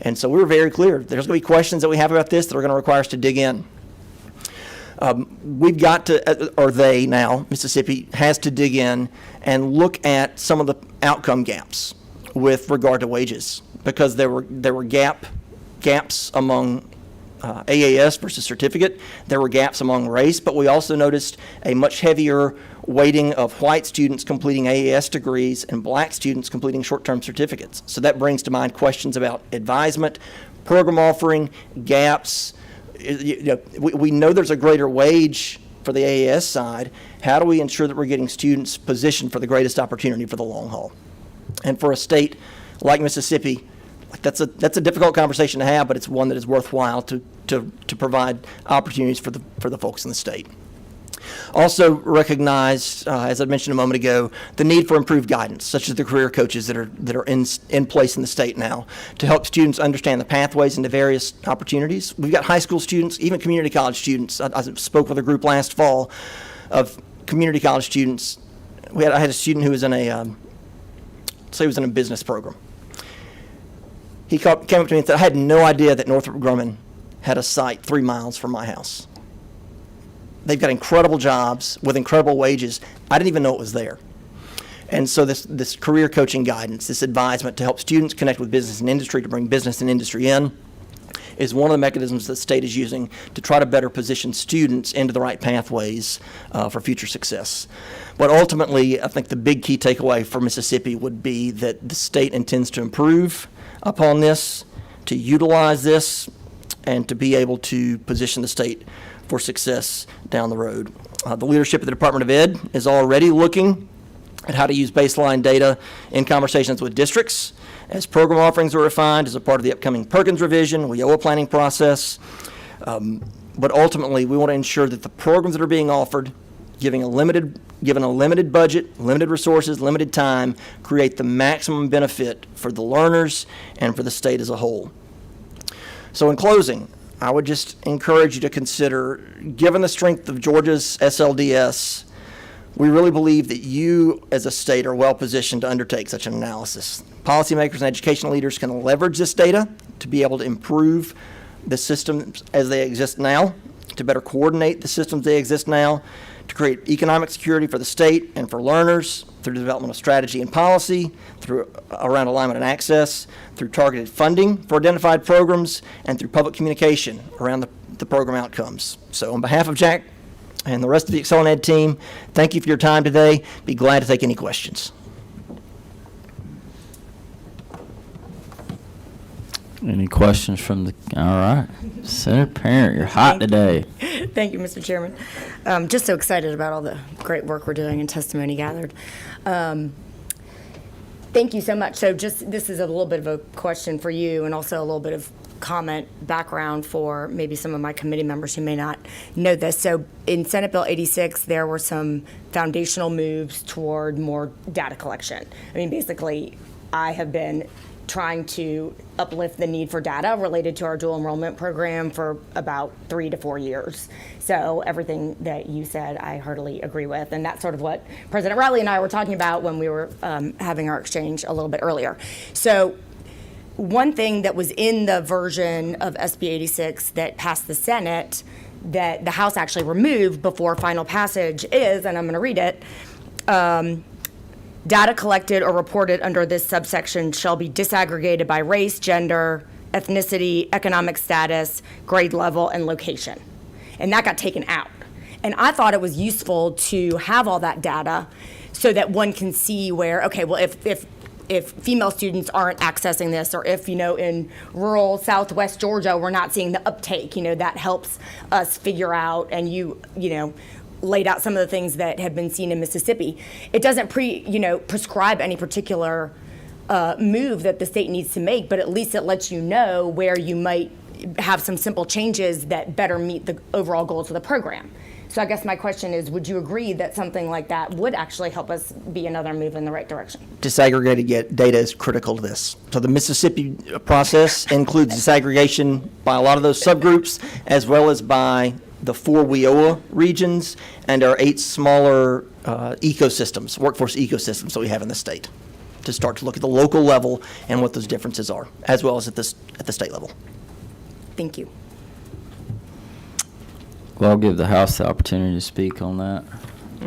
And so we were very clear. There's going to be questions that we have about this that are going to require us to dig in. We've got to, or they now, Mississippi, has to dig in and look at some of the outcome gaps with regard to wages, because there were gaps among AAS versus certificate. There were gaps among race, but we also noticed a much heavier weighting of white students completing AAS degrees and black students completing short-term certificates. So that brings to mind questions about advisement, program offering, gaps. We know there's a greater wage for the AAS side. How do we ensure that we're getting students positioned for the greatest opportunity for the long haul? And for a state like Mississippi, that's a difficult conversation to have, but it's one that is worthwhile to provide opportunities for the folks in the state. Also recognized, as I mentioned a moment ago, the need for improved guidance, such as the career coaches that are in place in the state now, to help students understand the pathways into various opportunities. We've got high school students, even community college students. I spoke with a group last fall of community college students. I had a student who was in a business program. He came up to me and said, I had no idea that Northrop Grumman had a site 3 miles from my house. They've got incredible jobs with incredible wages. I didn't even know it was there. And so this career coaching guidance, this advisement to help students connect with business and industry, to bring business and industry in, is one of the mechanisms that the state is using to try to better position students into the right pathways for future success. But ultimately, I think the big key takeaway for Mississippi would be that the state intends to improve upon this, to utilize this, and to be able to position the state for success down the road. The leadership of the Department of Ed is already looking at how to use baseline data in conversations with districts as program offerings are refined as a part of the upcoming Perkins revision, WIOA planning process. But ultimately, we want to ensure that the programs that are being offered, given a limited budget, limited resources, limited time, create the maximum benefit for the learners and for the state as a whole. So in closing, I would just encourage you to consider, given the strength of Georgia's SLDS, we really believe that you as a state are well positioned to undertake such an analysis. Policymakers and educational leaders can leverage this data to be able to improve the systems as they exist now, to better coordinate the systems they exist now, to create economic security for the state and for learners through the development of strategy and policy, around alignment and access, through targeted funding for identified programs, and through public communication around the program outcomes. So on behalf of Jack and the rest of the ExcelenEd team, thank you for your time today. Be glad to take any questions. Any questions from the, all right. Senator Parent, you're hot today. Thank you, Mr. Chairman. Just so excited about all the great work we're doing and testimony gathered. Thank you so much. So this is a little bit of a question for you and also a little bit of comment background for maybe some of my committee members who may not know this. So in Senate Bill 86, there were some foundational moves toward more data collection. I mean, basically, I have been trying to uplift the need for data related to our dual enrollment program for about 3 to 4 years. So everything that you said, I heartily agree with. And that's sort of what President Riley and I were talking about when we were having our exchange a little bit earlier. So one thing that was in the version of SB 86 that passed the Senate that the House actually removed before final passage is, and I'm going to read it, data collected or reported under this subsection shall be disaggregated by race, gender, ethnicity, economic status, grade level, and location. And that got taken out. And I thought it was useful to have all that data so that one can see where, okay, well, if female students aren't accessing this, or if, in rural southwest Georgia, we're not seeing the uptake, that helps us figure out, and you laid out some of the things that have been seen in Mississippi. It doesn't prescribe any particular move that the state needs to make, but at least it lets you know where you might have some simple changes that better meet the overall goals of the program. So I guess my question is, would you agree that something like that would actually help us be another move in the right direction? Disaggregated data is critical to this. So the Mississippi process includes disaggregation by a lot of those subgroups, as well as by the 4 WIOA regions and our 8 smaller ecosystems, workforce ecosystems that we have in the state, to start to look at the local level and what those differences are, as well as at the state level. Thank you. Well, I'll give the House the opportunity to speak on that.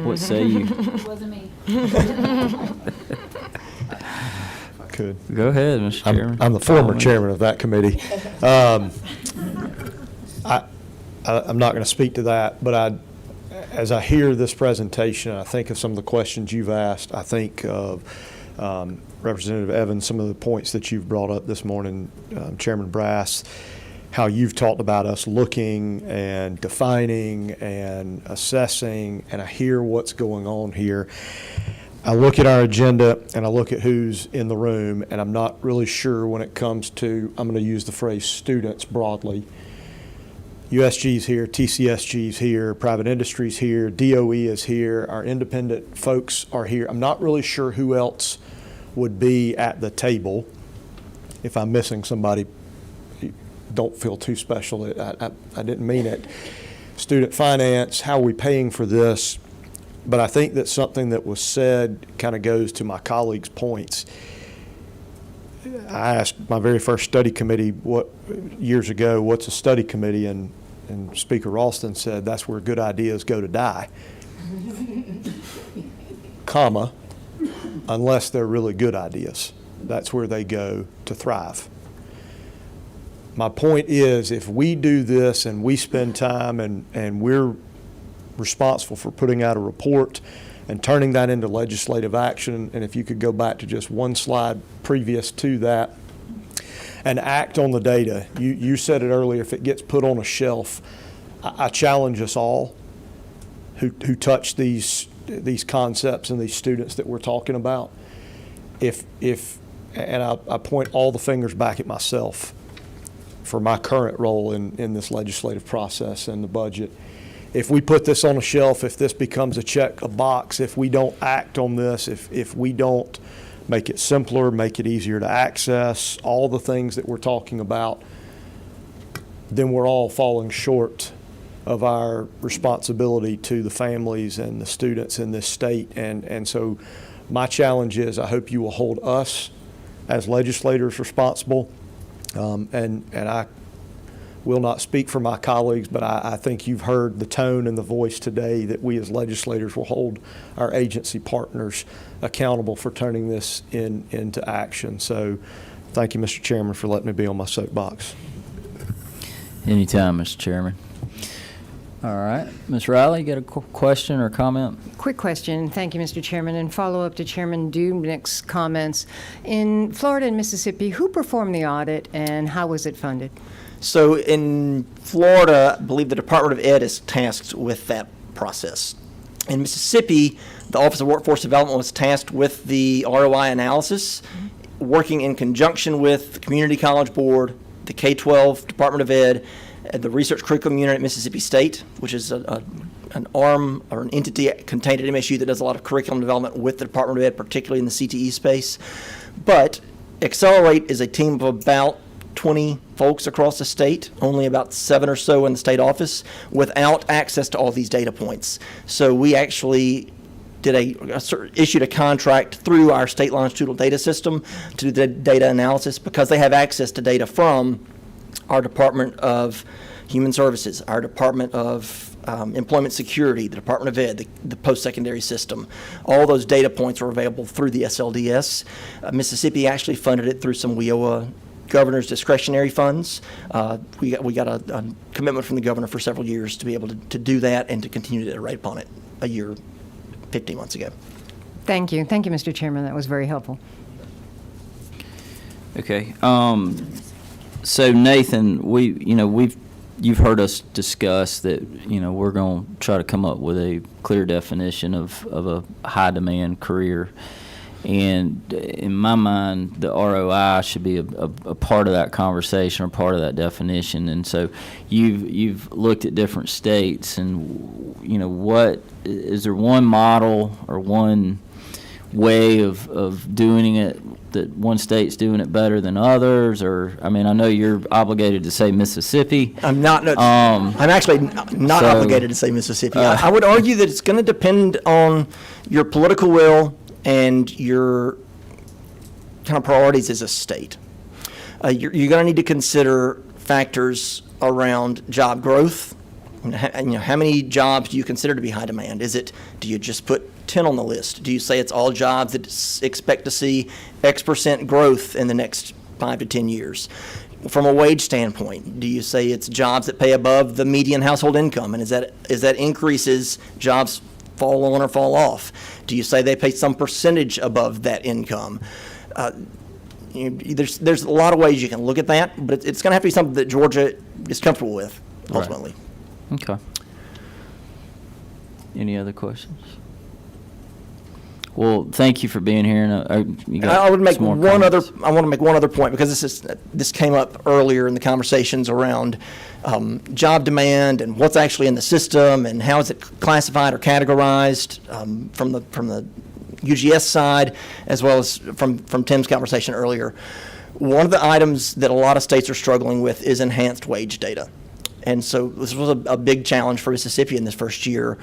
What say you? It wasn't me. Could. Go ahead, Mr. Chairman. I'm the former chairman of that committee. I'm not going to speak to that, but as I hear this presentation, I think of some of the questions you've asked. I think of Representative Evans, some of the points that you've brought up this morning, Chairman Brass, how you've talked about us looking and defining and assessing, and I hear what's going on here. I look at our agenda and I look at who's in the room, and I'm not really sure when it comes to, I'm going to use the phrase students broadly. USG's here, TCSG's here, private industry's here, DOE is here, our independent folks are here. I'm not really sure who else would be at the table. If I'm missing somebody, don't feel too special. I didn't mean it. Student finance, how are we paying for this? But I think that something that was said kind of goes to my colleagues' points. I asked my very first study committee years ago, what's a study committee? And Speaker Ralston said, that's where good ideas go to die, comma, unless they're really good ideas. That's where they go to thrive. My point is, if we do this and we spend time and we're responsible for putting out a report and turning that into legislative action, and if you could go back to just one slide previous to that, and act on the data. You said it earlier, if it gets put on a shelf, I challenge us all who touch these concepts and these students that we're talking about. And I point all the fingers back at myself for my current role in this legislative process and the budget. If we put this on a shelf, if this becomes a box, if we don't act on this, if we don't make it simpler, make it easier to access, all the things that we're talking about, then we're all falling short of our responsibility to the families and the students in this state. And so my challenge is, I hope you will hold us as legislators responsible. And I will not speak for my colleagues, but I think you've heard the tone and the voice today that we as legislators will hold our agency partners accountable for turning this into action. So thank you, Mr. Chairman, for letting me be on my soapbox. Anytime, Mr. Chairman. All right. Ms. Riley, you got a question or comment? Quick question. Thank you, Mr. Chairman, and follow up to Chairman Dubnik's comments. In Florida and Mississippi, who performed the audit and how was it funded? So in Florida, I believe the Department of Ed is tasked with that process. In Mississippi, the Office of Workforce Development was tasked with the ROI analysis, working in conjunction with the Community College Board, the K-12 Department of Ed, and the Research Curriculum Unit at Mississippi State, which is an arm or an entity contained at MSU that does a lot of curriculum development with the Department of Ed, particularly in the CTE space. But Accelerate is a team of about 20 folks across the state, only about 7 or so in the state office, without access to all these data points. So we actually issued a contract through our state longitudinal data system to do the data analysis, because they have access to data from our Department of Human Services, our Department of Employment Security, the Department of Ed, the post-secondary system. All those data points are available through the SLDS. Mississippi actually funded it through some WIOA governor's discretionary funds. We got a commitment from the governor for several years to be able to do that and to continue to iterate upon it a year, 15 months ago. Thank you. Thank you, Mr. Chairman. That was very helpful. Okay. So Nathan, you've heard us discuss that, we're going to try to come up with a clear definition of a high demand career. And in my mind, the ROI should be a part of that conversation or part of that definition. And so you've looked at different states, and what is there one model or one way of doing it that one state's doing it better than others? Or I know you're obligated to say Mississippi. I'm not. I'm actually not obligated to say Mississippi. I would argue that it's going to depend on your political will and your kind of priorities as a state. You're going to need to consider factors around job growth. How many jobs do you consider to be high demand? Do you just put 10 on the list? Do you say it's all jobs that expect to see X% growth in the next 5 to 10 years? From a wage standpoint, do you say it's jobs that pay above the median household income? And is that increases jobs fall on or fall off? Do you say they pay some percentage above that income? There's a lot of ways you can look at that, but it's going to have to be something that Georgia is comfortable with, ultimately. Right. Okay. Any other questions? Well, thank you for being here. And I want to make one other point, because this came up earlier in the conversations around job demand and what's actually in the system and how is it classified or categorized from the UGS side, as well as from Tim's conversation earlier. One of the items that a lot of states are struggling with is enhanced wage data. And so this was a big challenge for Mississippi in this first year.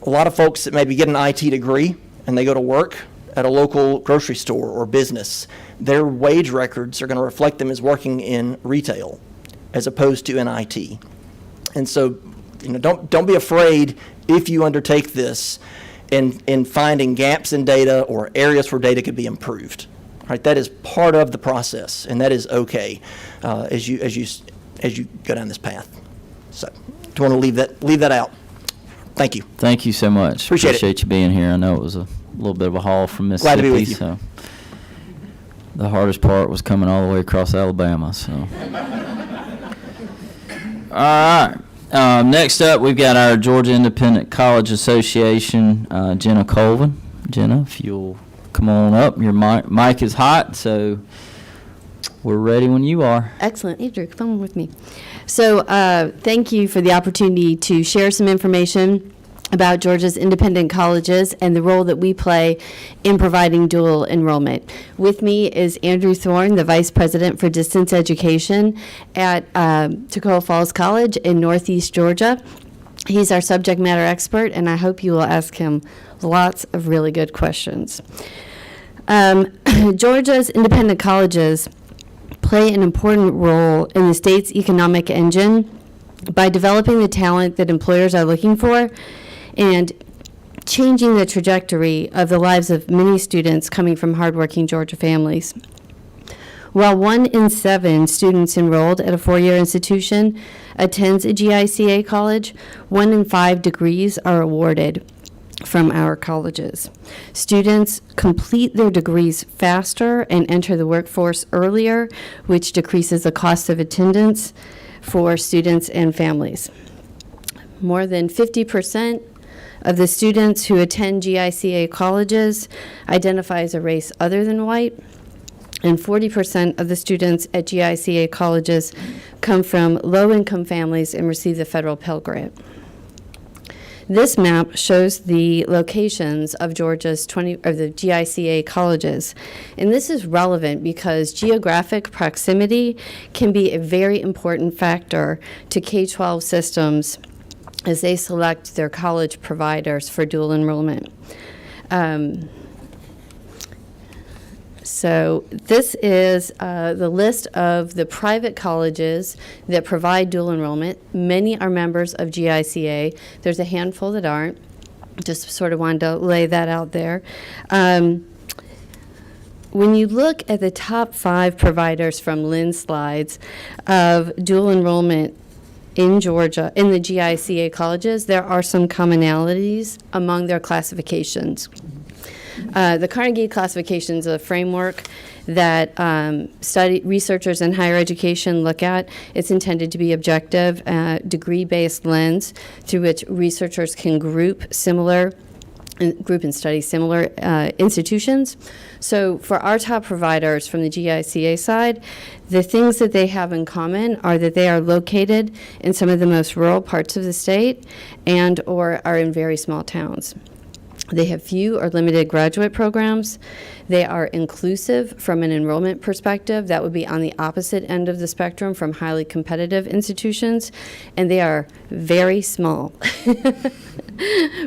A lot of folks that maybe get an IT degree and they go to work, at a local grocery store or business, their wage records are going to reflect them as working in retail as opposed to in IT. And so, don't be afraid if you undertake this in finding gaps in data or areas where data could be improved. Right? That is part of the process, and that is okay as you go down this path. So, don't want to leave that out. Thank you. Thank you so much. Appreciate it. you being here. I know it was a little bit of a haul from Glad to Mississippi. be with you. So the hardest part was coming all the way across Alabama. So, all right. Next up, we've got our Georgia Independent College Association, Jenna Colvin. Jenna, if you'll come on up. Your mic is hot, so we're ready when you are. Excellent. Andrew, come on with me. So thank you for the opportunity to share some information about Georgia's independent colleges and the role that we play in providing dual enrollment. With me is Andrew Thorne, the Vice President for Distance Education at Toccoa Falls College in Northeast Georgia. He's our subject matter expert, and I hope you will ask him lots of really good questions. Georgia's independent colleges play an important role in the state's economic engine by developing the talent that employers are looking for and changing the trajectory of the lives of many students coming from hardworking Georgia families. While 1 in 7 students enrolled at a four-year institution attends a GICA college, 1 in 5 degrees are awarded from our colleges. Students complete their degrees faster and enter the workforce earlier, which decreases the cost of attendance for students and families. More than 50% of the students who attend GICA colleges identify as a race other than white, and 40% of the students at GICA colleges come from low-income families and receive the federal Pell Grant. This map shows the locations of Georgia's the GICA colleges, and this is relevant because geographic proximity can be a very important factor to K-12 systems as they select their college providers for dual enrollment. So this is the list of the private colleges that provide dual enrollment. Many are members of GICA. There's a handful that aren't. Just sort of wanted to lay that out there. When you look at the top 5 providers from Lynn's slides of dual enrollment in Georgia, in the GICA colleges, there are some commonalities among their classifications. The Carnegie classification is a framework that researchers in higher education look at. It's intended to be objective, degree-based lens through which researchers can group and study similar institutions. So for our top providers from the GICA side, the things that they have in common are that they are located in some of the most rural parts of the state and or are in very small towns. They have few or limited graduate programs. They are inclusive from an enrollment perspective. That would be on the opposite end of the spectrum from highly competitive institutions. And they are very small.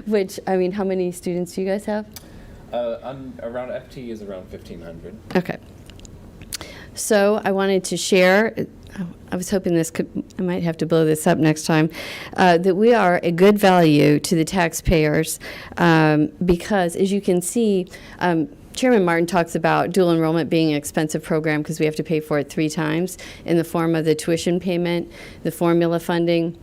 Which, I mean, how many students do you guys have? Around FT is around 1,500. Okay. So I wanted to share, I was hoping I might have to blow this up next time, that we are a good value to the taxpayers because, as you can see, Chairman Martin talks about dual enrollment being an expensive program because we have to pay for it 3 times in the form of the tuition payment, the formula funding,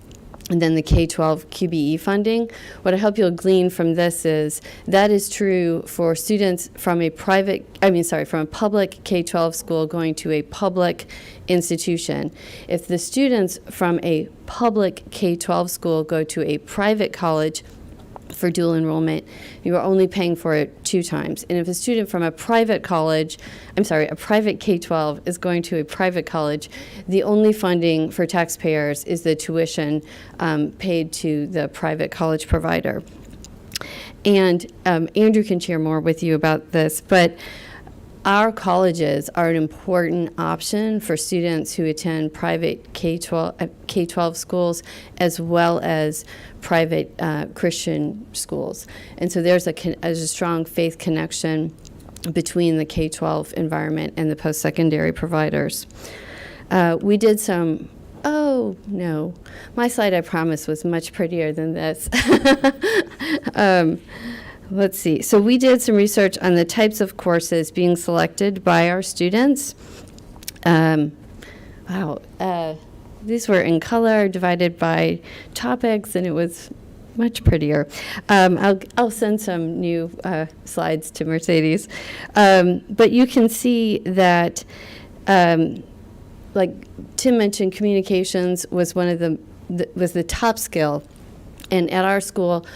and then the K-12 QBE funding. What I hope you'll glean from this is that is true for students from a public K-12 school going to a public institution. If the students from a public K-12 school go to a private college for dual enrollment, you are only paying for it 2 times. And if a student from a private K-12 is going to a private college, the only funding for taxpayers is the tuition paid to the private college provider. And Andrew can share more with you about this, but our colleges are an important option for students who attend private K-12 schools as well as private Christian schools. And so there's a strong faith connection between the K-12 environment and the post-secondary providers. We did some, oh, no, my slide, I promise, was much prettier than this. Let's see. So we did some research on the types of courses being selected by our students. Wow. These were in color, divided by topics, and it was much prettier. I'll send some new slides to Mercedes. But you can see that, like Tim mentioned, communications was one of the top skill. And at our school,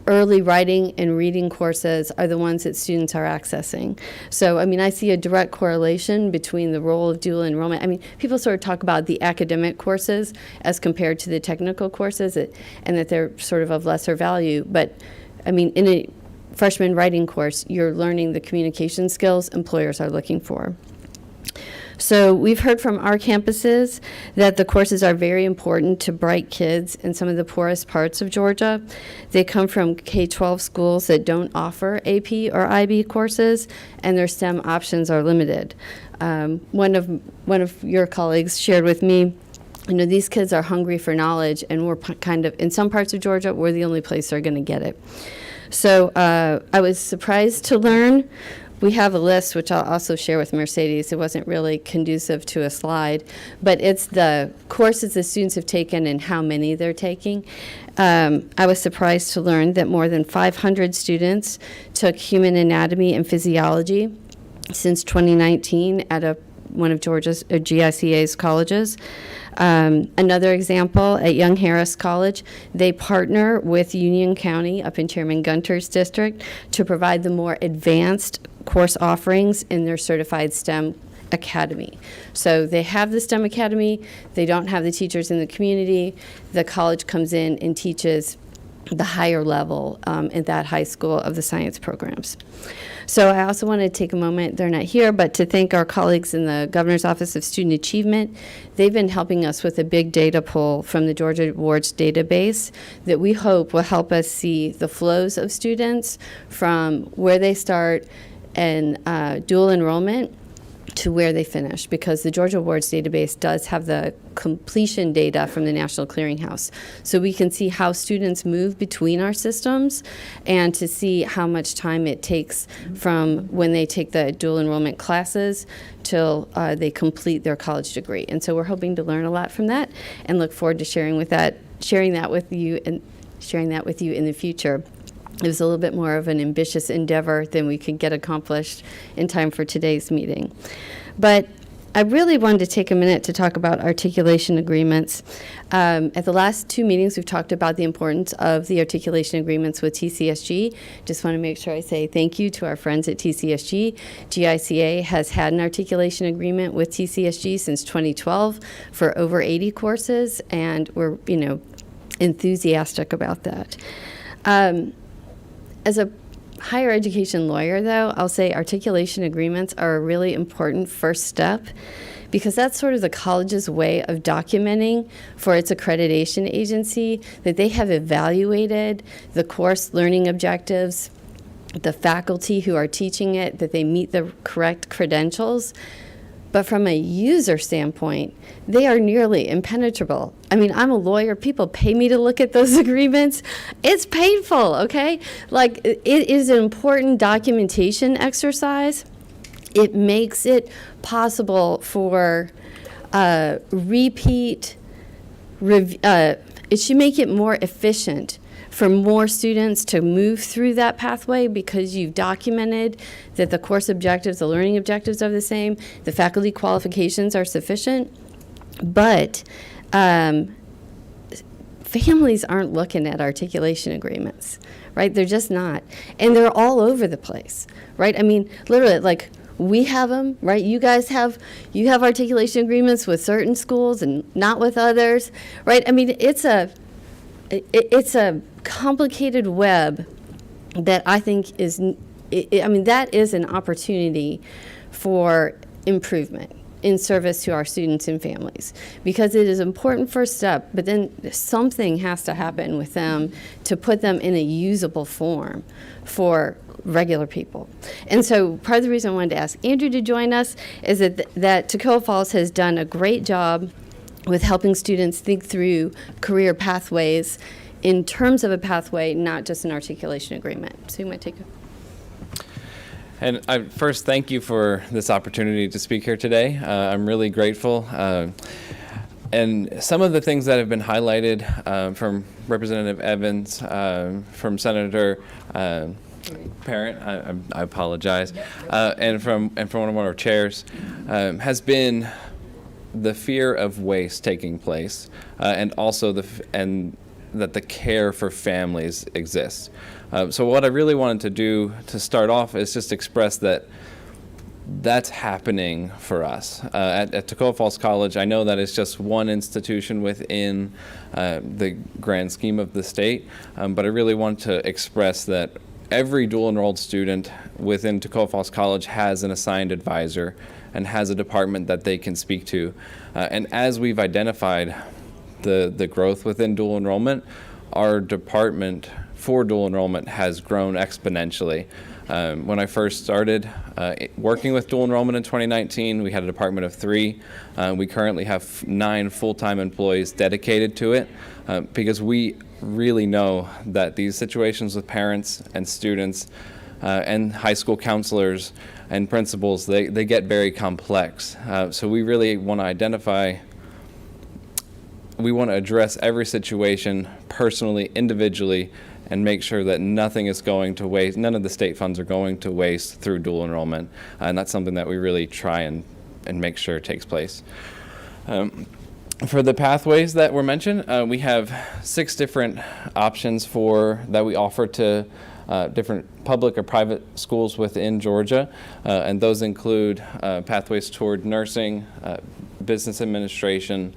early writing and reading courses are the ones that students are accessing. So, I mean, I see a direct correlation between the role of dual enrollment. I mean, people sort of talk about the academic courses as compared to the technical courses, and that they're sort of lesser value. But, I mean, in a freshman writing course, you're learning the communication skills employers are looking for. So we've heard from our campuses that the courses are very important to bright kids in some of the poorest parts of Georgia. They come from K-12 schools that don't offer AP or IB courses, and their STEM options are limited. One of your colleagues shared with me, you know, these kids are hungry for knowledge, and we're kind of, in some parts of Georgia, we're the only place they're going to get it. So I was surprised to learn. We have a list, which I'll also share with Mercedes. It wasn't really conducive to a slide, but it's the courses the students have taken and how many they're taking. I was surprised to learn that more than 500 students took human anatomy and physiology since 2019 at one of Georgia's GICA's colleges. Another example, at Young Harris College, they partner with Union County up in Chairman Gunter's district to provide the more advanced course offerings in their certified STEM academy. So they have the STEM academy, they don't have the teachers in the community. The college comes in and teaches the higher level at that high school of the science programs. So I also want to take a moment, they're not here, but to thank our colleagues in the Governor's Office of Student Achievement. They've been helping us with a big data pull from the Georgia Awards database that we hope will help us see the flows of students from where they start and dual enrollment to where they finish, because the Georgia Awards database does have the completion data from the National Clearinghouse. So we can see how students move between our systems and to see how much time it takes from when they take the dual enrollment classes till they complete their college degree. And so we're hoping to learn a lot from that and look forward to sharing that with you in the future. It was a little bit more of an ambitious endeavor than we could get accomplished in time for today's meeting. But I really wanted to take a minute to talk about articulation agreements. At the last two meetings, we've talked about the importance of the articulation agreements with TCSG. Just want to make sure I say thank you to our friends at TCSG. GICA has had an articulation agreement with TCSG since 2012 for over 80 courses, and we're, enthusiastic about that. As a higher education lawyer, though, I'll say articulation agreements are a really important first step, because that's sort of the college's way of documenting for its accreditation agency that they have evaluated the course learning objectives, the faculty who are teaching it, that they meet the correct credentials. But from a user standpoint, they are nearly impenetrable. I mean, I'm a lawyer. People pay me to look at those agreements. It's painful, okay? Like, it is an important documentation exercise. It makes it possible for it should make it more efficient for more students to move through that pathway, because you've documented that the course objectives, the learning objectives are the same, the faculty qualifications are sufficient, but families aren't looking at articulation agreements, right? They're just not. And they're all over the place, right? I mean, literally, like, we have them, right? You have articulation agreements with certain schools and not with others, right? I mean, it's a complicated web that I think that is an opportunity for improvement in service to our students and families, because it is an important first step, but then something has to happen with them to put them in a usable form for regular people. And so part of the reason I wanted to ask Andrew to join us is that Toccoa Falls has done a great job with helping students think through career pathways in terms of a pathway, not just an articulation agreement. So you might take a... And I first thank you for this opportunity to speak here today. I'm really grateful. And some of the things that have been highlighted from Representative Evans, from Senator Parent, I apologize, and from one of our chairs, has been the fear of waste taking place, and also that the care for families exists. So what I really wanted to do to start off is just express that that's happening for us. At Toccoa Falls College, I know that it's just one institution within the grand scheme of the state, but I really want to express that every dual enrolled student within Toccoa Falls College has an assigned advisor and has a department that they can speak to. And as we've identified the growth within dual enrollment, our department for dual enrollment has grown exponentially. When I first started working with dual enrollment in 2019, we had a department of 3. We currently have 9 full-time employees dedicated to it because we really know that these situations with parents and students and high school counselors and principals, they get very complex. So we really want to address every situation personally, individually, and make sure that nothing is going to waste, none of the state funds are going to waste through dual enrollment. And that's something that we really try and make sure takes place. For the pathways that were mentioned, we have 6 different options that we offer to different public or private schools within Georgia, and those include pathways toward nursing, business administration,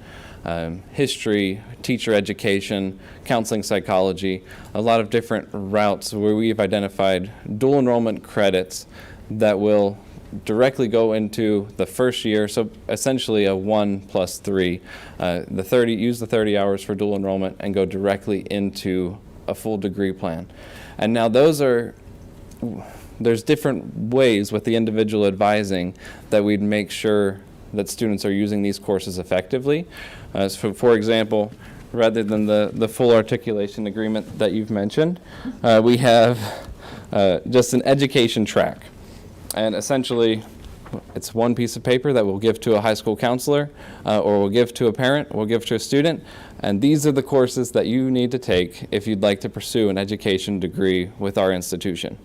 history, teacher education, counseling psychology, a lot of different routes where we've identified dual enrollment credits that will directly go into the first year, so essentially a 1+3. Use the 30 hours for dual enrollment and go directly into a full degree plan. And now there's different ways with the individual advising that we'd make sure that students are using these courses effectively. So for example, rather than the full articulation agreement that you've mentioned, we have just an education track. And essentially, it's one piece of paper that we'll give to a high school counselor, or we'll give to a parent, we'll give to a student, and these are the courses that you need to take if you'd like to pursue an education degree with our institution.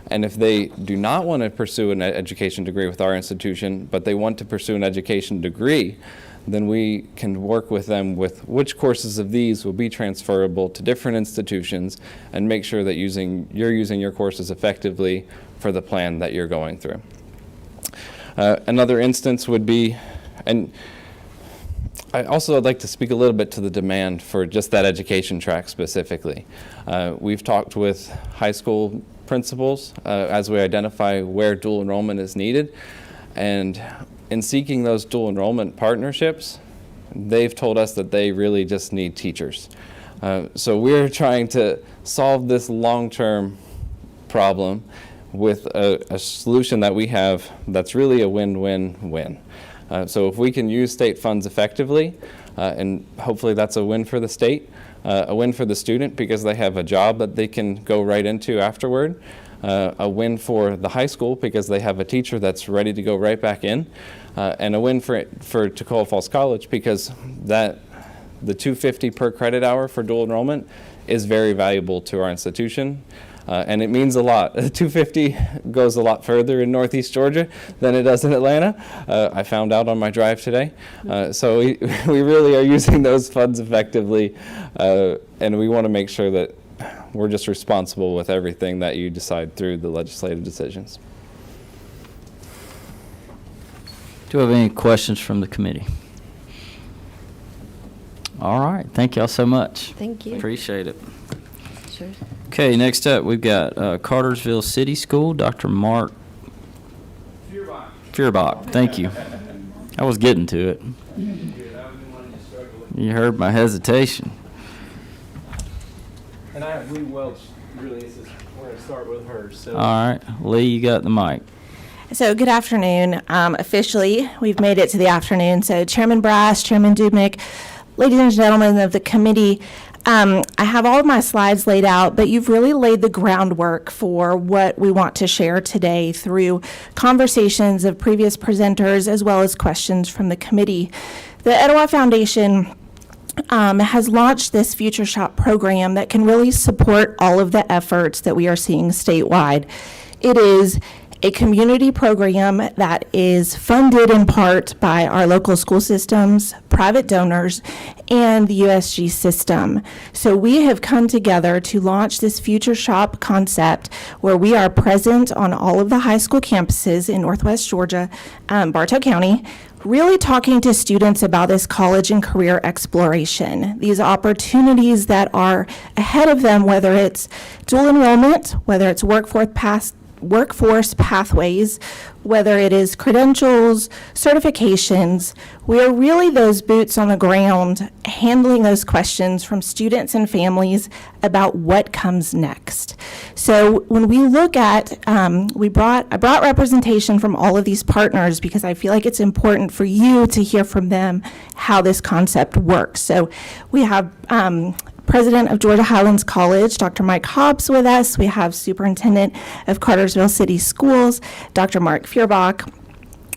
And if they do not want to pursue an education degree with our institution, but they want to pursue an education degree, then we can work with them with which courses of these will be transferable to different institutions and make sure that you're using your courses effectively for the plan that you're going through. Another instance would be, and I'd like to speak a little bit to the demand for just that education track specifically. We've talked with high school principals as we identify where dual enrollment is needed, and in seeking those dual enrollment partnerships, they've told us that they really just need teachers. So we're trying to solve this long-term problem with a solution that we have that's really a win-win-win. So if we can use state funds effectively, and hopefully that's a win for the state, a win for the student because they have a job that they can go right into afterward, a win for the high school because they have a teacher that's ready to go right back in, and a win for Toccoa Falls College because the $250 per credit hour for dual enrollment is very valuable to our institution. And it means a lot. $250 goes a lot further in Northeast Georgia than it does in Atlanta. I found out on my drive today. So we really are using those funds effectively, and we want to make sure that we're just responsible with everything that you decide through the legislative decisions. Do we have any questions from the committee? All right. Thank y'all so much. Thank you. Appreciate it. Sure. Okay, next up, we've got Cartersville City School, Dr. Mark Feuerbach. Thank you. I was getting to it. You heard my hesitation. And I have Lee Welch Really, we're going to start with her. So. All right, Lee, you got the mic. So good afternoon. Officially, we've made it to the afternoon. So Chairman Brass, Chairman Dubnik, ladies and gentlemen of the committee, I have all of my slides laid out, but you've really laid the groundwork for what we want to share today through conversations of previous presenters as well as questions from the committee. The Etowah Foundation has launched this Future Shop program that can really support all of the efforts that we are seeing statewide. It is a community program that is funded in part by our local school systems, private donors, and the USG system. So we have come together to launch this Future Shop concept where we are present on all of the high school campuses in Northwest Georgia, Bartow County, really talking to students about this college and career exploration, these opportunities that are ahead of them, whether it's dual enrollment, whether it's workforce pathways, whether it is credentials, certifications. We are really those boots on the ground handling those questions from students and families about what comes next. So when we look at, I brought representation from all of these partners because I feel like it's important for you to hear from them how this concept works. So we have President of Georgia Highlands College, Dr. Mike Hobbs, with us. We have Superintendent of Cartersville City Schools, Dr. Mark Feuerbach.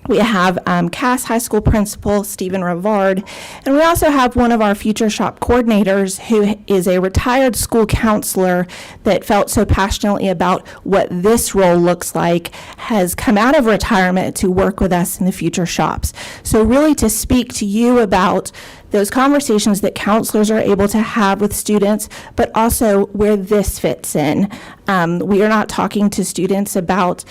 We have Cass High School Principal, Stephen Rivard. And we also have one of our Future Shop coordinators who is a retired school counselor that felt so passionately about what this role looks like, has come out of retirement to work with us in the Future Shops. So really to speak to you about those conversations that counselors are able to have with students, but also where this fits in. We are not talking to students about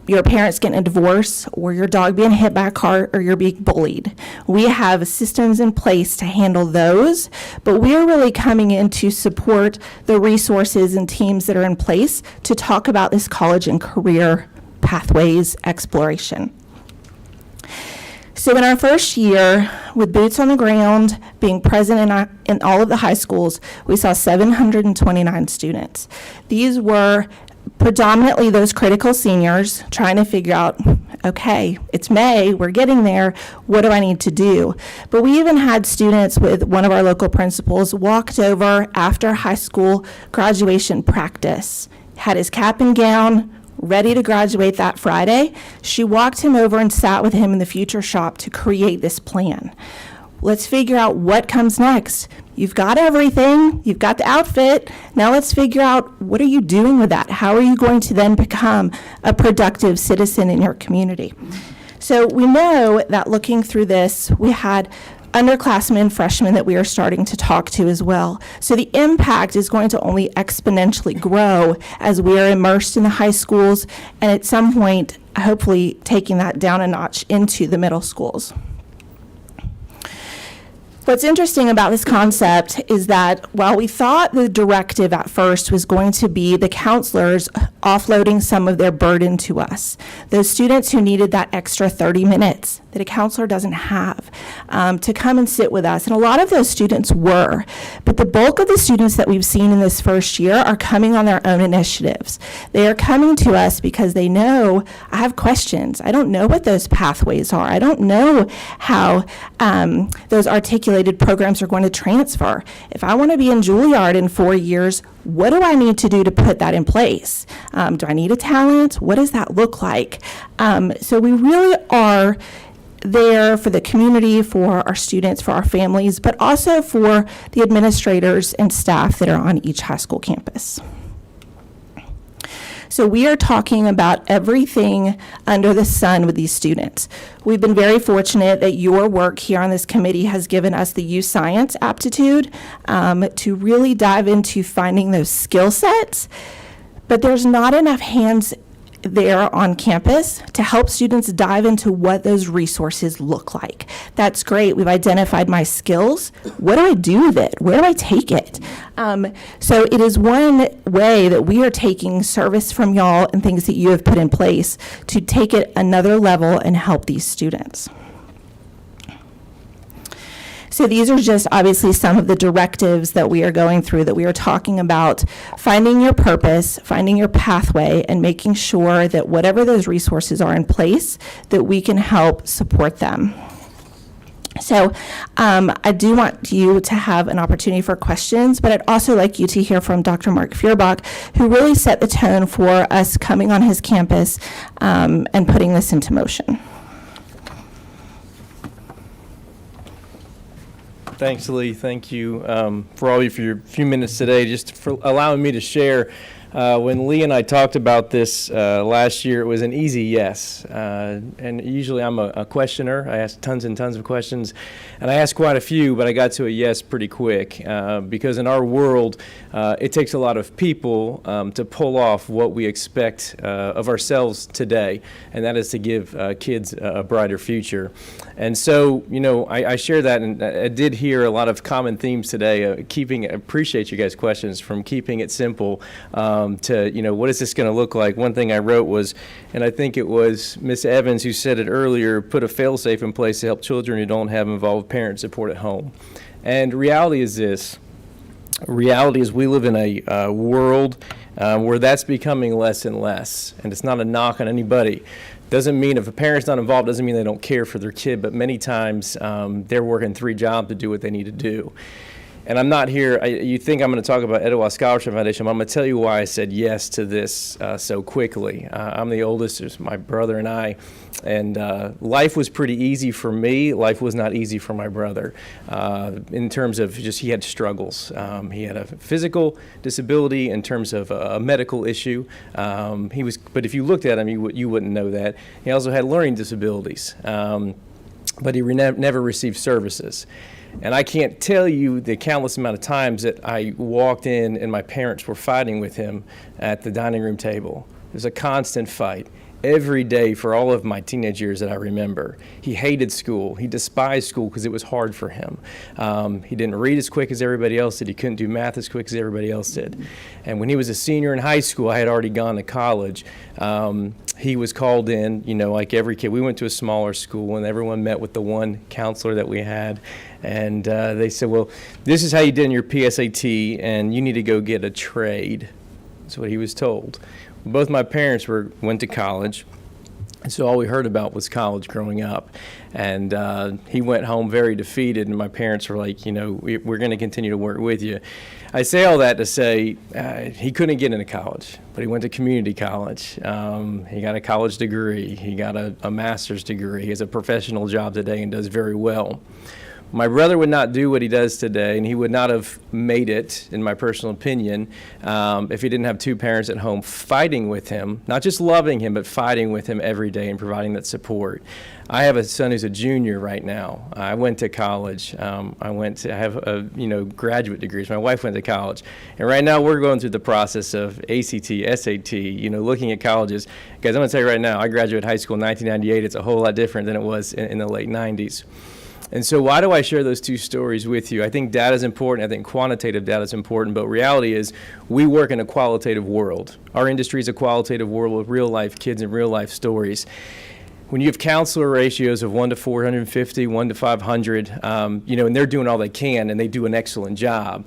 your parents getting a divorce or your dog being hit by a car or you're being bullied. We have systems in place to handle those, but we are really coming in to support the resources and teams that are in place to talk about this college and career pathways exploration. So in our first year, with boots on the ground, being present in all of the high schools, we saw 729 students. These were predominantly those critical seniors trying to figure out, okay, it's May, we're getting there, what do I need to do? But we even had students with one of our local principals walked over after high school graduation practice, had his cap and gown, ready to graduate that Friday. She walked him over and sat with him in the Future Shop to create this plan. Let's figure out what comes next. You've got everything, you've got the outfit, now let's figure out what are you doing with that? How are you going to then become a productive citizen in your community? So we know that looking through this, we had underclassmen, freshmen that we are starting to talk to as well. So the impact is going to only exponentially grow as we are immersed in the high schools and at some point, hopefully taking that down a notch into the middle schools. What's interesting about this concept is that while we thought the directive at first was going to be the counselors offloading some of their burden to us, those students who needed that extra 30 minutes that a counselor doesn't have to come and sit with us, and a lot of those students were, but the bulk of the students that we've seen in this first year are coming on their own initiatives. They are coming to us because they know, I have questions. I don't know what those pathways are. I don't know how those articulated programs are going to transfer. If I want to be in Juilliard in 4 years, what do I need to do to put that in place? Do I need a talent? What does that look like? So we really are there for the community, for our students, for our families, but also for the administrators and staff that are on each high school campus. So we are talking about everything under the sun with these students. We've been very fortunate that your work here on this committee has given us the youth science aptitude to really dive into finding those skill sets, but there's not enough hands there on campus to help students dive into what those resources look like. That's great. We've identified my skills. What do I do with it? Where do I take it? So it is one way that we are taking service from y'all and things that you have put in place to take it another level and help these students. So these are just obviously some of the directives that we are going through, that we are talking about finding your purpose, finding your pathway, and making sure that whatever those resources are in place, that we can help support them. So I do want you to have an opportunity for questions, but I'd also like you to hear from Dr. Mark Feuerbach, who really set the tone for us coming on his campus and putting this into motion. Thanks, Lee. Thank you for all of you for your few minutes today, just for allowing me to share. When Lee and I talked about this last year, it was an easy yes. And usually I'm a questioner. I ask tons and tons of questions, and I asked quite a few, but I got to a yes pretty quick because in our world, it takes a lot of people to pull off what we expect of ourselves today, and that is to give kids a brighter future. And so, you know, I share that, and I did hear a lot of common themes today. Appreciate you guys' questions, from keeping it simple to, you know, what is this going to look like? One thing I wrote was, and I think it was Miss Evans who said it earlier, put a fail-safe in place to help children who don't have involved parent support at home. And reality is this. Reality is we live in a world where that's becoming less and less, and it's not a knock on anybody. Doesn't mean if a parent's not involved, doesn't mean they don't care for their kid, but many times they're working 3 jobs to do what they need to do. And I'm not here, you think I'm going to talk about Etowah Scholarship Foundation, but I'm going to tell you why I said yes to this so quickly. I'm the oldest, there's my brother and I, and life was pretty easy for me. Life was not easy for my brother in terms of just he had struggles. He had a physical disability in terms of a medical issue. But if you looked at him, you wouldn't know that. He also had learning disabilities, but he never received services. And I can't tell you the countless amount of times that I walked in and my parents were fighting with him at the dining room table. It was a constant fight every day for all of my teenage years that I remember. He hated school. He despised school because it was hard for him. He didn't read as quick as everybody else did. He couldn't do math as quick as everybody else did. And when he was a senior in high school, I had already gone to college. He was called in, you know, like every kid. We went to a smaller school, and everyone met with the one counselor that we had. And they said, well, this is how you did in your PSAT, and you need to go get a trade. That's what he was told. Both my parents went to college, and so all we heard about was college growing up. And he went home very defeated, and my parents were like, you know, we're going to continue to work with you. I say all that to say he couldn't get into college, but he went to community college. He got a college degree. He got a master's degree. He has a professional job today and does very well. My brother would not do what he does today, and he would not have made it, in my personal opinion, if he didn't have 2 parents at home fighting with him, not just loving him, but fighting with him every day and providing that support. I have a son who's a junior right now. I went to college. I have graduate degrees. My wife went to college, and right now we're going through the process of ACT, SAT, looking at colleges. Guys, I'm going to tell you right now, I graduated high school in 1998. It's a whole lot different than it was in the late 90s. And so why do I share those 2 stories with you? I think data is important. I think quantitative data is important. But reality is we work in a qualitative world. Our industry is a qualitative world with real-life kids and real-life stories. When you have counselor ratios of 1 to 450, 1 to 500, and they're doing all they can, and they do an excellent job.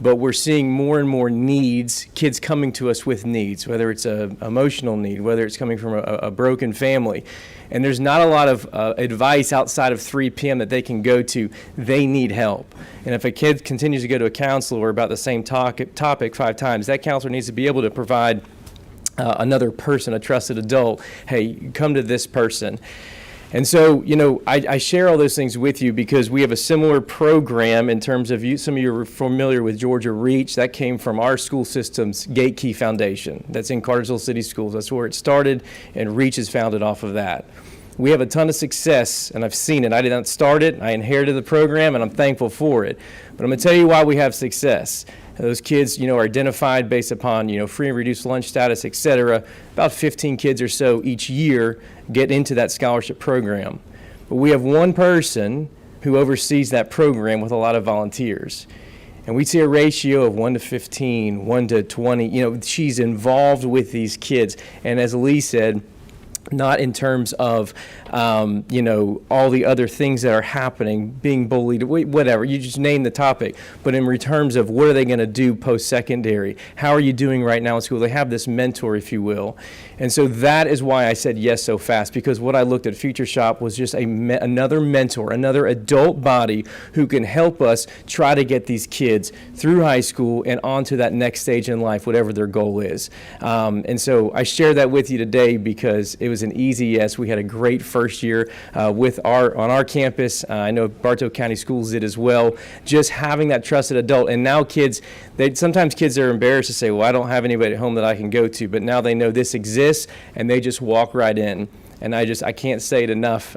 But we're seeing more and more needs, kids coming to us with needs, whether it's an emotional need, whether it's coming from a broken family. And there's not a lot of advice outside of 3 p.m. that they can go to. They need help. And if a kid continues to go to a counselor about the same topic 5 times, that counselor needs to be able to provide another person, a trusted adult, hey, come to this person. And so, I share all those things with you because we have a similar program in terms of some of you are familiar with Georgia Reach. That came from our school system's Gate Key Foundation. That's in Cartersville City Schools. That's where it started, and Reach is founded off of that. We have a ton of success, and I've seen it. I did not start it. I inherited the program, and I'm thankful for it. But I'm going to tell you why we have success. Those kids, are identified based upon, free and reduced lunch status, et cetera. About 15 kids or so each year get into that scholarship program. But we have one person who oversees that program with a lot of volunteers. And we see a ratio of 1 to 15, 1 to 20. She's involved with these kids. And as Lee said, not in terms of, all the other things that are happening, being bullied, whatever, you just name the topic, but in terms of what are they going to do post-secondary? How are you doing right now in school? They have this mentor, if you will. And so that is why I said yes so fast, because what I looked at Future Shop was just another mentor, another adult body who can help us try to get these kids through high school and onto that next stage in life, whatever their goal is. And so I share that with you today because it was an easy yes. We had a great first year on our campus. I know Bartow County Schools did as well. Just having that trusted adult, and now sometimes kids are embarrassed to say, well, I don't have anybody at home that I can go to, but now they know this exists and they just walk right in. And I can't say it enough.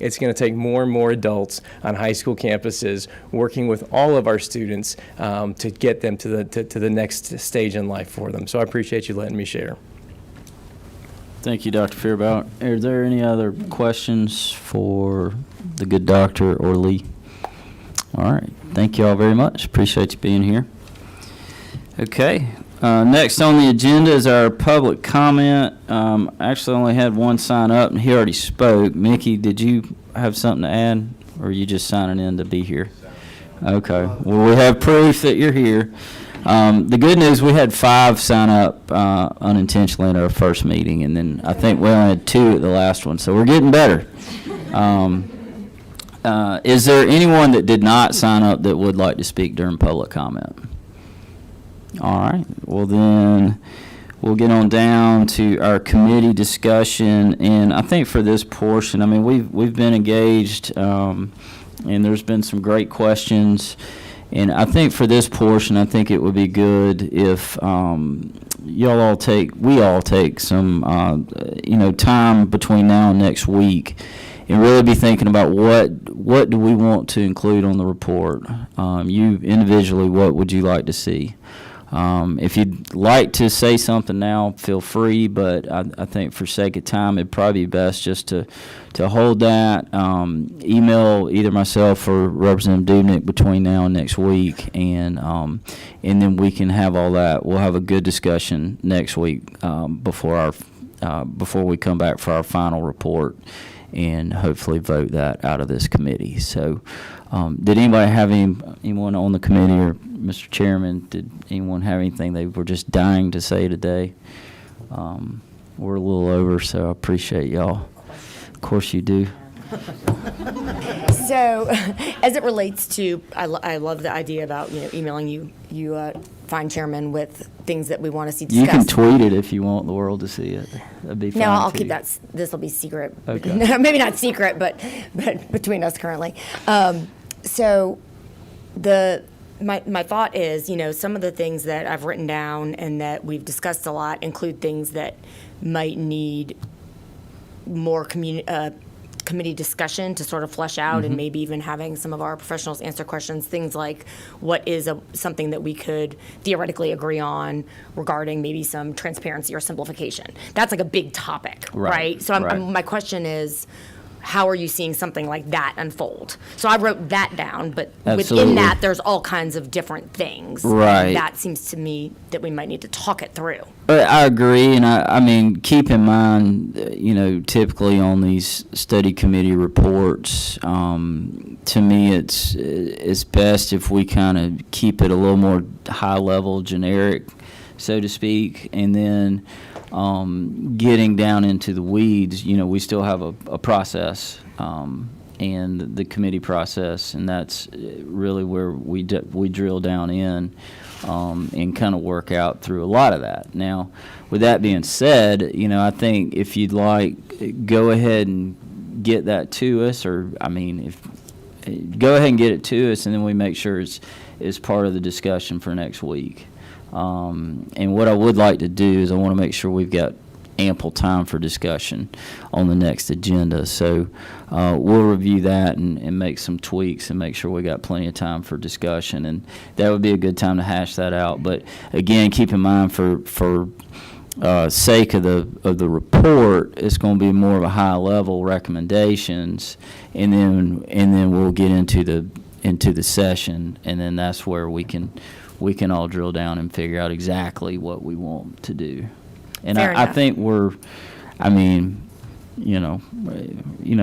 It's going to take more and more adults on high school campuses working with all of our students to get them to the next stage in life for them. So I appreciate you letting me share. Thank you, Dr. Fierbaut. Are there any other questions for the good doctor or Lee? All right. Thank you all very much. Appreciate you being here. Okay. Next on the agenda is our public comment. Actually, only had one sign up, and he already spoke. Mickey, did you have something to add, or are you just signing in to be here? Okay. Well, we have proof that you're here. The good news, we had 5 sign up unintentionally in our first meeting, and then I think we only had 2 at the last one, so we're getting better. Is there anyone that did not sign up that would like to speak during public comment? All right. Well, then we'll get on down to our committee discussion, and I think for this portion, I mean, we've been engaged, and there's been some great questions. And I think for this portion, I think it would be good if we all take some, time between now and next week, and really be thinking about what do we want to include on the report. You individually, what would you like to see? If you'd like to say something now, feel free, but I think for sake of time, it'd probably be best just to hold that, email either myself or Representative Dubnik between now and next week, and then we can have all that. We'll have a good discussion next week before we come back for our final report, and hopefully vote that out of this committee. So, did anybody have anyone on the committee, or Mr. Chairman, did anyone have anything they were just dying to say today? We're a little over, so I appreciate y'all. Of course you do. So, as it relates to, I love the idea about emailing you fine chairman with things that we want to see discussed. You can tweet it if you want the world to see it. That'd be fine. No, I'll too. keep that. This will be secret. Okay. Maybe not secret, but between us currently. So, my thought is, some of the things that I've written down and that we've discussed a lot include things that might need more committee discussion to sort of flesh out, and maybe even having some of our professionals answer questions, things like what is something that we could theoretically agree on regarding maybe some transparency or simplification. That's like a big topic, right? So my question is, how are you seeing something like that unfold? So I wrote that down, but within that, there's all kinds of different things. Right. That seems to me that we might need to talk it through. I agree, and I mean, keep in mind, typically on these study committee reports, to me, it's best if we kind of keep it a little more high level, generic, so to speak, and then getting down into the weeds, we still have a process, and the committee process, and that's really where we drill down in and kind of work out through a lot of that. Now, with that being said, I think if you'd like, go ahead and get that to us, or go ahead and get it to us, and then we make sure it's part of the discussion for next week. And what I would like to do is I want to make sure we've got ample time for discussion on the next agenda. So we'll review that and make some tweaks and make sure we got plenty of time for discussion. And that would be a good time to hash that out. But again, keep in mind for sake of the report, it's going to be more of a high level recommendations, and then we'll get into the session, and then that's where we can all drill down and figure out exactly what we want to do. And I think you know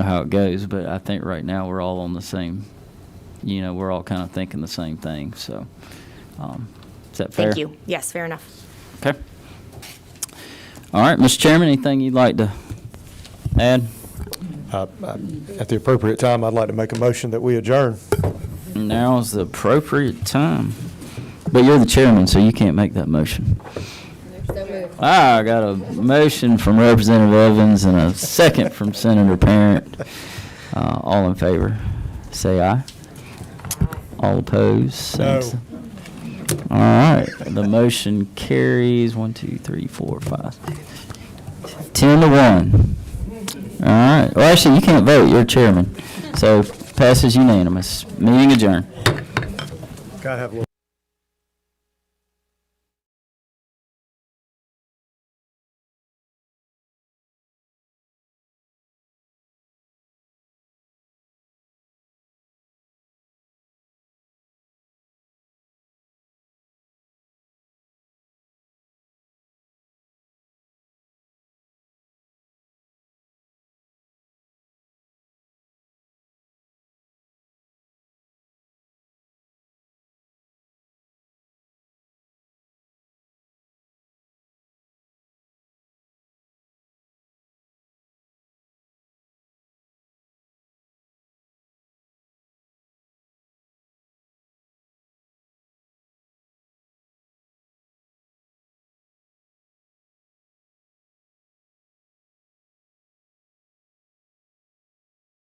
how it goes, but I think right now we're all on the same, we're all kind of thinking the same thing, so, is that fair? Thank you. Yes, fair enough. Okay. All right, Mr. Chairman, anything you'd like to add? At the appropriate time, I'd like to make a motion that we adjourn. Now is the appropriate time. But you're the chairman, so you can't make that motion. I got a motion from Representative Evans and a second from Senator Parent. All in favor, say aye. All opposed, say No. All right, the motion carries 1, 2, 3, 4, 5, 10-1. All right. Well, actually, you can't vote. You're chairman. So passes unanimous. Meeting adjourned. Gotta have a little